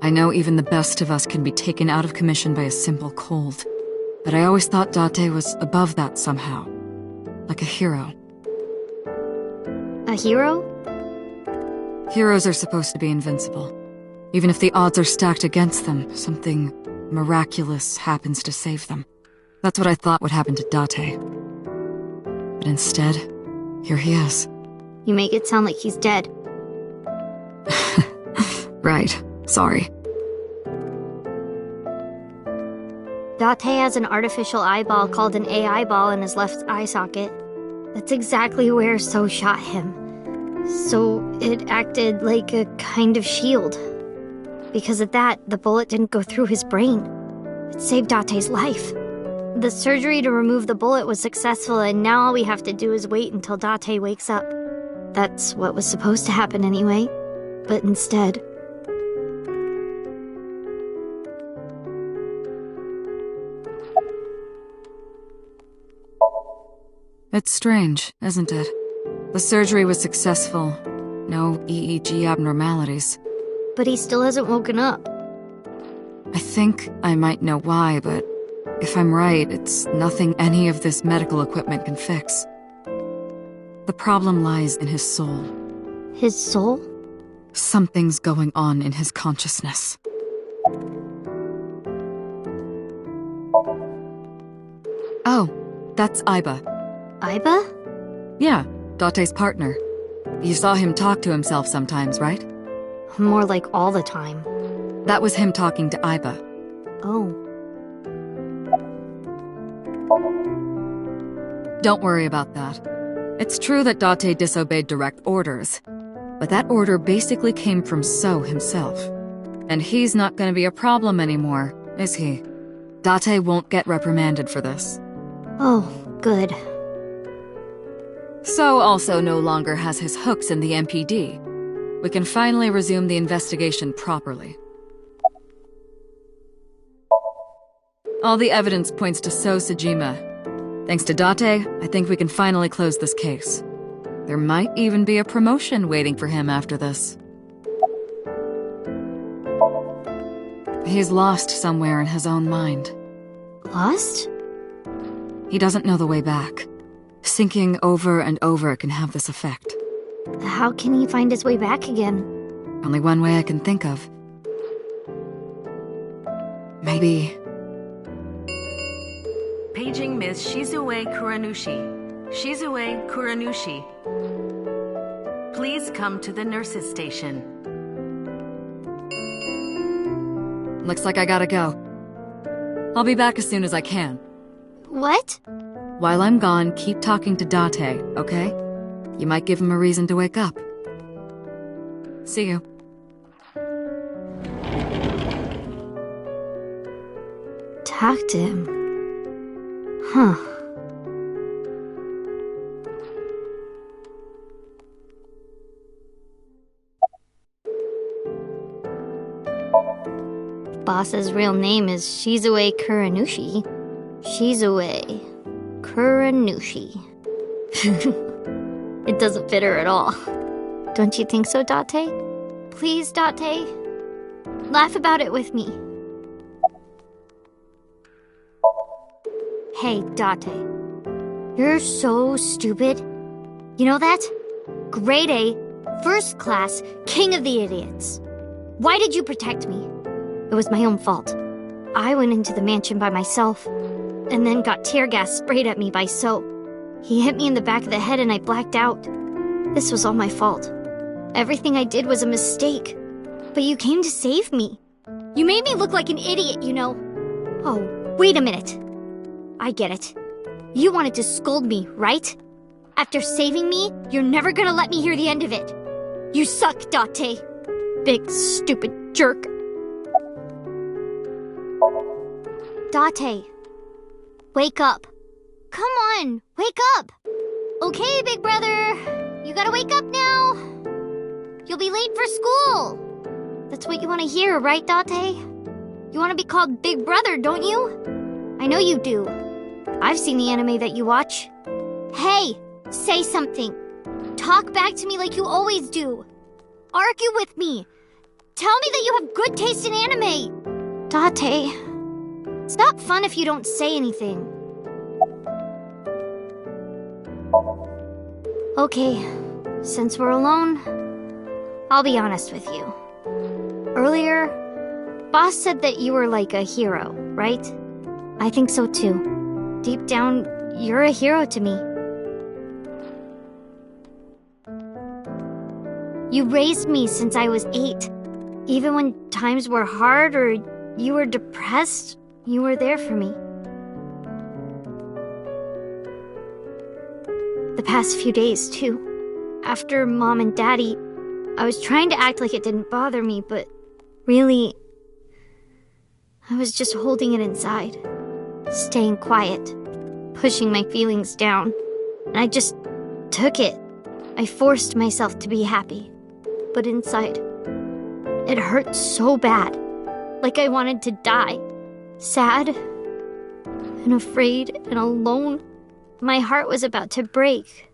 I know even the best of us can be taken out of commission by a simple cold, but I always thought Date was above that somehow. Like a hero. A hero? Heroes are supposed to be invincible. Even if the odds are stacked against them, something miraculous happens to save them. That's what I thought would happen to Date. But instead, here he is. You make it sound like he's dead. Right. Sorry. Date has an artificial eyeball called an AI ball in his left eye socket. That's exactly where So shot him. So it acted like a kind of shield. Because of that, the bullet didn't go through his brain. It saved Date's life. The surgery to remove the bullet was successful, and now all we have to do is wait until Date wakes up. That's what was supposed to happen anyway. But instead... It's strange, isn't it? The surgery was successful. No EEG abnormalities. But he still hasn't woken up. I think I might know why, but if I'm right, it's nothing any of this medical equipment can fix. The problem lies in his soul. His soul? Something's going on in his consciousness. Oh, that's Aiba. Aiba? Yeah, Date's partner. You saw him talk to himself sometimes, right? More like all the time. That was him talking to Aiba. Oh. Don't worry about that. It's true that Date disobeyed direct orders, but that order basically came from So himself. And he's not gonna be a problem anymore, is he? Date won't get reprimanded for this. Oh, good. So also no longer has his hooks in the MPD. We can finally resume the investigation properly. All the evidence points to So Sejima. Thanks to Date, I think we can finally close this case. There might even be a promotion waiting for him after this. He's lost somewhere in his own mind. Lost? He doesn't know the way back. Sinking over and over can have this effect. How can he find his way back again? Only one way I can think of. Maybe... Paging Miss Shizue Kuranushi. Shizue Kuranushi. Please come to the nurse's station. Looks like I gotta go. I'll be back as soon as I can. What? While I'm gone, keep talking to Date, okay? You might give him a reason to wake up. See you. Talk to him. Huh. Boss's real name is Shizue Kuranushi. Shizue Kuranushi. It doesn't fit her at all. Don't you think so, Date? Please, Date. Laugh about it with me. Hey, Date. You're so stupid. You know that? Grade A, first class, king of the idiots. Why did you protect me? It was my own fault. I went into the mansion by myself, and then got tear gas sprayed at me by So. He hit me in the back of the head and I blacked out. This was all my fault. Everything I did was a mistake. But you came to save me. You made me look like an idiot, you know. Oh, wait a minute. I get it. You wanted to scold me, right? After saving me, you're never gonna let me hear the end of it. You suck, Date. Big, stupid jerk. Date. Wake up. Come on, wake up. Okay, big brother. You gotta wake up now. You'll be late for school. That's what you want to hear, right, Date? You want to be called Big Brother, don't you? I know you do. I've seen the anime that you watch. Hey, say something. Talk back to me like you always do. Argue with me. Tell me that you have good taste in anime. Date, it's not fun if you don't say anything. Okay, since we're alone, I'll be honest with you. Earlier, Boss said that you were like a hero, right? I think so too. Deep down, you're a hero to me. You raised me since I was 8. Even when times were hard or you were depressed, you were there for me. The past few days, too. after Mom and Daddy, I was trying to act like it didn't bother me, but really, I was just holding it inside, staying quiet, pushing my feelings down, and I just took it. I forced myself to be happy, but inside, it hurt so bad, like I wanted to die. Sad and afraid and alone. My heart was about to break.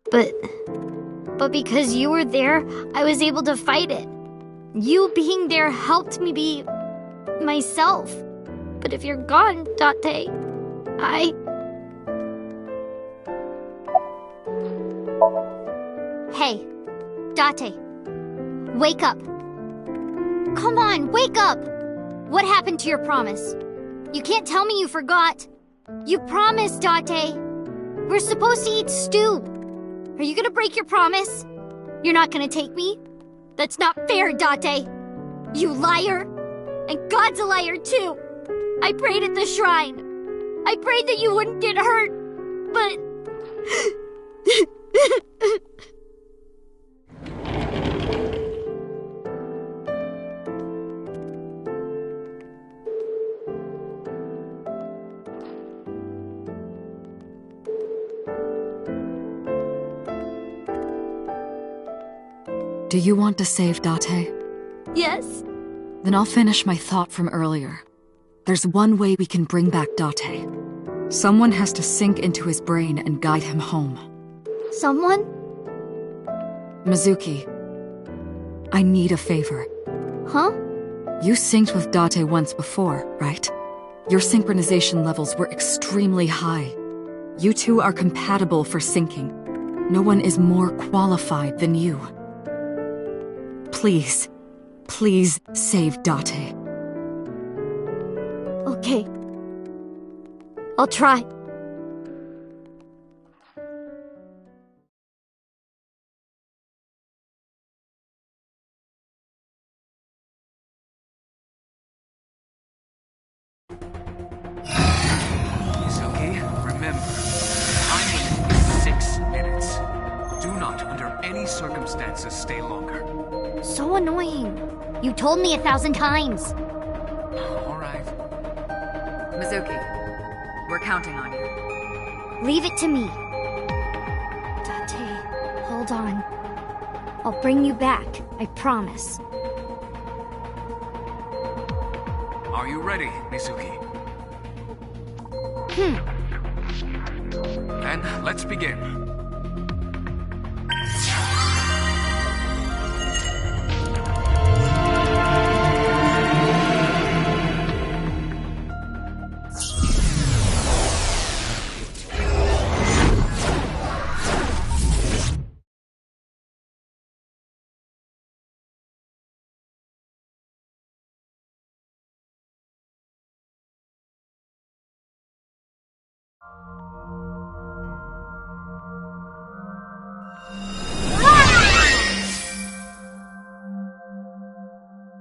But because you were there, I was able to fight it. You being there helped me be myself. But if you're gone, Date, Hey, Date, wake up. Come on, wake up! What happened to your promise? You can't tell me you forgot. You promised, Date. We're supposed to eat stew. Are you gonna break your promise? You're not gonna take me? That's not fair, Date. You liar. And God's a liar, too. I prayed at the shrine. I prayed that you wouldn't get hurt, but... Do you want to save Date? Yes. Then I'll finish my thought from earlier. There's one way we can bring back Date. Someone has to sink into his brain and guide him home. Someone? Mizuki, I need a favor. Huh? You synced with Date once before, right? Your synchronization levels were extremely high. You two are compatible for syncing. No one is more qualified than you. Please, please save Date. Okay. I'll try. Mizuki, remember, time limit is 6 minutes. Do not, under any circumstances, stay longer. So annoying. You told me 1,000 times. All right. Mizuki, we're counting on you. Leave it to me. Date, hold on. I'll bring you back, I promise. Are you ready, Mizuki? Then let's begin.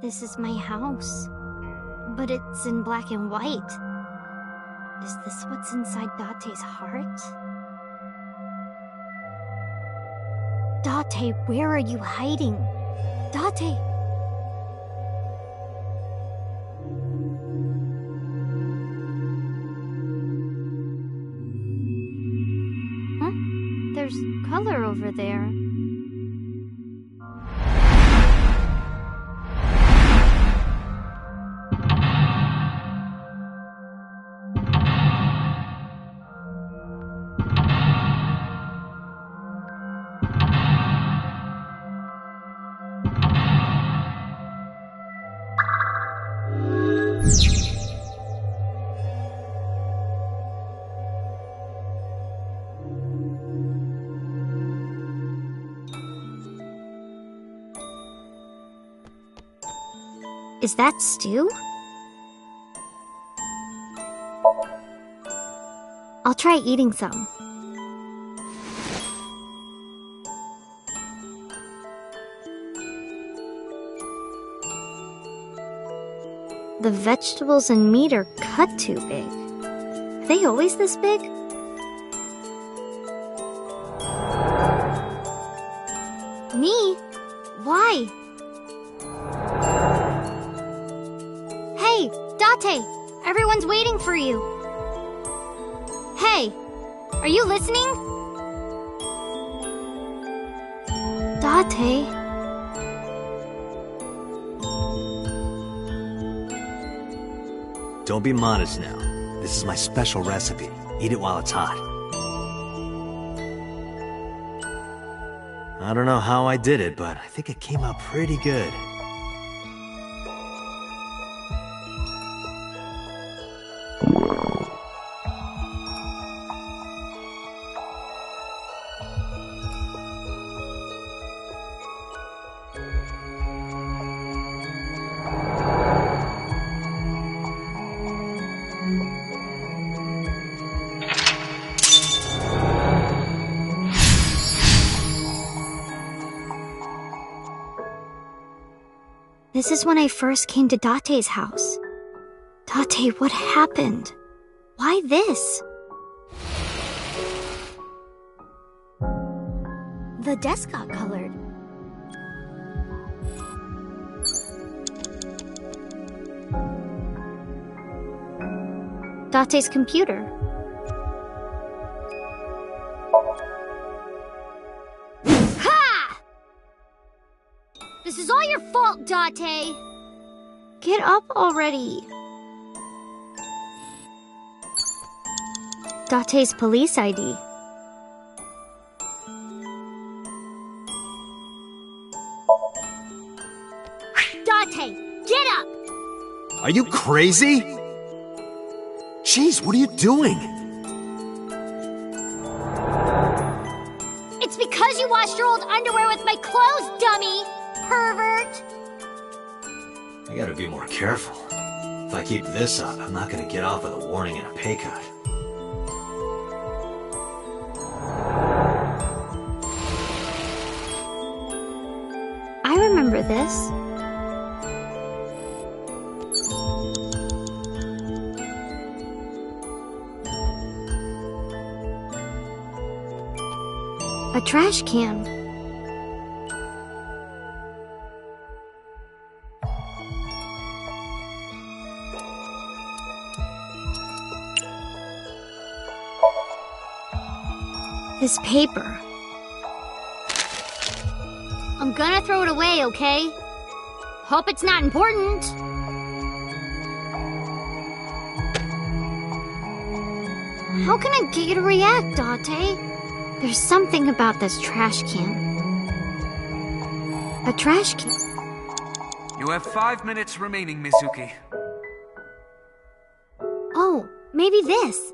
This is my house, but it's in black and white. Is this what's inside Date's heart? Date, where are you hiding? Date! Huh? There's color over there. Is that stew? I'll try eating some. The vegetables and meat are cut too big. Are they always this big? Why? Hey, Date! Everyone's waiting for you. Hey, are you listening? Date? Don't be modest now. This is my special recipe. Eat it while it's hot. I don't know how I did it, but I think it came out pretty good. This is when I first came to Date's house. Date, what happened? Why this? The desk got colored. Date's computer. Ha! This is all your fault, Date! Get up already. Date's police ID. Date, get up! Are you crazy? Jeez, what are you doing? It's because you washed your old underwear with my clothes, dummy! Pervert! I gotta be more careful. If I keep this up, I'm not gonna get off with a warning and a pay cut. I remember this. A trash can. This paper. I'm gonna throw it away, okay? Hope it's not important. How can I get you to react, Date? There's something about this trash can. A trash can. You have 5 minutes remaining, Mizuki. Oh, maybe this.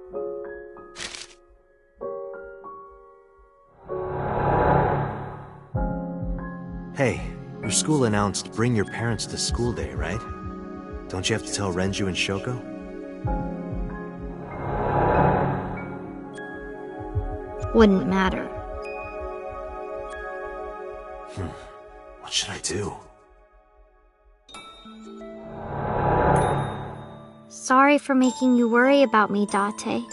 Hey, your school announced Bring Your Parents to School Day, right? Don't you have to tell Renju and Shoko? Wouldn't matter. What should I do? Sorry for making you worry about me, Date.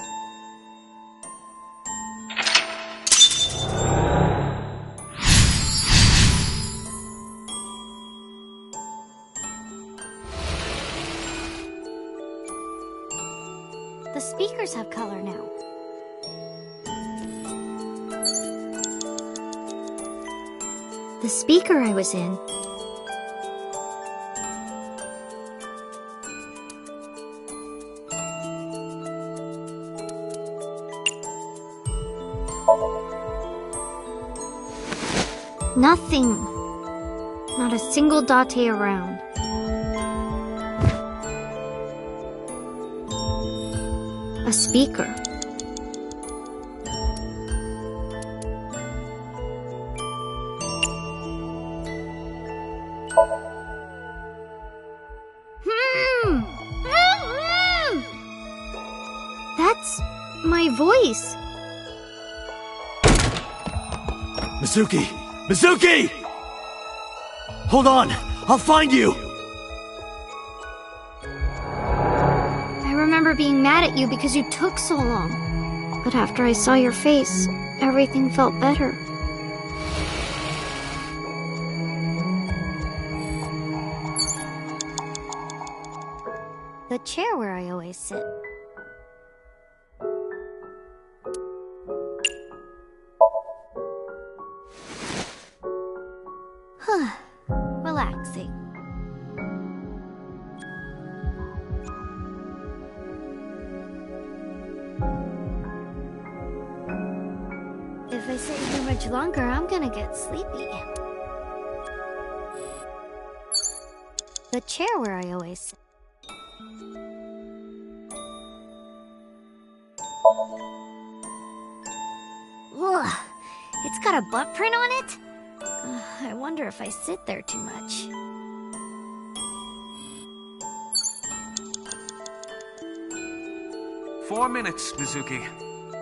The speakers have color now. The speaker I was in. Nothing. Not a single Date around. A speaker. That's my voice. Mizuki! Mizuki! Hold on! I'll find you! I remember being mad at you because you took so long. But after I saw your face, everything felt better. The chair where I always sit. Relaxing. If I sit here much longer, I'm gonna get sleepy. The chair where I always sit. Ugh, it's got a butt print on it? I wonder if I sit there too much. "4 minutes, Mizuki.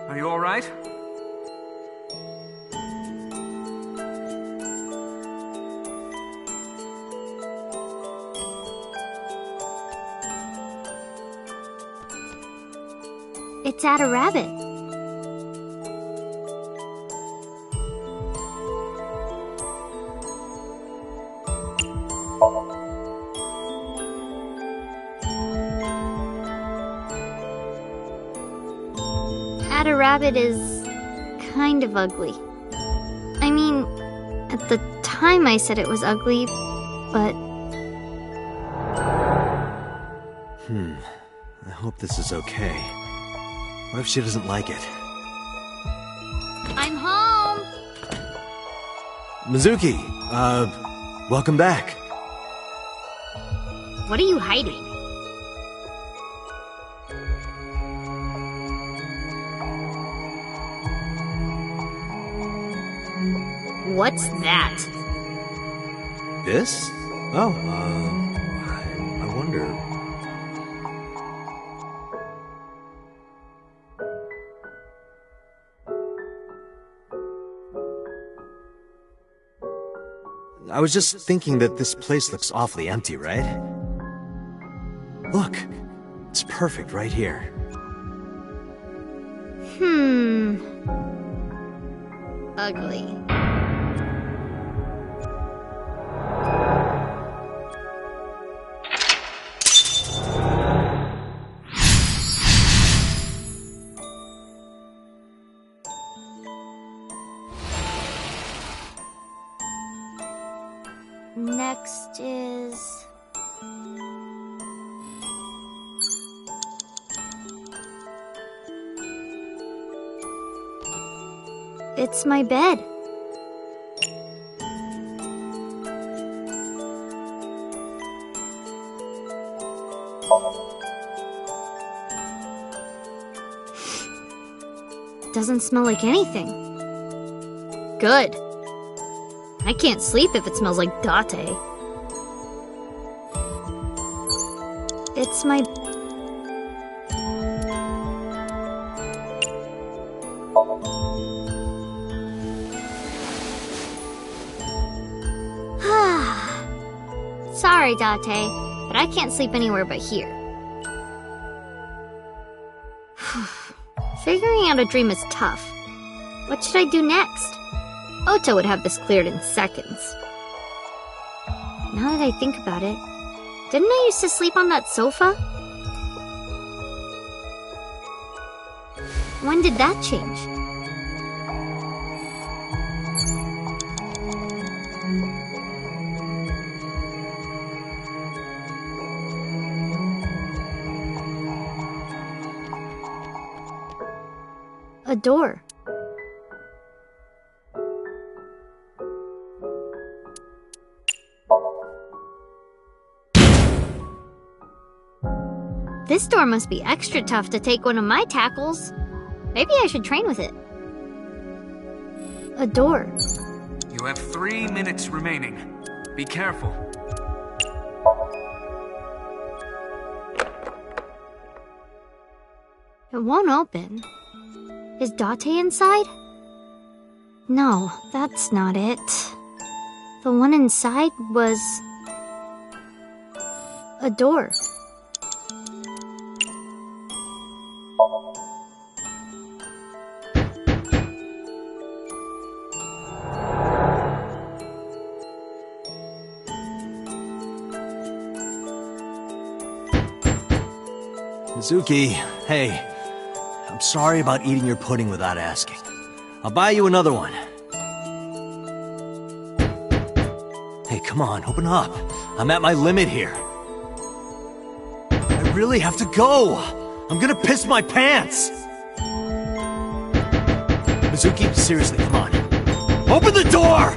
Are you all right?" It's at a rabbit. Ada Rabbit is kind of ugly. I mean, at the time I said it was ugly, but... I hope this is okay. What if she doesn't like it? I'm home! Mizuki, welcome back. What are you hiding? What's that? This? Oh, I wonder... I was just thinking that this place looks awfully empty, right? Look, it's perfect right here. Ugly. Next is... It's my bed. Doesn't smell like anything. Good. I can't sleep if it smells like Date. It's my... Sorry, Date, but I can't sleep anywhere but here. Figuring out a dream is tough. What should I do next? Ota would have this cleared in seconds. Now that I think about it, didn't I used to sleep on that sofa? When did that change? A door. This door must be extra tough to take one of my tackles. Maybe I should train with it. A door. You have 3 minutes remaining. Be careful. It won't open. Is Date inside? No, that's not it. The one inside was... a door. Mizuki, hey. I'm sorry about eating your pudding without asking. I'll buy you another one. Hey, come on, open up. I'm at my limit here. I really have to go. I'm gonna piss my pants. Mizuki, seriously, come on. Open the door!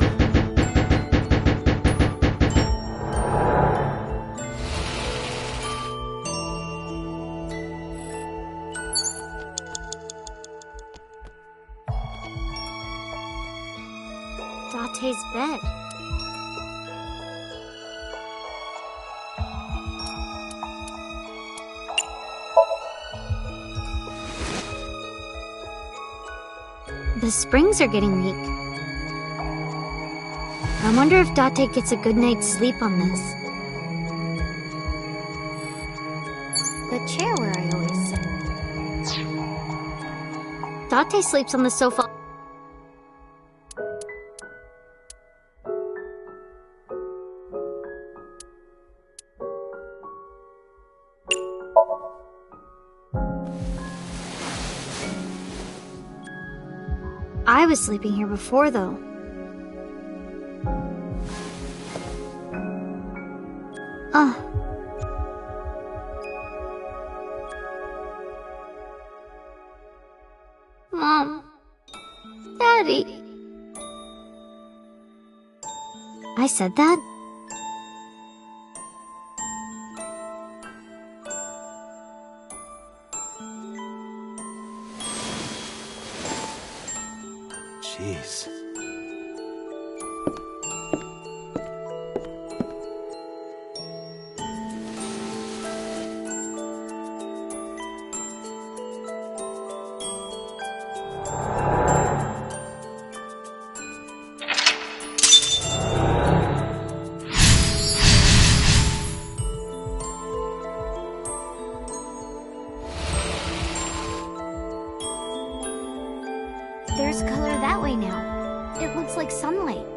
Date's bed. The springs are getting weak. I wonder if Date gets a good night's sleep on this. The chair where I always sit. Date sleeps on the sofa. I was sleeping here before, though. Mom. Daddy. I said that? Jeez. There's color that way now. It looks like sunlight.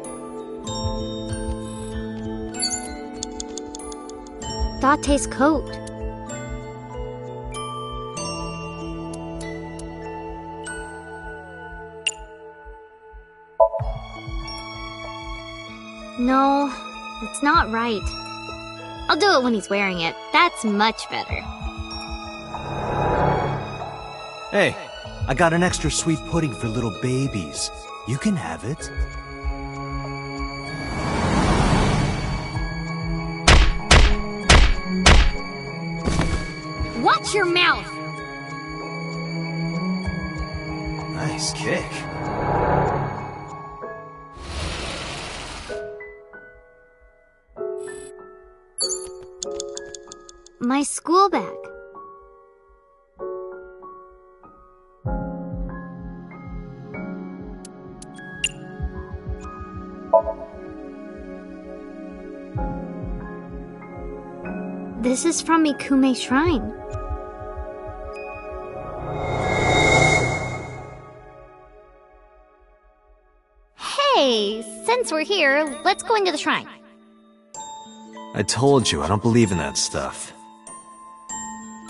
Date's coat. No, it's not right. I'll do it when he's wearing it. That's much better. Hey, I got an extra sweet pudding for little babies. You can have it. Watch your mouth! Nice kick. My school bag. This is from Ikume Shrine. Hey, since we're here, let's go into the shrine. I told you, I don't believe in that stuff.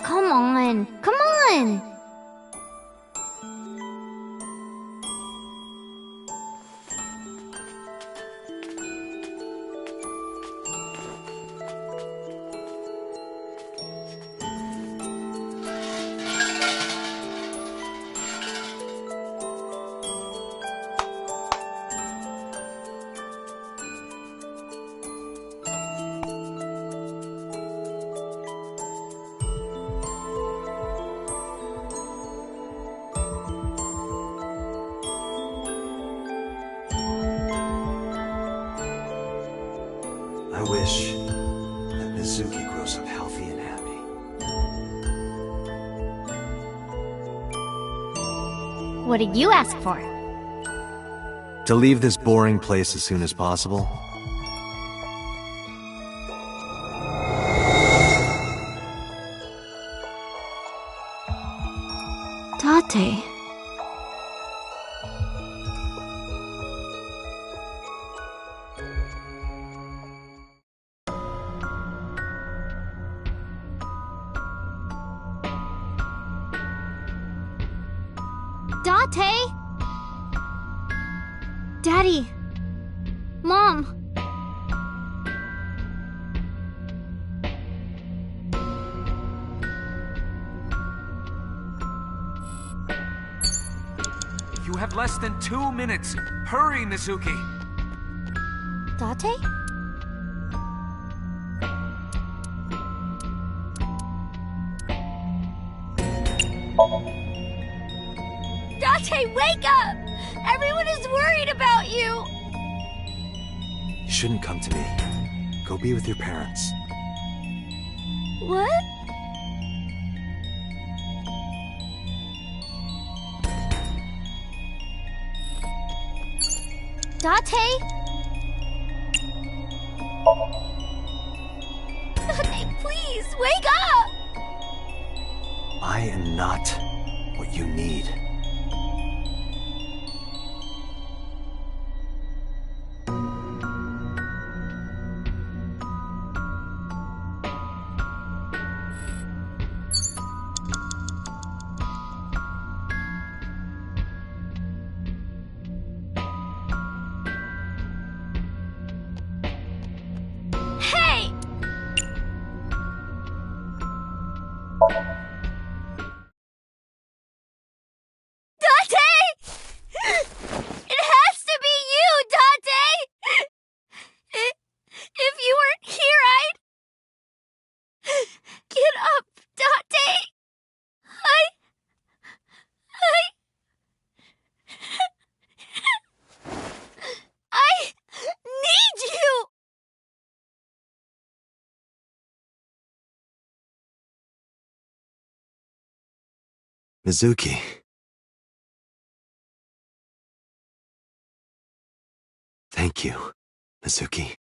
Come on, come on! I wish that Mizuki grows up healthy and happy. What did you ask for? To leave this boring place as soon as possible. Date. Date? Daddy. Mom. You have less than 2 minutes. Hurry, Mizuki. Date? Date, wake up! Everyone is worried about you! You shouldn't come to me. Go be with your parents. What? Date? Date, please, wake up! I am not what you need. Hey! Date! It has to be you, Date! If you weren't here, I'd... Get up, Date! I need you! Mizuki. Thank you, Mizuki.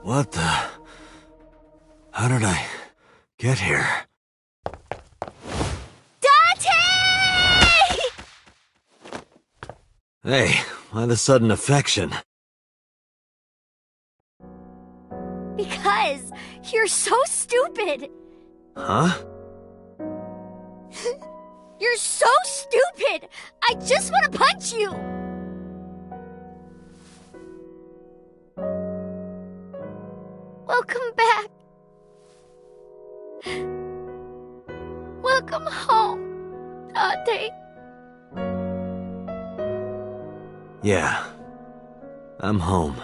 What the... How did I get here? Date! Hey, why the sudden affection? Because you're so stupid. Huh? You're so stupid! I just want to punch you! Welcome back. Welcome home, Date. Yeah. I'm home.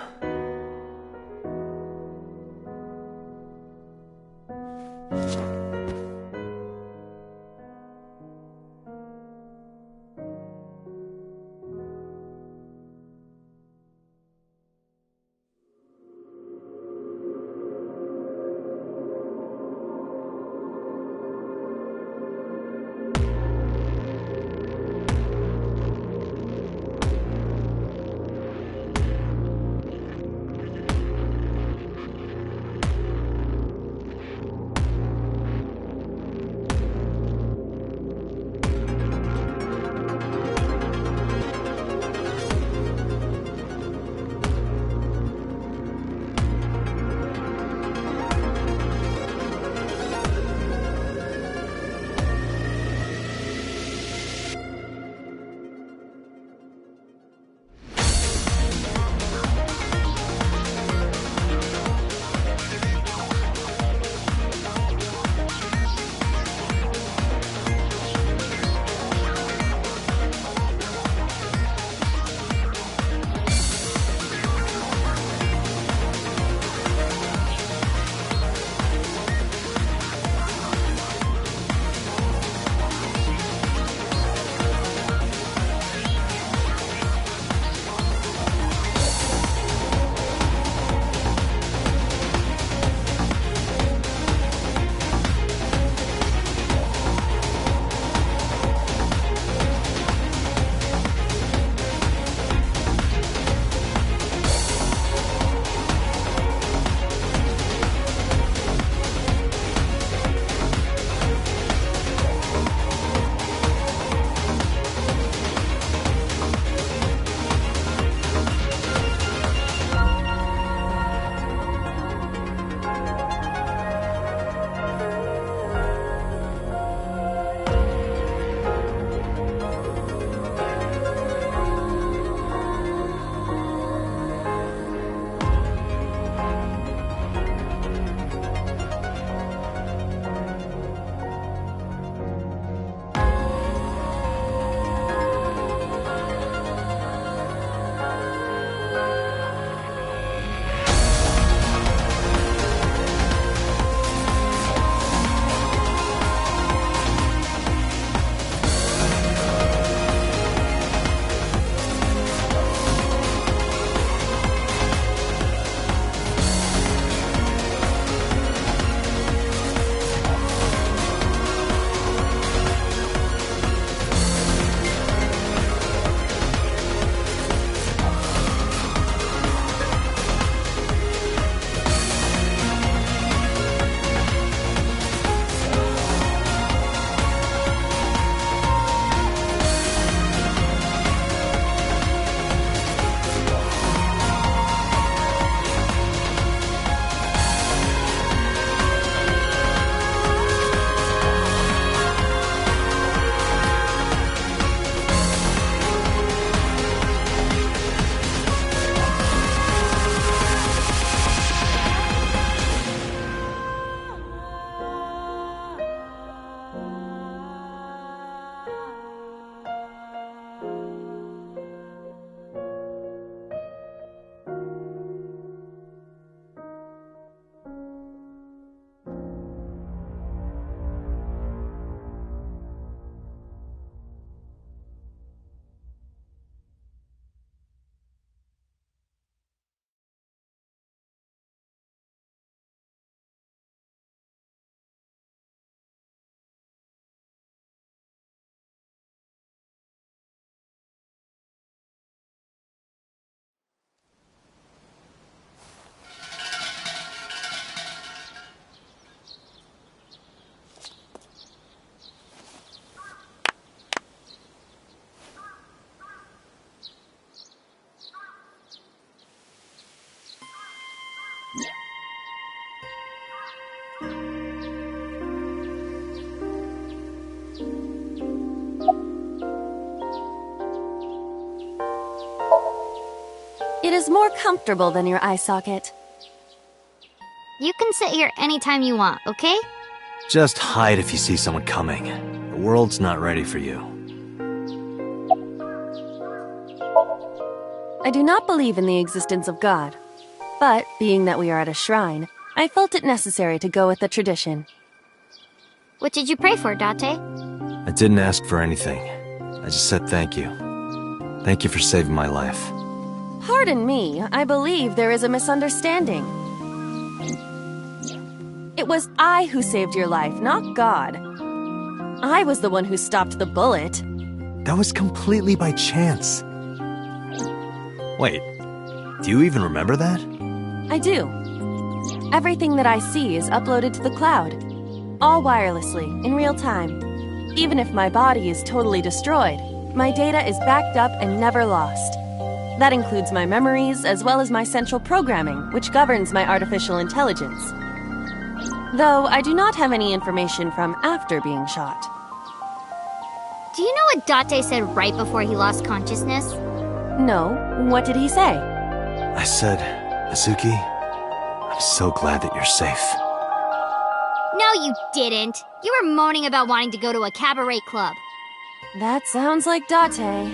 It is more comfortable than your eye socket. You can sit here anytime you want, okay? Just hide if you see someone coming. The world's not ready for you. I do not believe in the existence of God. But, being that we are at a shrine, I felt it necessary to go with the tradition. What did you pray for, Date? I didn't ask for anything. I just said thank you. Thank you for saving my life. Pardon me, I believe there is a misunderstanding. It was I who saved your life, not God. I was the one who stopped the bullet. That was completely by chance. Wait, do you even remember that? I do. Everything that I see is uploaded to the cloud. All wirelessly, in real time. Even if my body is totally destroyed, my data is backed up and never lost. That includes my memories, as well as my central programming, which governs my artificial intelligence. Though I do not have any information from after being shot. Do you know what Date said right before he lost consciousness? No. What did he say? I said, Mizuki, I'm so glad that you're safe. No, you didn't. You were moaning about wanting to go to a cabaret club. That sounds like Date.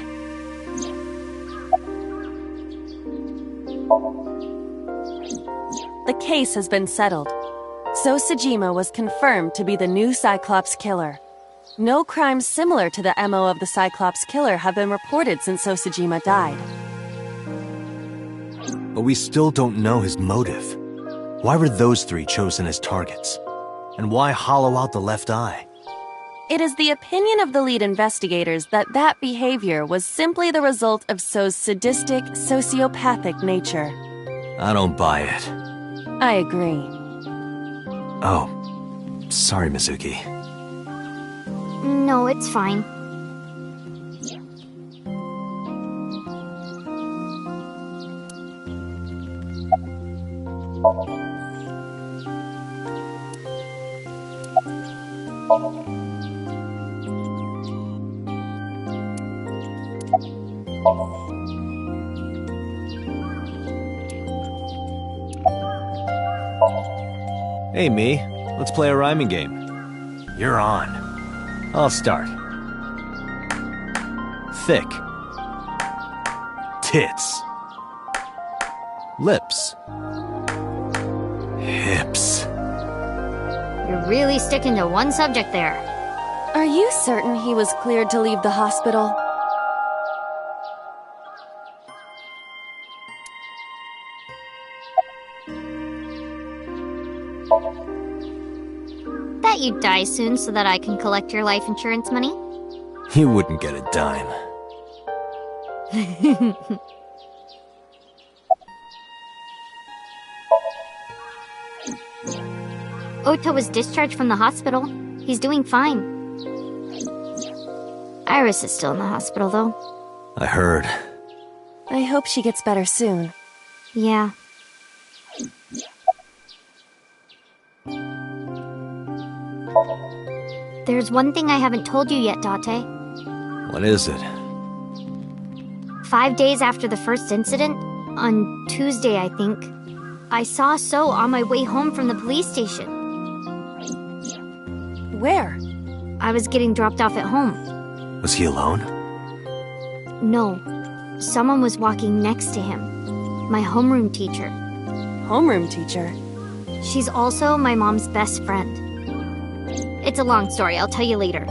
The case has been settled. So Sejima was confirmed to be the new Cyclops killer. No crimes similar to the MO of the Cyclops killer have been reported since So Sejima died. But we still don't know his motive. Why were those three chosen as targets? And why hollow out the left eye? It is the opinion of the lead investigators that that behavior was simply the result of So's sadistic, sociopathic nature. I don't buy it. I agree. Oh, sorry, Mizuki. No, it's fine. Hey, me. Let's play a rhyming game. You're on. I'll start. Thick. Tits. Lips. Hips. You're really sticking to one subject there. Are you certain he was cleared to leave the hospital? Bet you die soon so that I can collect your life insurance money? You wouldn't get a dime. Ota was discharged from the hospital. He's doing fine. Iris is still in the hospital, though. I heard. I hope she gets better soon. Yeah. There's one thing I haven't told you yet, Date. What is it? 5 days after the first incident, on Tuesday, I think, I saw So on my way home from the police station. Where? I was getting dropped off at home. Was he alone? No. Someone was walking next to him. My homeroom teacher. Homeroom teacher? She's also my mom's best friend. It's a long story, I'll tell you later.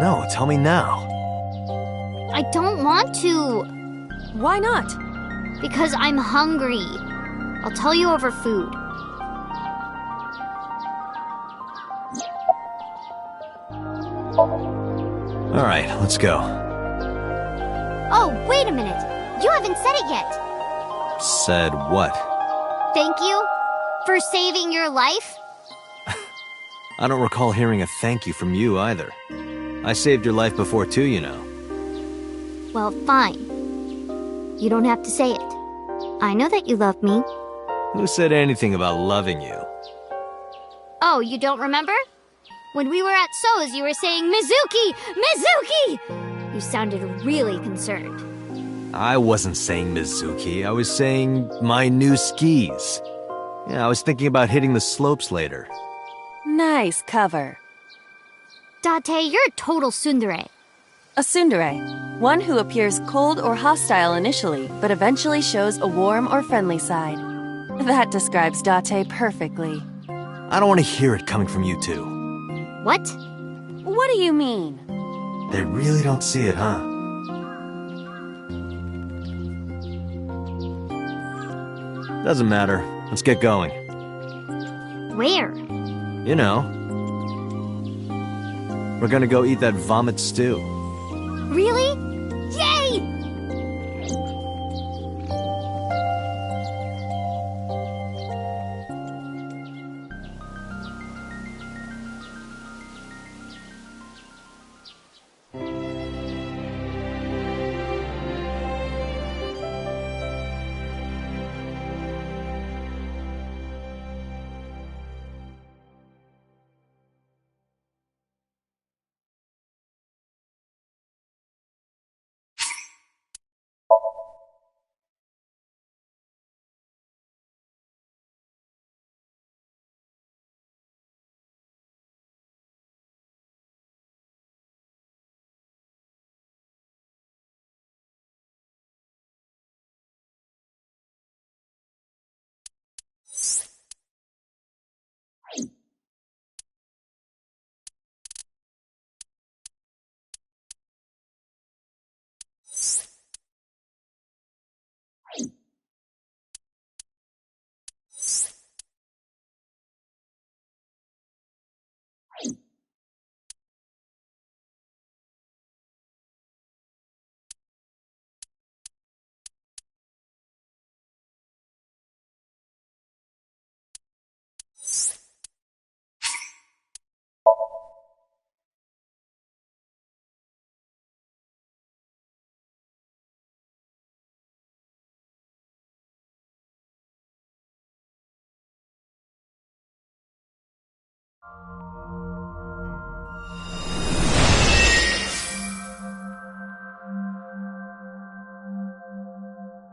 No, tell me now. I don't want to. Why not? Because I'm hungry. I'll tell you over food. All right, let's go. Oh, wait a minute. You haven't said it yet. Said what? Thank you for saving your life. I don't recall hearing a thank you from you either. I saved your life before too, you know. Well, fine. You don't have to say it. I know that you love me. Who said anything about loving you? Oh, you don't remember? When we were at So's, you were saying, Mizuki! Mizuki! You sounded really concerned. I wasn't saying Mizuki. I was saying my new skis. Yeah, I was thinking about hitting the slopes later. Nice cover. Date, you're a total tsundere. A tsundere, one who appears cold or hostile initially, but eventually shows a warm or friendly side. That describes Date perfectly. I don't want to hear it coming from you two. What? What do you mean? They really don't see it, huh? Doesn't matter. Let's get going. Where? You know. We're gonna go eat that vomit stew. Really? Yay!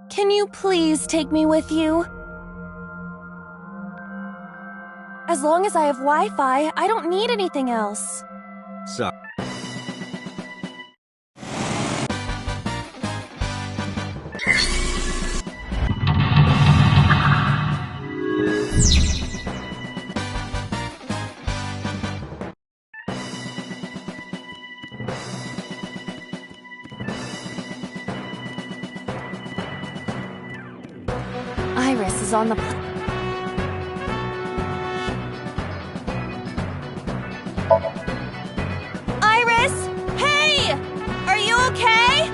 Can you please take me with you? As long as I have Wi-Fi, I don't need anything else. Sorry. Iris is on the... Iris! Hey! Are you okay?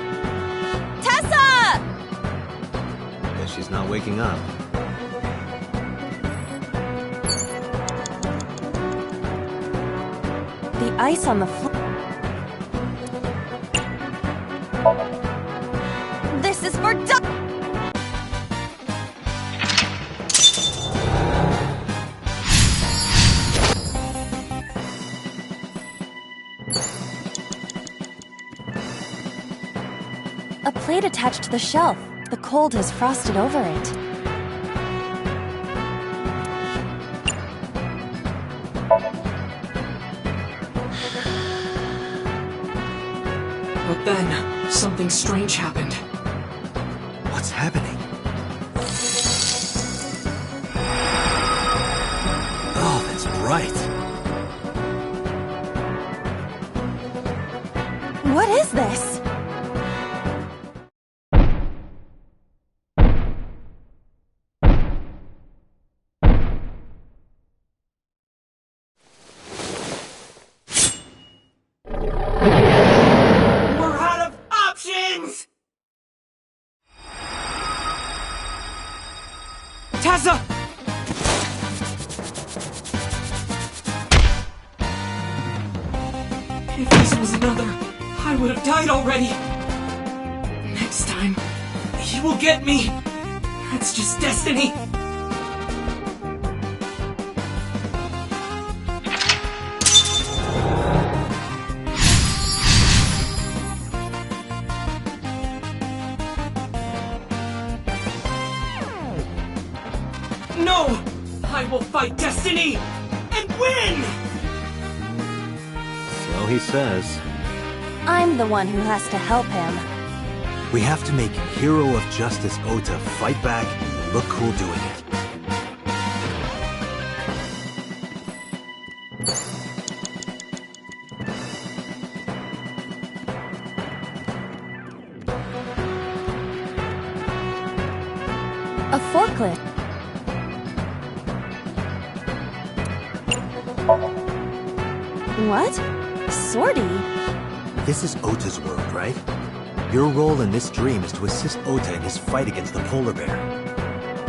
Tessa! Guess she's not waking up. The ice on the floor... This is for A plate attached to the shelf. The cold has frosted over it. But then, something strange happened. What's happening? Oh, that's bright. What is this? Tessa! If this was another, I would have died already. Next time, he will get me. That's just destiny. I will fight destiny and win! So he says. I'm the one who has to help him. We have to make Hero of Justice Ota fight back and look cool doing it. A forklift. What? Sortie? This is Ota's world, right? Your role in this dream is to assist Ota in his fight against the polar bear.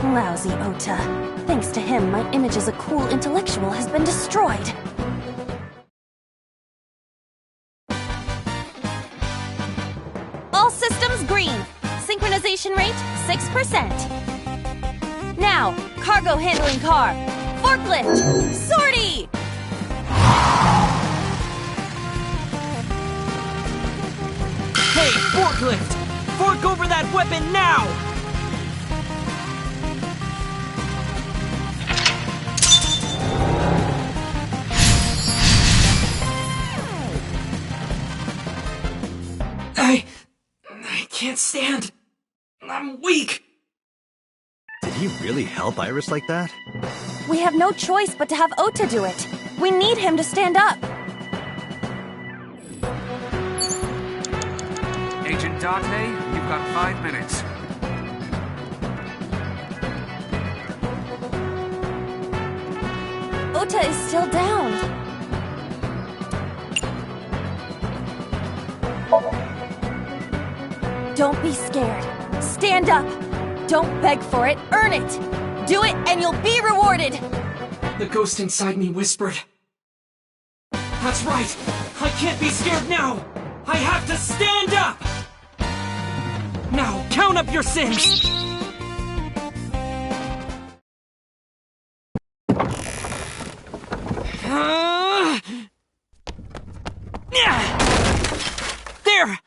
Lousy Ota. Thanks to him, my image as a cool intellectual has been destroyed. All systems green. Synchronization rate, 6%. Now, cargo handling car. Forklift. Sortie! Hey, forklift! Fork over that weapon now! I can't stand. I'm weak. Did he really help Iris like that? We have no choice but to have Ota do it. We need him to stand up. Agent Date, you've got 5 minutes. Ota is still down. Don't be scared. Stand up. Don't beg for it, earn it. Do it and you'll be rewarded. The ghost inside me whispered. That's right. I can't be scared now. I have to stand up. Now, count up your sins. There!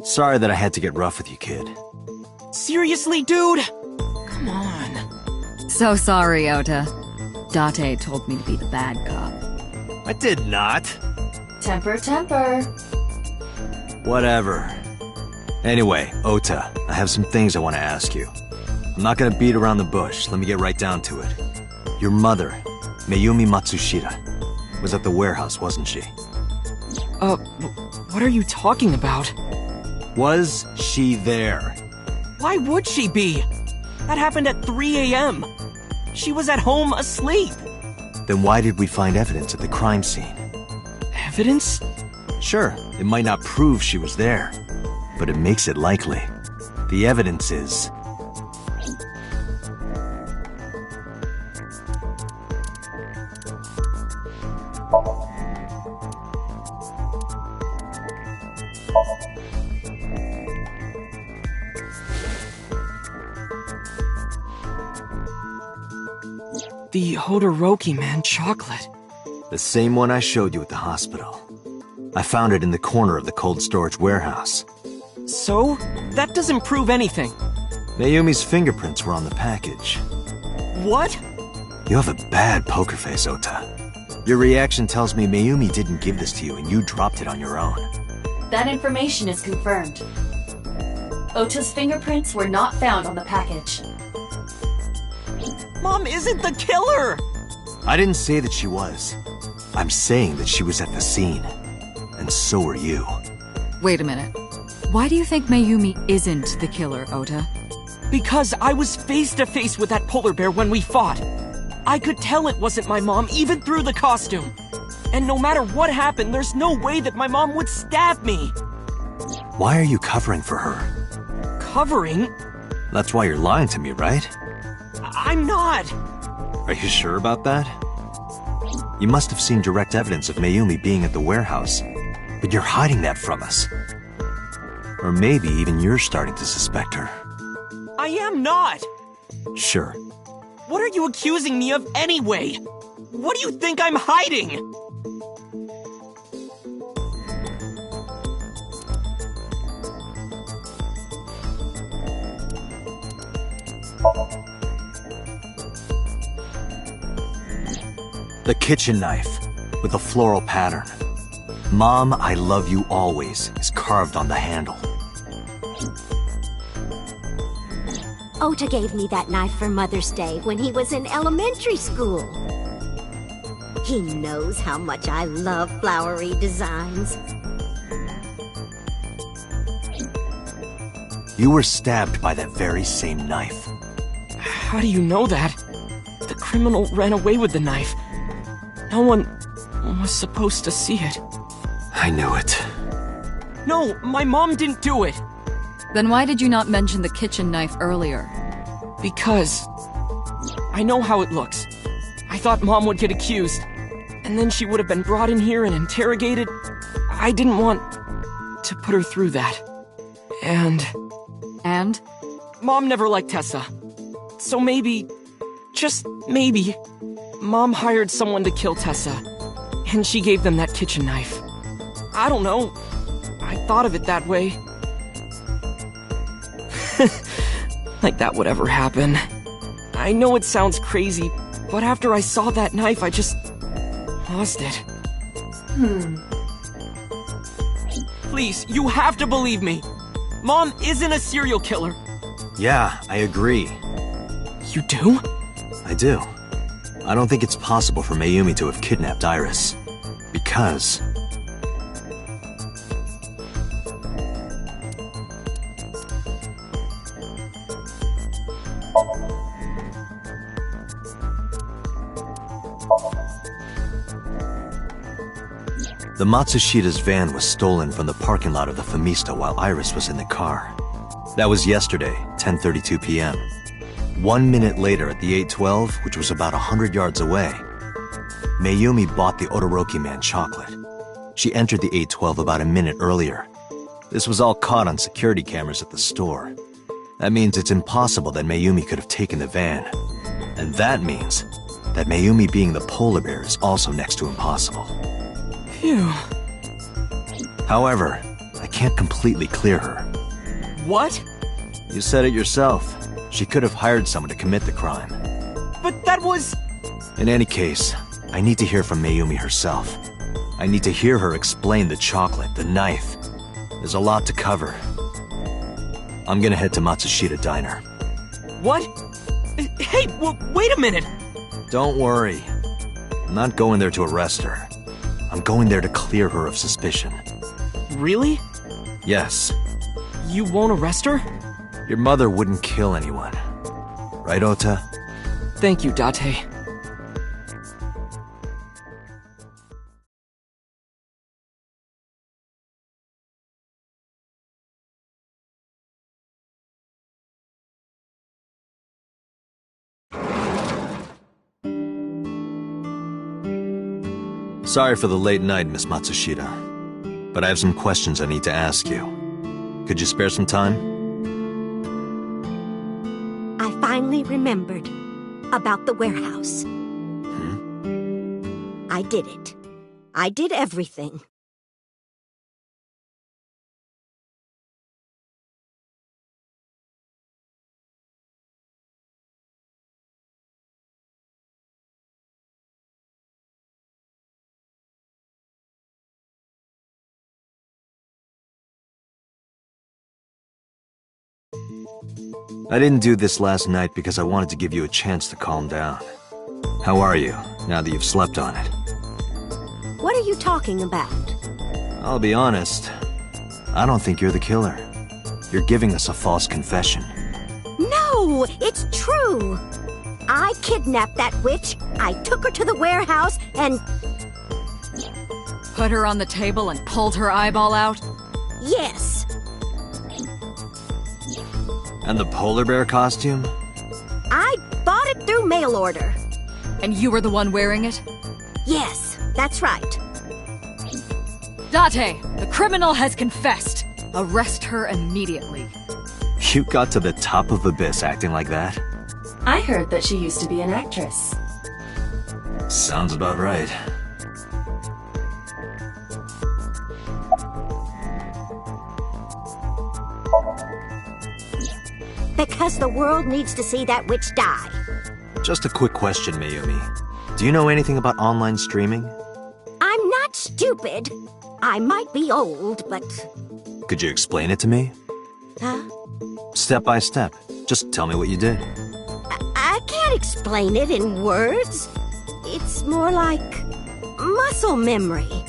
Sorry that I had to get rough with you, kid. Seriously, dude? Come on. So sorry, Ota. Date told me to be the bad cop. I did not. Temper, temper. Whatever. Anyway, Ota, I have some things I want to ask you. I'm not gonna beat around the bush. Let me get right down to it. Your mother, Mayumi Matsushita, was at the warehouse, wasn't she? What are you talking about? Was she there? Why would she be? That happened at 3 a.m. She was at home asleep. Then why did we find evidence at the crime scene? Evidence? Sure, it might not prove she was there, but it makes it likely. The evidence is... The Hodoroki Man chocolate. The same one I showed you at the hospital. I found it in the corner of the cold storage warehouse. So? That doesn't prove anything. Mayumi's fingerprints were on the package. What? You have a bad poker face, Ota. Your reaction tells me Mayumi didn't give this to you and you dropped it on your own. That information is confirmed. Ota's fingerprints were not found on the package. Mom isn't the killer! I didn't say that she was. I'm saying that she was at the scene. And so are you. Wait a minute. Why do you think Mayumi isn't the killer, Ota? Because I was face to face with that polar bear when we fought. I could tell it wasn't my mom, even through the costume. And no matter what happened, there's no way that my mom would stab me. Why are you covering for her? Covering? That's why you're lying to me, right? I'm not. Are you sure about that? You must have seen direct evidence of Mayumi being at the warehouse, but you're hiding that from us. Or maybe even you're starting to suspect her. I am not. Sure. What are you accusing me of anyway? What do you think I'm hiding? The kitchen knife, with a floral pattern. Mom, I love you always, is carved on the handle. Ota gave me that knife for Mother's Day when he was in elementary school. He knows how much I love flowery designs. You were stabbed by that very same knife. How do you know that? The criminal ran away with the knife. No one was supposed to see it. I knew it. No, my mom didn't do it. Then why did you not mention the kitchen knife earlier? Because I know how it looks. I thought Mom would get accused, and then she would have been brought in here and interrogated. I didn't want to put her through that. And? Mom never liked Tessa. So maybe, just maybe, Mom hired someone to kill Tessa, and she gave them that kitchen knife. I don't know. I thought of it that way. Like that would ever happen. I know it sounds crazy, but after I saw that knife, I just lost it. Please, you have to believe me. Mom isn't a serial killer. Yeah, I agree. You do? I do. I don't think it's possible for Mayumi to have kidnapped Iris. Because... the Matsushida's van was stolen from the parking lot of the Famista while Iris was in the car. That was yesterday, 10:32 p.m. 1 minute later at the 812, which was about 100 yards away, Mayumi bought the Odoroki Man chocolate. She entered the 812 about a minute earlier. This was all caught on security cameras at the store. That means it's impossible that Mayumi could have taken the van. And that means that Mayumi being the polar bear is also next to impossible. Phew. However, I can't completely clear her. What? You said it yourself. She could have hired someone to commit the crime. But that was... In any case, I need to hear from Mayumi herself. I need to hear her explain the chocolate, the knife. There's a lot to cover. I'm gonna head to Matsushita Diner. What? Hey, wait a minute! Don't worry. I'm not going there to arrest her. I'm going there to clear her of suspicion. Really? Yes. You won't arrest her? Your mother wouldn't kill anyone. Right, Ota? Thank you, Date. Sorry for the late night, Miss Matsushita. But I have some questions I need to ask you. Could you spare some time? I finally remembered about the warehouse. I did it. I did everything. I didn't do this last night because I wanted to give you a chance to calm down. How are you, now that you've slept on it? What are you talking about? I'll be honest. I don't think you're the killer. You're giving us a false confession. No, it's true. I kidnapped that witch, I took her to the warehouse, and... Put her on the table and pulled her eyeball out? Yes. And the polar bear costume? I bought it through mail order. And you were the one wearing it? Yes, that's right. Date, the criminal has confessed. Arrest her immediately. You got to the top of Abyss acting like that? I heard that she used to be an actress. Sounds about right. Because the world needs to see that witch die. Just a quick question, Mayumi. Do you know anything about online streaming? I'm not stupid. I might be old, but... Could you explain it to me? Huh? Step by step. Just tell me what you did. I can't explain it in words. It's more like muscle memory.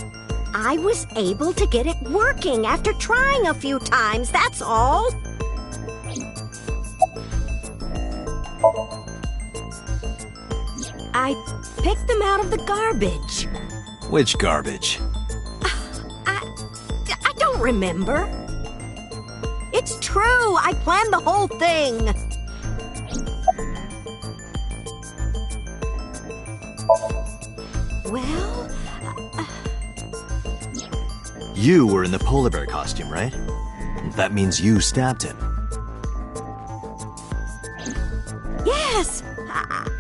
I was able to get it working after trying a few times, that's all. I picked them out of the garbage. Which garbage? I don't remember. It's true, I planned the whole thing. Well... You were in the polar bear costume, right? That means you stabbed him. Yes!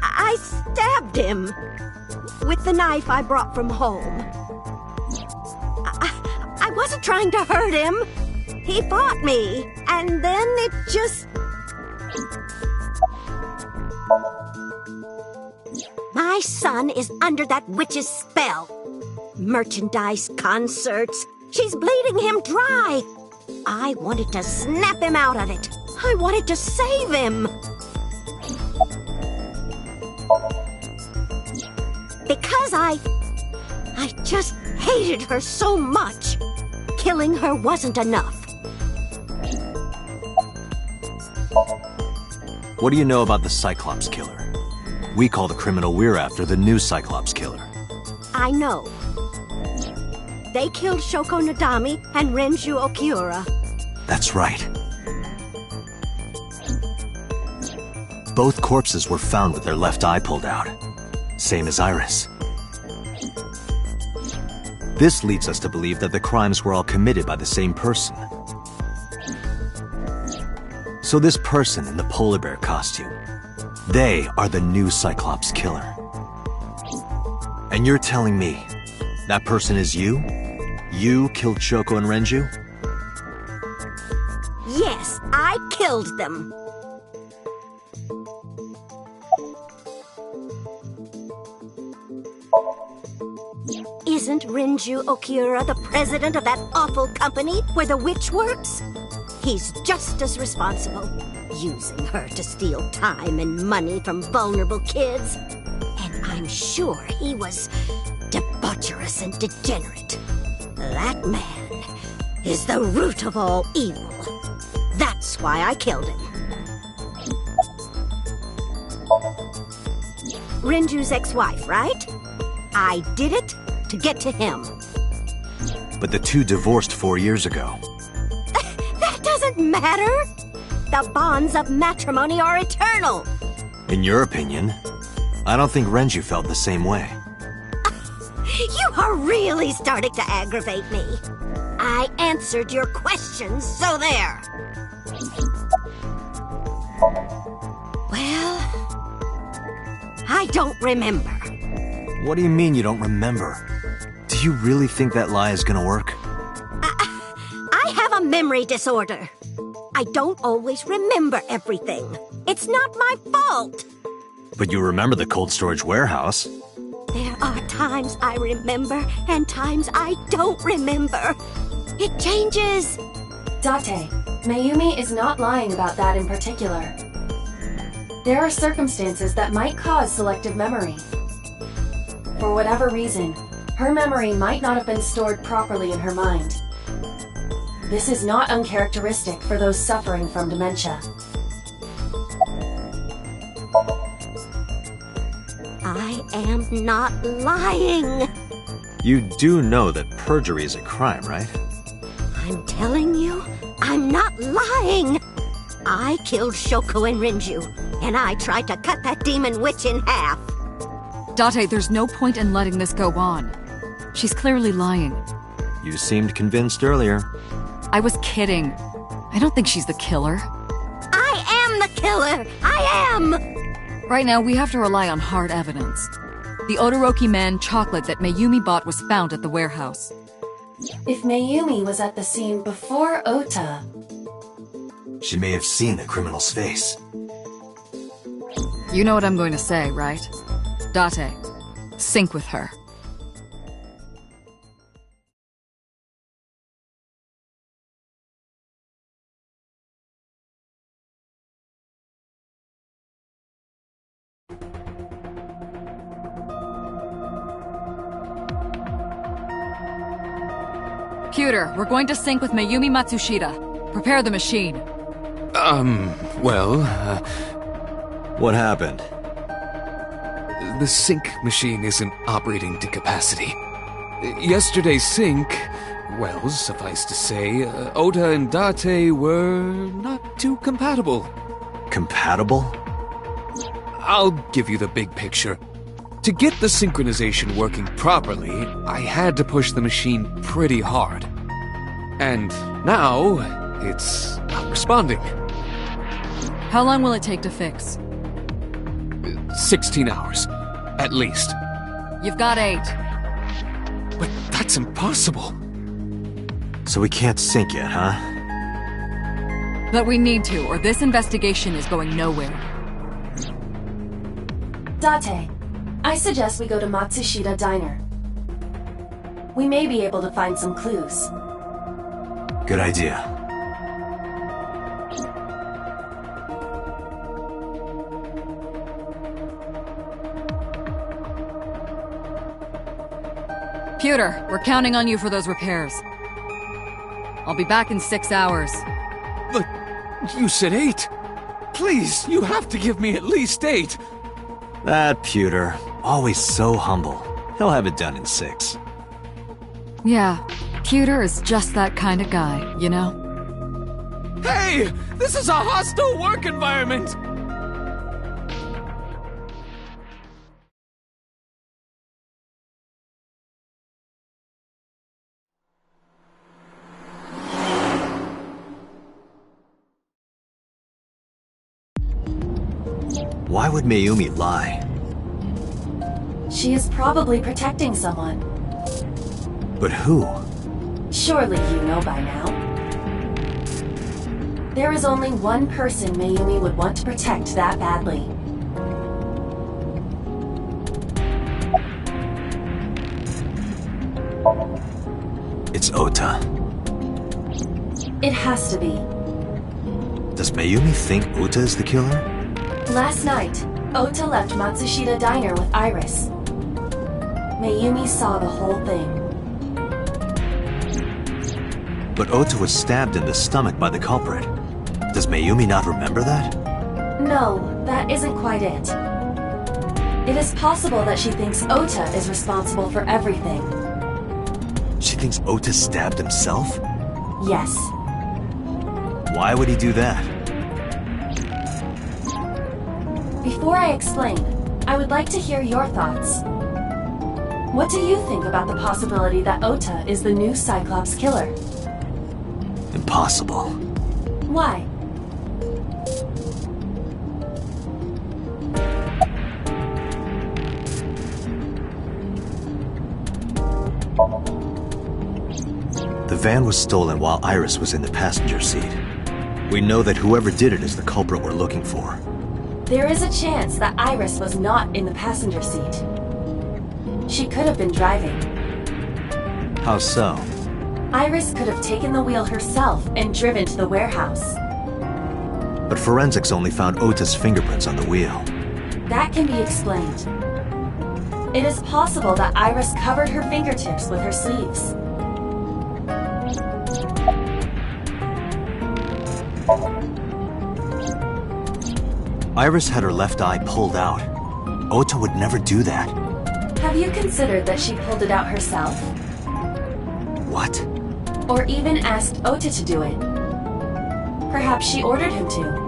I stabbed him. With the knife I brought from home. I wasn't trying to hurt him. He fought me, and then it just... My son is under that witch's spell. Merchandise, concerts. She's bleeding him dry. I wanted to snap him out of it. I wanted to save him. Because I just hated her so much. Killing her wasn't enough. What do you know about the Cyclops killer? We call the criminal we're after the new Cyclops killer. I know. They killed Shoko Nadami and Renju Okiura. That's right. Both corpses were found with their left eye pulled out. Same as Iris. This leads us to believe that the crimes were all committed by the same person. So this person in the polar bear costume, they are the new Cyclops killer. And you're telling me that person is you? You killed Shoko and Renju? Yes, I killed them. Isn't Renju Okiura the president of that awful company where the witch works? He's just as responsible, using her to steal time and money from vulnerable kids. And I'm sure he was debaucherous and degenerate. That man is the root of all evil. That's why I killed him. Renju's ex-wife, right? I did it to get to him. But the two divorced 4 years ago. That doesn't matter. The bonds of matrimony are eternal. In your opinion, I don't think Renju felt the same way. You are really starting to aggravate me. I answered your questions, so there. Well, I don't remember. What do you mean you don't remember? Do you really think that lie is gonna work? I have a memory disorder. I don't always remember everything. It's not my fault. But you remember the cold storage warehouse. There are times I remember and times I don't remember. It changes. Date, Mayumi is not lying about that in particular. There are circumstances that might cause selective memory. For whatever reason, her memory might not have been stored properly in her mind. This is not uncharacteristic for those suffering from dementia. I am not lying. You do know that perjury is a crime, right? I'm telling you, I'm not lying. I killed Shoko and Rinju, and I tried to cut that demon witch in half. Date, there's no point in letting this go on. She's clearly lying. You seemed convinced earlier. I was kidding. I don't think she's the killer. I am the killer! I am! Right now, we have to rely on hard evidence. The Odoroki Man chocolate that Mayumi bought was found at the warehouse. If Mayumi was at the scene before Ota... She may have seen the criminal's face. You know what I'm going to say, right? Date, sync with her. Computer, we're going to sync with Mayumi Matsushita. Prepare the machine. What happened? The sync machine isn't operating to capacity. Yesterday's sync, well, suffice to say, Ota and Date were not too compatible. Compatible? I'll give you the big picture. To get the synchronization working properly, I had to push the machine pretty hard. And now, it's not responding. How long will it take to fix? 16 hours, at least. You've got 8. But that's impossible. So we can't sync yet, huh? But we need to, or this investigation is going nowhere. Date, I suggest we go to Matsushita Diner. We may be able to find some clues. Good idea. Computer, we're counting on you for those repairs. I'll be back in 6 hours. But you said 8. Please, you have to give me at least 8. That pewter, always so humble. He'll have it done in 6. Yeah, Pewter is just that kind of guy, you know? Hey! This is a hostile work environment! Why would Mayumi lie? She is probably protecting someone. But who? Surely you know by now. There is only one person Mayumi would want to protect that badly. It's Ota. It has to be. Does Mayumi think Ota is the killer? Last night, Ota left Matsushita Diner with Iris. Mayumi saw the whole thing. But Ota was stabbed in the stomach by the culprit. Does Mayumi not remember that? No, that isn't quite it. It is possible that she thinks Ota is responsible for everything. She thinks Ota stabbed himself? Yes. Why would he do that? Before I explain, I would like to hear your thoughts. What do you think about the possibility that Ota is the new Cyclops killer? Impossible. Why? The van was stolen while Iris was in the passenger seat. We know that whoever did it is the culprit we're looking for. There is a chance that Iris was not in the passenger seat. She could have been driving. How so? Iris could have taken the wheel herself and driven to the warehouse. But forensics only found Ota's fingerprints on the wheel. That can be explained. It is possible that Iris covered her fingertips with her sleeves. Iris had her left eye pulled out. Ota would never do that. Have you considered that she pulled it out herself? What? Or even asked Ota to do it? Perhaps she ordered him to.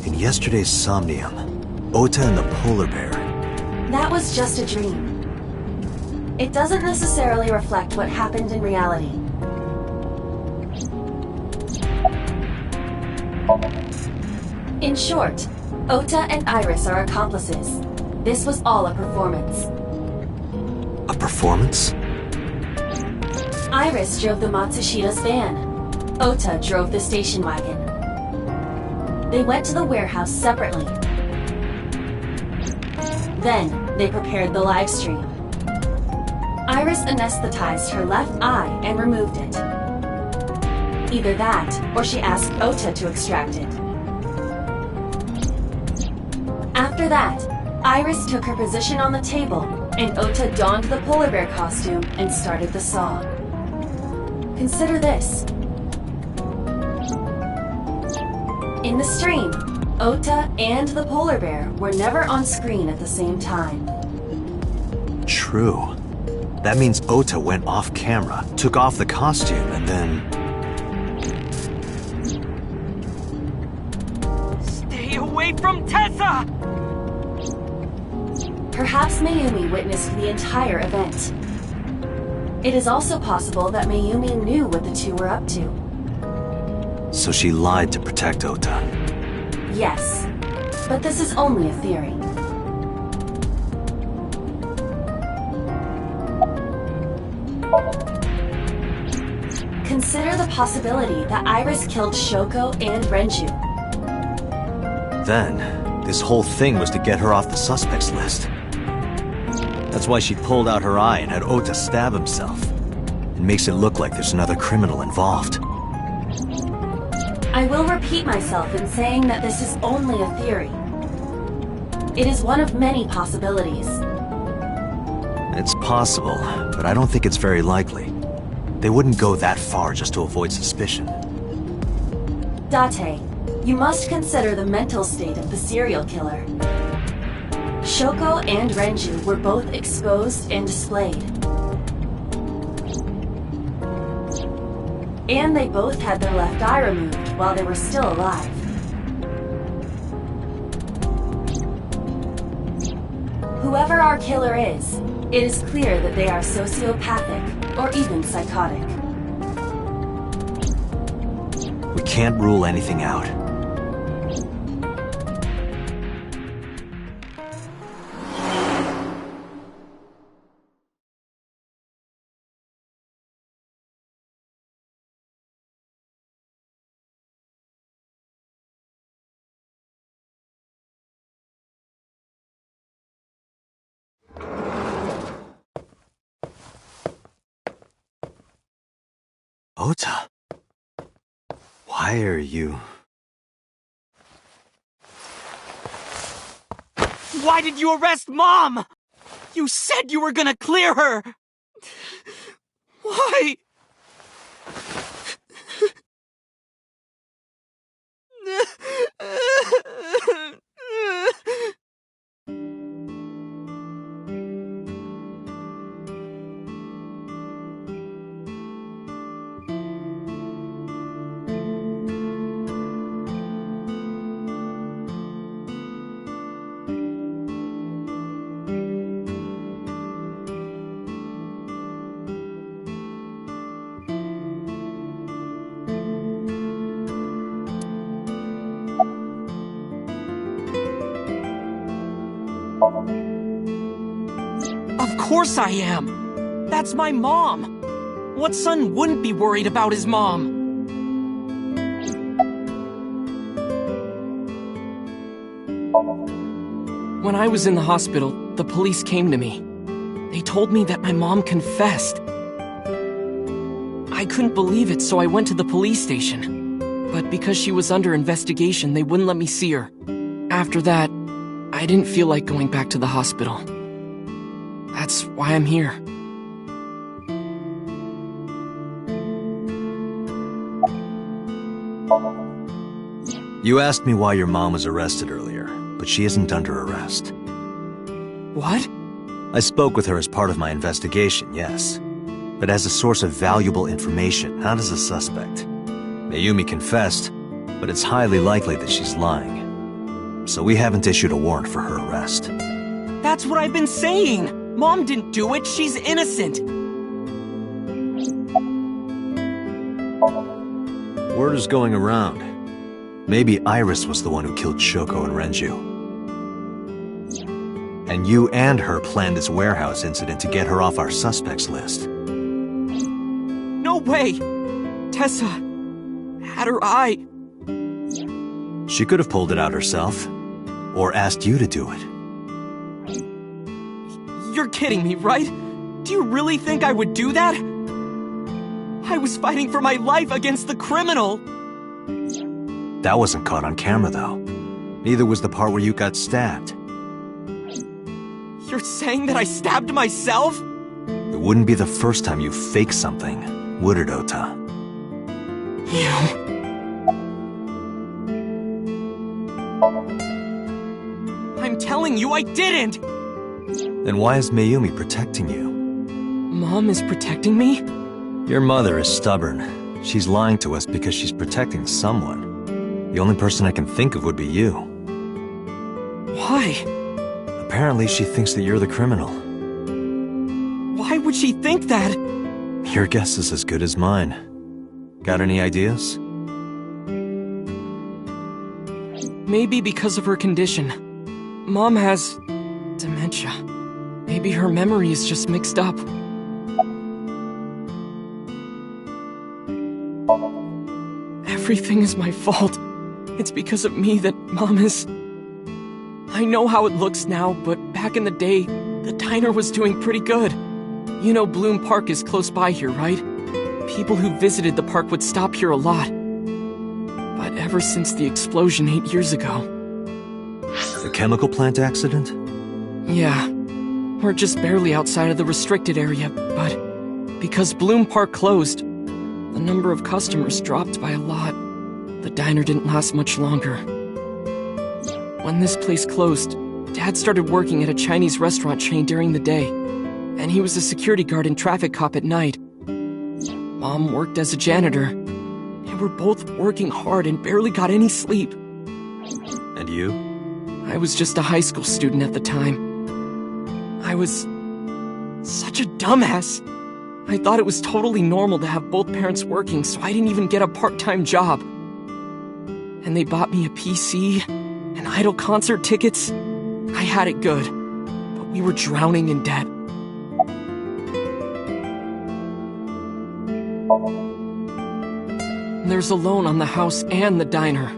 In yesterday's Somnium, Ota and the polar bear. That was just a dream. It doesn't necessarily reflect what happened in reality. In short, Ota and Iris are accomplices. This was all a performance. A performance? Iris drove the Matsushida's van. Ota drove the station wagon. They went to the warehouse separately. Then, they prepared the live stream. Iris anesthetized her left eye and removed it. Either that, or she asked Ota to extract it. After that, Iris took her position on the table, and Ota donned the polar bear costume and started the saw. Consider this. In the stream, Ota and the polar bear were never on screen at the same time. True. That means Ota went off camera, took off the costume, and then... Stay away from Tessa! Perhaps Mayumi witnessed the entire event. It is also possible that Mayumi knew what the two were up to. So she lied to protect Ota. Yes, but this is only a theory. Consider the possibility that Iris killed Shoko and Renju. Then, this whole thing was to get her off the suspects list. That's why she pulled out her eye and had Ota stab himself. It makes it look like there's another criminal involved. I will repeat myself in saying that this is only a theory. It is one of many possibilities. It's possible, but I don't think it's very likely. They wouldn't go that far just to avoid suspicion. Date, you must consider the mental state of the serial killer. Shoko and Renju were both exposed and displayed. And they both had their left eye removed while they were still alive. Whoever our killer is, it is clear that they are sociopathic or even psychotic. We can't rule anything out. Ota, why are you... Why did you arrest Mom? You said you were gonna clear her! Why? Of course I am. That's my mom. What son wouldn't be worried about his mom? When I was in the hospital, the police came to me. They told me that my mom confessed. I couldn't believe it, so I went to the police station. But because she was under investigation, they wouldn't let me see her. After that, I didn't feel like going back to the hospital. That's why I'm here. You asked me why your mom was arrested earlier, but she isn't under arrest. What? I spoke with her as part of my investigation, yes. But as a source of valuable information, not as a suspect. Mayumi confessed, but it's highly likely that she's lying. So we haven't issued a warrant for her arrest. That's what I've been saying! Mom didn't do it, she's innocent! Word is going around. Maybe Iris was the one who killed Shoko and Renju. And you and her planned this warehouse incident to get her off our suspects list. No way! Tessa had her eye. She could have pulled it out herself, or asked you to do it. You're kidding me, right? Do you really think I would do that? I was fighting for my life against the criminal! That wasn't caught on camera, though. Neither was the part where you got stabbed. You're saying that I stabbed myself? It wouldn't be the first time you faked something, would it, Ota? I'm telling you, I didn't! Then why is Mayumi protecting you? Mom is protecting me? Your mother is stubborn. She's lying to us because she's protecting someone. The only person I can think of would be you. Why? Apparently she thinks that you're the criminal. Why would she think that? Your guess is as good as mine. Got any ideas? Maybe because of her condition. Mom has dementia. Maybe her memory is just mixed up. Everything is my fault. It's because of me that Mom is... I know how it looks now, but back in the day, the diner was doing pretty good. You know Bloom Park is close by here, right? People who visited the park would stop here a lot. But ever since the explosion 8 years ago... The chemical plant accident? Yeah. We're just barely outside of the restricted area, but... because Bloom Park closed, the number of customers dropped by a lot. The diner didn't last much longer. When this place closed, Dad started working at a Chinese restaurant chain during the day, and he was a security guard and traffic cop at night. Mom worked as a janitor. They were both working hard and barely got any sleep. And you? I was just a high school student at the time. I was such a dumbass. I thought it was totally normal to have both parents working, so I didn't even get a part-time job. And they bought me a PC and Idol concert tickets. I had it good, but we were drowning in debt. There's a loan on the house and the diner.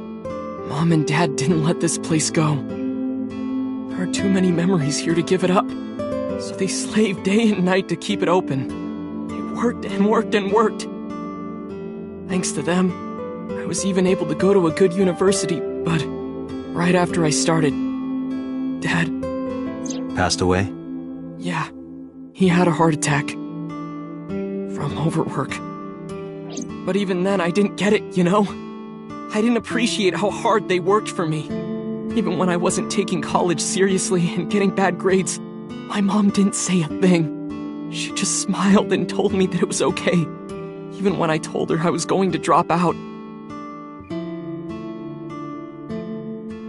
Mom and Dad didn't let this place go. There are too many memories here to give it up, so they slaved day and night to keep it open. They worked and worked and worked. Thanks to them, I was even able to go to a good university, but right after I started, Dad... Passed away? Yeah, he had a heart attack. From overwork. But even then, I didn't get it, you know? I didn't appreciate how hard they worked for me. Even when I wasn't taking college seriously and getting bad grades, my mom didn't say a thing. She just smiled and told me that it was okay, even when I told her I was going to drop out.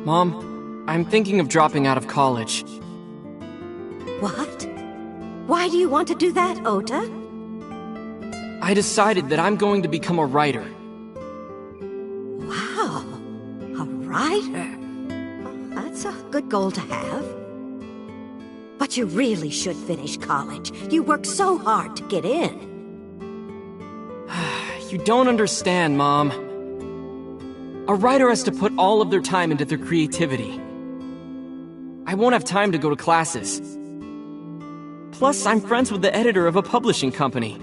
Mom, I'm thinking of dropping out of college. What? Why do you want to do that, Ota? I decided that I'm going to become a writer. Wow, a writer? That's a good goal to have. But you really should finish college. You worked so hard to get in. You don't understand, Mom. A writer has to put all of their time into their creativity. I won't have time to go to classes. Plus, I'm friends with the editor of a publishing company.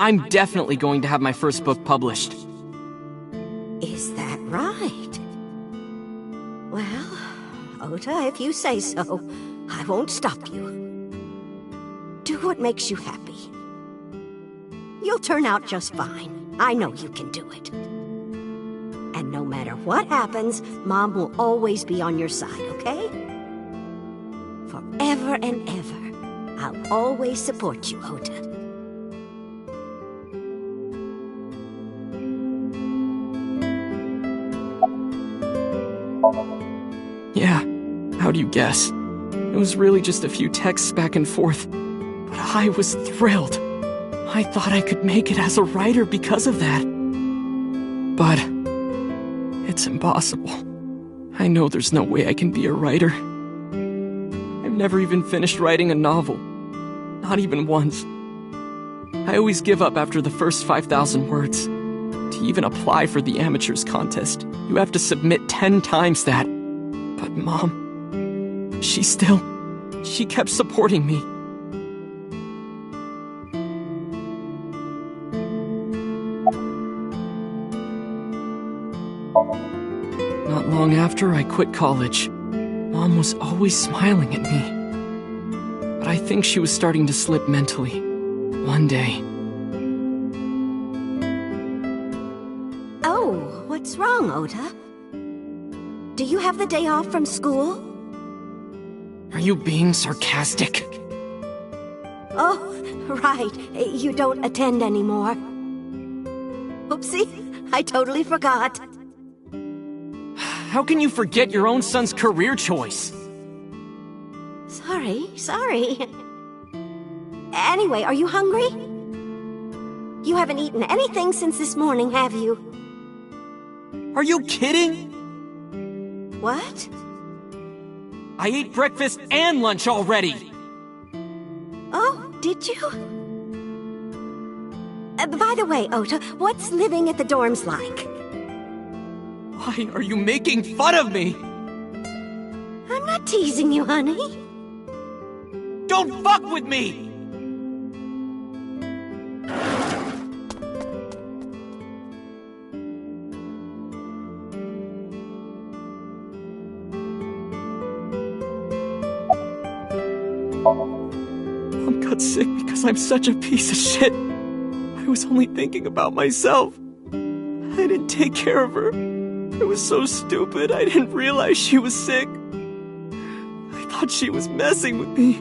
I'm definitely going to have my first book published. Is that right? Well, Ota, if you say so, I won't stop you. Do what makes you happy. You'll turn out just fine. I know you can do it. And no matter what happens, Mom will always be on your side, okay? Forever and ever, I'll always support you, Ota. Yeah, how do you guess? It was really just a few texts back and forth, but I was thrilled. I thought I could make it as a writer because of that. But it's impossible. I know there's no way I can be a writer. I've never even finished writing a novel. Not even once. I always give up after the first 5,000 words. To even apply for the amateurs contest, you have to submit 10 times that. But Mom, she kept supporting me. Not long after I quit college, Mom was always smiling at me. But I think she was starting to slip mentally. One day. Oh, what's wrong, Ota? Do you have the day off from school? Are you being sarcastic? Oh, right. You don't attend anymore. Oopsie, I totally forgot. How can you forget your own son's career choice? Sorry. Anyway, are you hungry? You haven't eaten anything since this morning, have you? Are you kidding? What? I ate breakfast and lunch already! Oh, did you? By the way, Ota, what's living at the dorms like? Why are you making fun of me? I'm not teasing you, honey. Don't fuck with me! Mom got sick because I'm such a piece of shit. I was only thinking about myself. I didn't take care of her. I was so stupid, I didn't realize she was sick. I thought she was messing with me.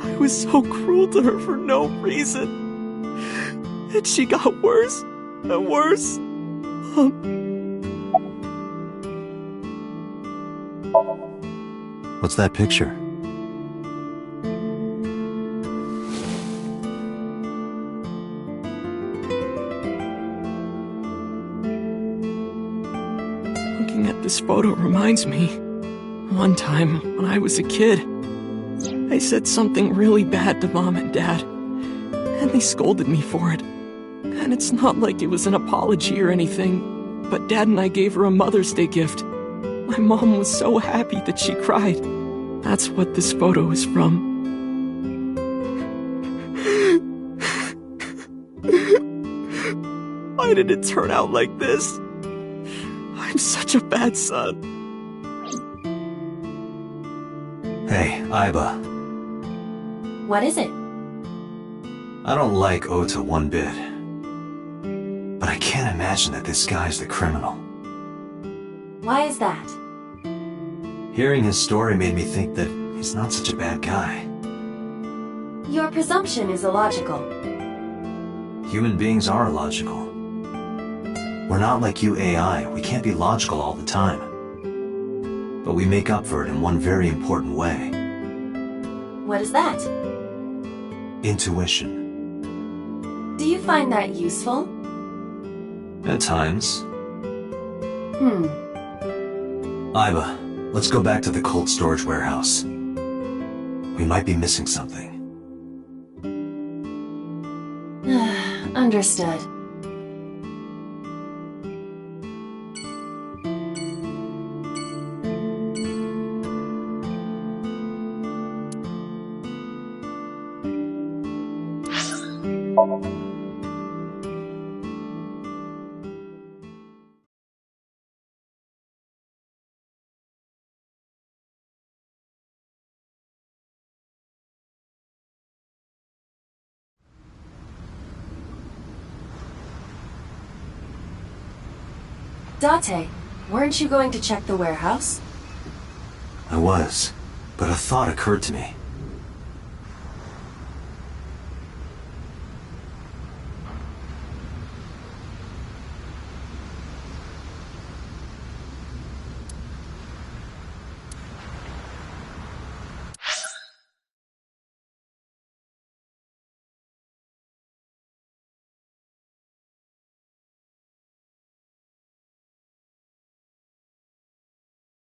I was so cruel to her for no reason. And she got worse and worse. What's that picture? Looking at this photo reminds me, one time when I was a kid, I said something really bad to Mom and Dad, and they scolded me for it. And it's not like it was an apology or anything, but Dad and I gave her a Mother's Day gift. My mom was so happy that she cried. That's what this photo is from. Why did it turn out like this? I'm such a bad son. Hey, Aiba. What is it? I don't like Ota one bit. But I can't imagine that this guy's the criminal. Why is that? Hearing his story made me think that he's not such a bad guy. Your presumption is illogical. Human beings are illogical. We're not like you AI, we can't be logical all the time. But we make up for it in one very important way. What is that? Intuition. Do you find that useful? At times. Aiba, let's go back to the cold storage warehouse. We might be missing something. Understood. Date, weren't you going to check the warehouse? I was, but a thought occurred to me.